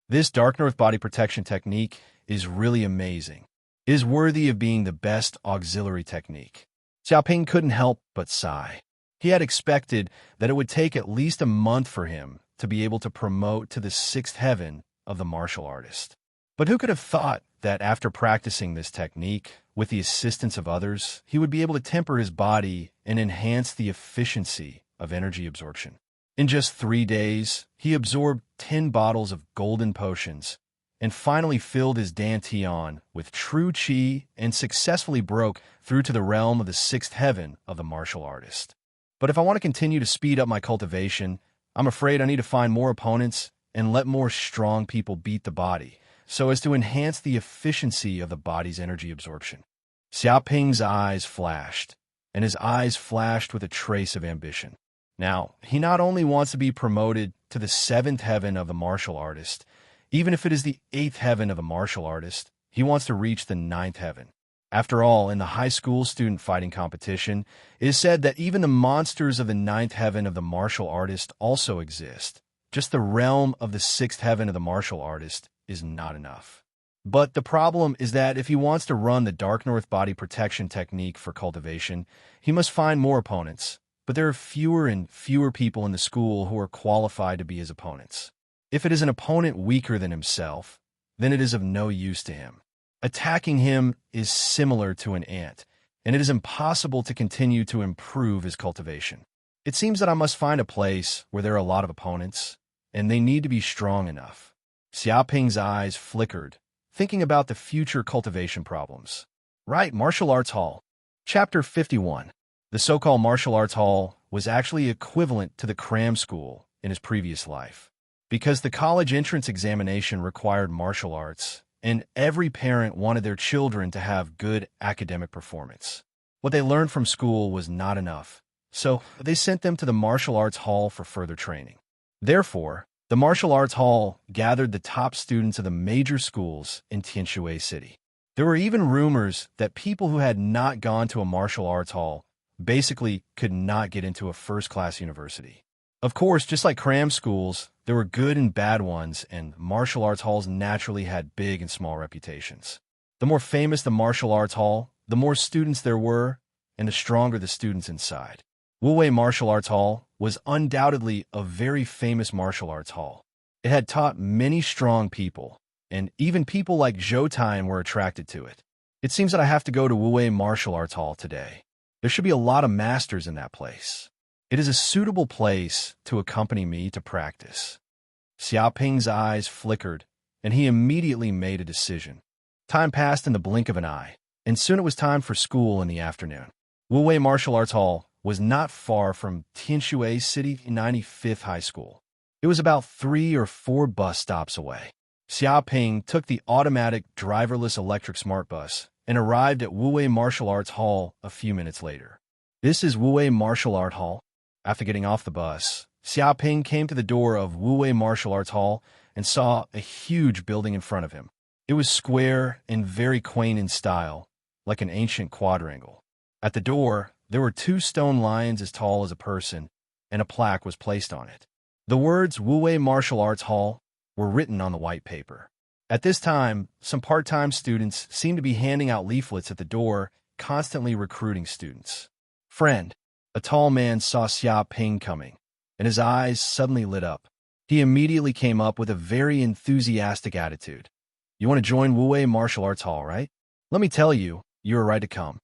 This Dark North body protection technique is really amazing. It is worthy of being the best auxiliary technique. Xiaoping couldn't help but sigh. He had expected that it would take at least a month for him to be able to promote to the 6th heaven of the martial artist. But who could have thought that after practicing this technique, with the assistance of others, he would be able to temper his body and enhance the efficiency of energy absorption. In just 3 days, he absorbed 10 bottles of golden potions and finally filled his dantian with true qi and successfully broke through to the realm of the 6th heaven of the martial artist. But if I want to continue to speed up my cultivation, I'm afraid I need to find more opponents and let more strong people beat the body, so as to enhance the efficiency of the body's energy absorption. Xiaoping's eyes flashed, and his eyes flashed with a trace of ambition. Now, he not only wants to be promoted to the 7th heaven of the martial artist, even if it is the 8th heaven of the martial artist, he wants to reach the 9th heaven. After all, in the high school student fighting competition, it is said that even the monsters of the 9th heaven of the martial artist also exist. Just the realm of the 6th heaven of the martial artist is not enough. But the problem is that if he wants to run the Dark North body protection technique for cultivation, he must find more opponents. But there are fewer and fewer people in the school who are qualified to be his opponents. If it is an opponent weaker than himself, then it is of no use to him. Attacking him is similar to an ant, and it is impossible to continue to improve his cultivation. It seems that I must find a place where there are a lot of opponents, and they need to be strong enough. Xiaoping's eyes flickered, thinking about the future cultivation problems. Right, Martial Arts Hall. Chapter 51. The so-called Martial Arts Hall was actually equivalent to the cram school in his previous life. Because the college entrance examination required martial arts, and every parent wanted their children to have good academic performance. What they learned from school was not enough, so they sent them to the Martial Arts Hall for further training. Therefore, the Martial Arts Hall gathered the top students of the major schools in Tianshui City. There were even rumors that people who had not gone to a martial arts hall basically could not get into a first-class university. Of course, just like cram schools, there were good and bad ones, and martial arts halls naturally had big and small reputations. The more famous the martial arts hall, the more students there were, and the stronger the students inside. Wuwei Martial Arts Hall was undoubtedly a very famous martial arts hall. It had taught many strong people, and even people like Zhou Taian were attracted to it. It seems that I have to go to Wuwei Martial Arts Hall today. There should be a lot of masters in that place. It is a suitable place to accompany me to practice. Xiaoping's eyes flickered, and he immediately made a decision. Time passed in the blink of an eye, and soon it was time for school in the afternoon. Wuwei Martial Arts Hall was not far from Tianshui City 95th High School. It was about 3 or 4 bus stops away. Xiaoping took the automatic driverless electric smart bus and arrived at Wuwei Martial Arts Hall a few minutes later. This is Wuwei Martial Art Hall. After getting off the bus, Xiaoping came to the door of Wuwei Martial Arts Hall and saw a huge building in front of him. It was square and very quaint in style, like an ancient quadrangle. At the door, there were 2 stone lions as tall as a person, and a plaque was placed on it. The words Wuwei Martial Arts Hall were written on the white paper. At this time, some part-time students seemed to be handing out leaflets at the door, constantly recruiting students. "Friend," a tall man saw Xiaoping coming, and his eyes suddenly lit up. He immediately came up with a very enthusiastic attitude. "You want to join Wuwei Martial Arts Hall, right? Let me tell you, you are right to come."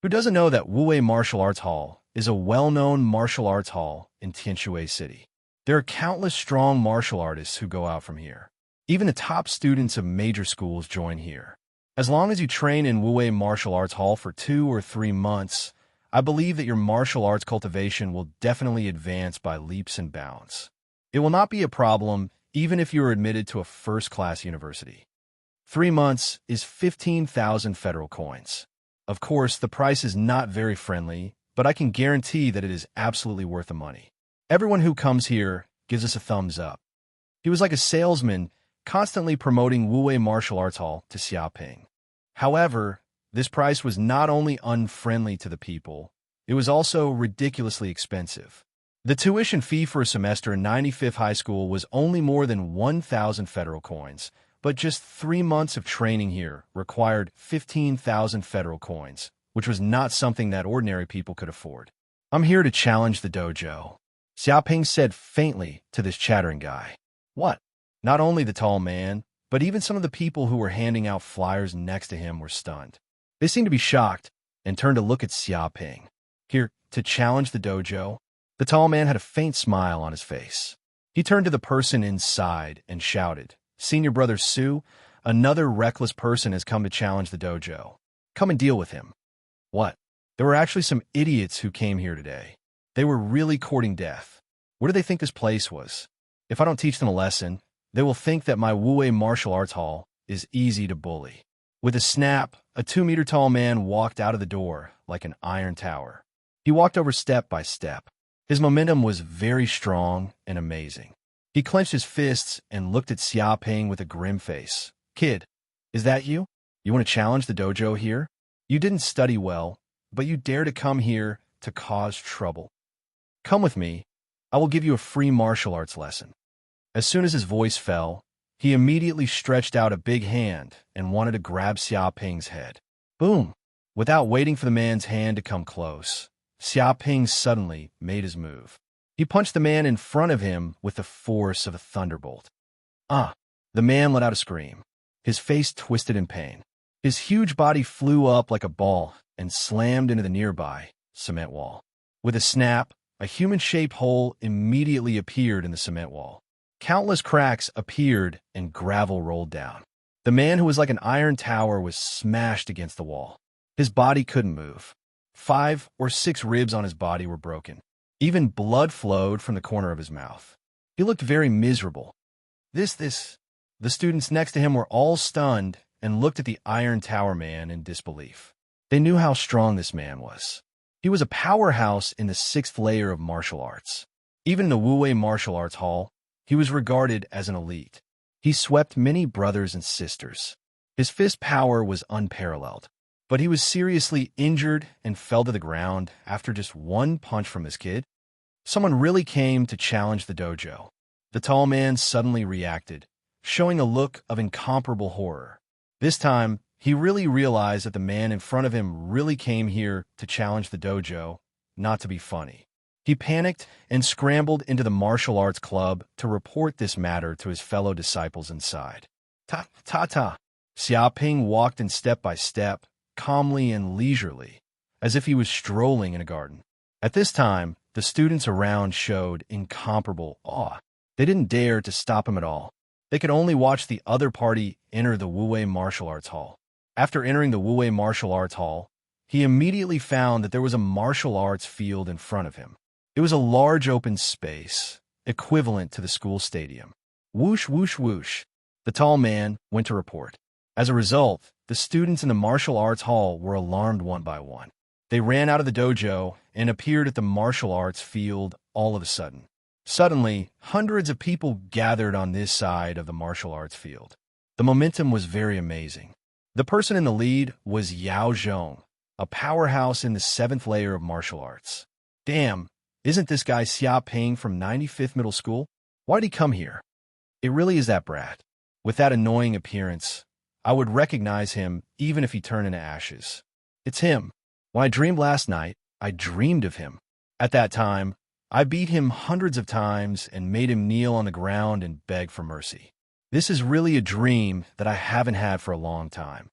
Who doesn't know that Wuwei Martial Arts Hall is a well-known martial arts hall in Tianshui City? There are countless strong martial artists who go out from here. Even the top students of major schools join here. As long as you train in Wuwei Martial Arts Hall for 2 or 3 months, I believe that your martial arts cultivation will definitely advance by leaps and bounds. It will not be a problem even if you are admitted to a first-class university. 3 months is 15,000 federal coins. Of course, the price is not very friendly, but I can guarantee that it is absolutely worth the money. Everyone who comes here gives us a thumbs up. He was like a salesman, constantly promoting Wuwei Martial Arts Hall to Xiaoping. However, this price was not only unfriendly to the people, it was also ridiculously expensive. The tuition fee for a semester in 95th High School was only more than 1,000 federal coins, but just 3 months of training here required 15,000 federal coins, which was not something that ordinary people could afford. "I'm here to challenge the dojo," Xiaoping said faintly to this chattering guy. "What?" Not only the tall man, but even some of the people who were handing out flyers next to him were stunned. They seemed to be shocked and turned to look at Xiaoping. "Here, to challenge the dojo?" The tall man had a faint smile on his face. He turned to the person inside and shouted, "Senior Brother Su, another reckless person has come to challenge the dojo. Come and deal with him." What? There were actually some idiots who came here today. They were really courting death. What do they think this place was? If I don't teach them a lesson, they will think that my Wuwei Martial Arts Hall is easy to bully. With a snap, a 2-meter-tall man walked out of the door like an iron tower. He walked over step by step. His momentum was very strong and amazing. He clenched his fists and looked at Xiaoping with a grim face. "Kid, is that you? You want to challenge the dojo here? You didn't study well, but you dare to come here to cause trouble. Come with me. I will give you a free martial arts lesson." As soon as his voice fell, he immediately stretched out a big hand and wanted to grab Xiaoping's head. Boom! Without waiting for the man's hand to come close, Xiaoping suddenly made his move. He punched the man in front of him with the force of a thunderbolt. Ah! The man let out a scream. His face twisted in pain. His huge body flew up like a ball and slammed into the nearby cement wall. With a snap, a human-shaped hole immediately appeared in the cement wall. Countless cracks appeared and gravel rolled down. The man who was like an iron tower was smashed against the wall. His body couldn't move. 5 or 6 ribs on his body were broken. Even blood flowed from the corner of his mouth. He looked very miserable. The students next to him were all stunned and looked at the Iron Tower man in disbelief. They knew how strong this man was. He was a powerhouse in the 6th layer of martial arts. Even in the Wuwei Martial Arts Hall, he was regarded as an elite. He swept many brothers and sisters. His fist power was unparalleled, but he was seriously injured and fell to the ground after just one punch from his kid. Someone really came to challenge the dojo. The tall man suddenly reacted, showing a look of incomparable horror. This time, he really realized that the man in front of him really came here to challenge the dojo, not to be funny. He panicked and scrambled into the martial arts club to report this matter to his fellow disciples inside. Ta-ta-ta. Xiaoping walked in step by step, calmly and leisurely, as if he was strolling in a garden. At this time, the students around showed incomparable awe. They didn't dare to stop him at all. They could only watch the other party enter the Wu-Wei Martial Arts Hall. After entering the Wu-Wei Martial Arts Hall, he immediately found that there was a martial arts field in front of him. It was a large open space, equivalent to the school stadium. Whoosh, whoosh, whoosh. The tall man went to report. As a result, the students in the martial arts hall were alarmed one by one. They ran out of the dojo and appeared at the martial arts field all of a sudden. Suddenly, hundreds of people gathered on this side of the martial arts field. The momentum was very amazing. The person in the lead was Yao Zhong, a powerhouse in the 7th layer of martial arts. Damn, isn't this guy Xiaoping from 95th Middle School? Why'd he come here? It really is that brat. With that annoying appearance, I would recognize him even if he turned into ashes. It's him. When I dreamed last night, I dreamed of him. At that time, I beat him hundreds of times and made him kneel on the ground and beg for mercy. This is really a dream that I haven't had for a long time.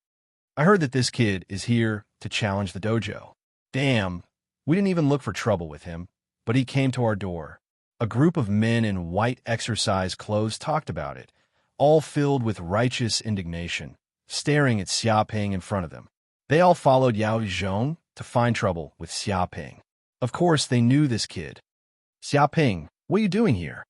I heard that this kid is here to challenge the dojo. Damn, we didn't even look for trouble with him, but he came to our door. A group of men in white exercise clothes talked about it, all filled with righteous indignation, staring at Xiaoping in front of them. They all followed Yao Zhong to find trouble with Xiaoping. Of course, they knew this kid. Xiaoping, what are you doing here?